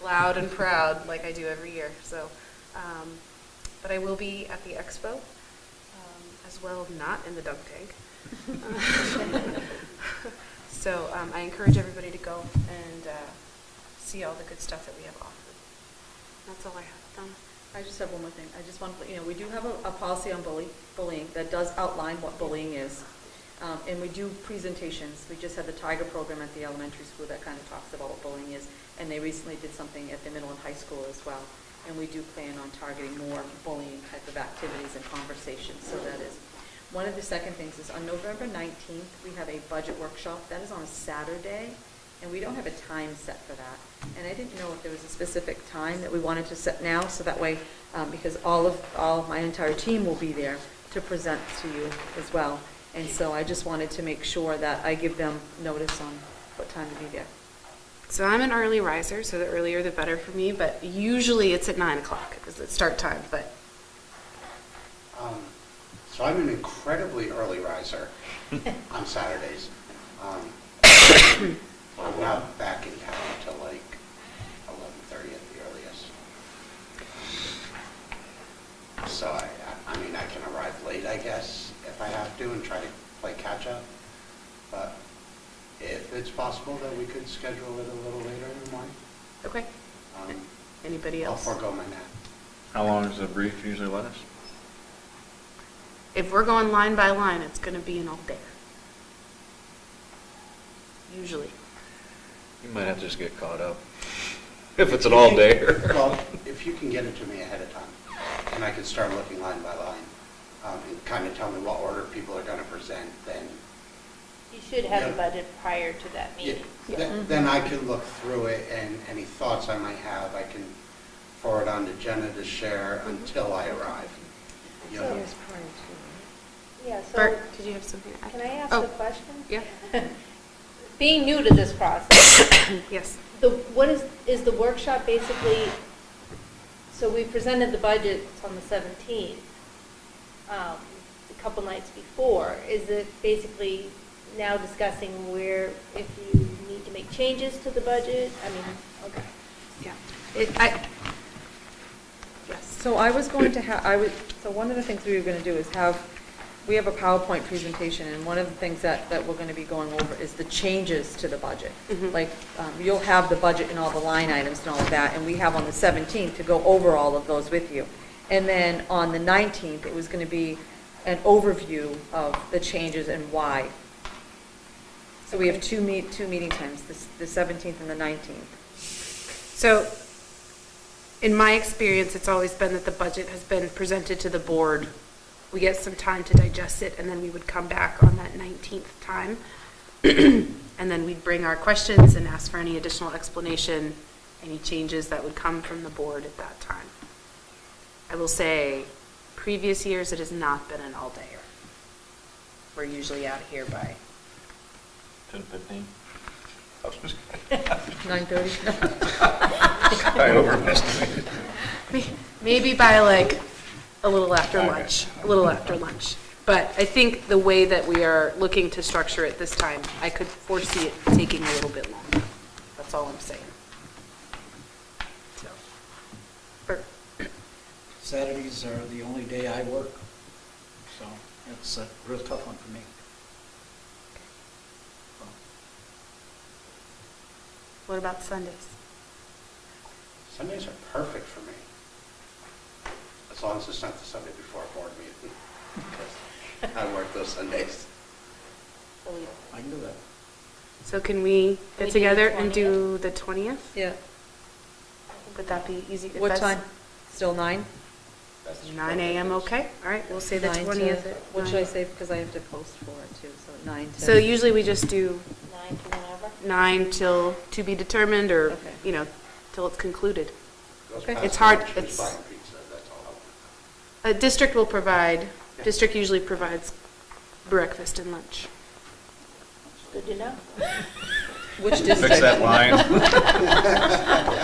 loud and proud like I do every year. So, but I will be at the expo as well, not in the dunk tank. So I encourage everybody to go and see all the good stuff that we have offered. That's all I have. Donna? I just have one more thing. I just want to, we do have a policy on bullying that does outline what bullying is. And we do presentations. We just had the Tiger program at the elementary school that kind of talks about what bullying is. And they recently did something at the middle and high school as well. And we do plan on targeting more bullying type of activities and conversations. So that is one of the second things is on November 19th, we have a budget workshop. That is on a Saturday. And we don't have a time set for that. And I didn't know if there was a specific time that we wanted to set now, so that way, because all my entire team will be there to present to you as well. And so I just wanted to make sure that I give them notice on what time to be there. So I'm an early riser, so the earlier the better for me, but usually it's at 9 o'clock is the start time, but. So I'm an incredibly early riser on Saturdays. I'm not back in town until like 11:30 at the earliest. So I mean, I can arrive late, I guess, if I have to, and try to play catch up. But if it's possible that we could schedule it a little later in the morning. Okay. Anybody else? I'll forego my nap. How long does the brief usually last? If we're going line by line, it's going to be an all day. Usually. You might have to just get caught up if it's an all day. Well, if you can get it to me ahead of time, and I can start looking line by line, and kind of tell me what order people are going to present, then. You should have a budget prior to that meeting. Then I can look through it, and any thoughts I might have, I can forward on to Jenna to share until I arrive. You know? Yeah, so. Bert, did you have something to add? Can I ask a question? Yeah. Being new to this process. Yes. What is the workshop basically, so we presented the budget on the 17th, a couple nights before. Is it basically now discussing where, if you need to make changes to the budget? I mean, okay. Yeah. Yes. So I was going to so one of the things we were going to do is we have a PowerPoint presentation, and one of the things that we're going to be going over is the changes to the budget. Mm-hmm. Like, you'll have the budget and all the line items and all of that, and we have on the 17th to go over all of those with you. And then on the 19th, it was going to be an overview of the changes and why. So we have two meeting times, the 17th and the 19th. So, in my experience, it's always been that the budget has been presented to the board. We get some time to digest it, and then we would come back on that 19th time. And then we'd bring our questions and ask for any additional explanation, any changes that would come from the board at that time. I will say, previous years, it has not been an all-dayer. We're usually out of here by 10:15. I was just 9:30? I overestimated. maybe by like a little after lunch, But I think the way that we are looking to structure it this time, I could foresee it taking a little bit longer. That's all I'm saying. So, Bert. Saturdays are the only day I work, so it's a real tough one for me. What about Sundays? Sundays are perfect for me, as long as it's not the Sunday before a board meeting. Because I work those Sundays. I can do that. So can we Can we get do together the and do the 20th? Yeah. Would that be easy? If What that's time? Still 9? 9 a.m. okay? All right, we'll say the 9 to 20th. at What 9. should I say, because I have to post for it too, so 9 to. So usually we just do 9 to whenever. 9 till to be determined, or, Okay. till it's concluded. Goes Okay. past It's hard- lunch, who's it's- buying pizza, that's all. District will provide, district usually provides breakfast and lunch. Good to know. Which district? Fix that line.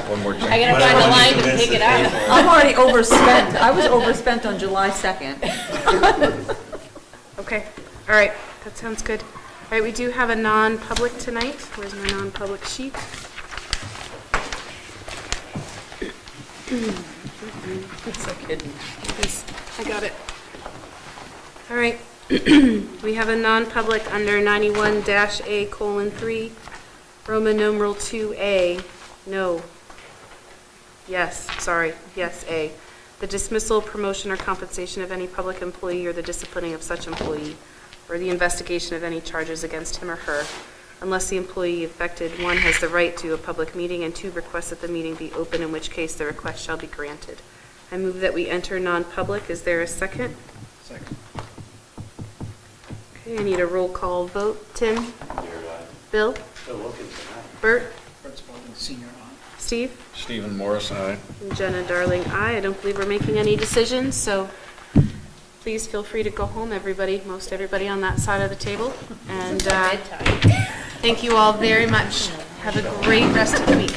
One more I time. gotta find a line to pick it up. I'm already overspent. I was overspent on July 2nd. Okay, all right, that sounds good. All right, we do have a non-public tonight. Where's my non-public sheet? It's like hidden. I got it. All right. We have a non-public under 91-A:3, Roman numeral 2A. No. Yes, sorry. Yes, A. The dismissal, promotion, or compensation of any public employee or the disciplining of such employee, or the investigation of any charges against him or her, unless the employee affected, 1, has the right to a public meeting, and 2, requests that the meeting be open, in which case the request shall be granted. I move that we enter non-public. Is there a second? Second. Okay, I need a roll call vote. Tim? Bill? Still looking tonight. Bert? Brett Spalding, senior on. Steve? Stephen Morris, aye. And Jenna Darling, aye. I don't believe we're making any decisions, so please feel free to go home, everybody, most everybody on that side of the table. And Bedtime. thank you all very much. Have a great rest of the week.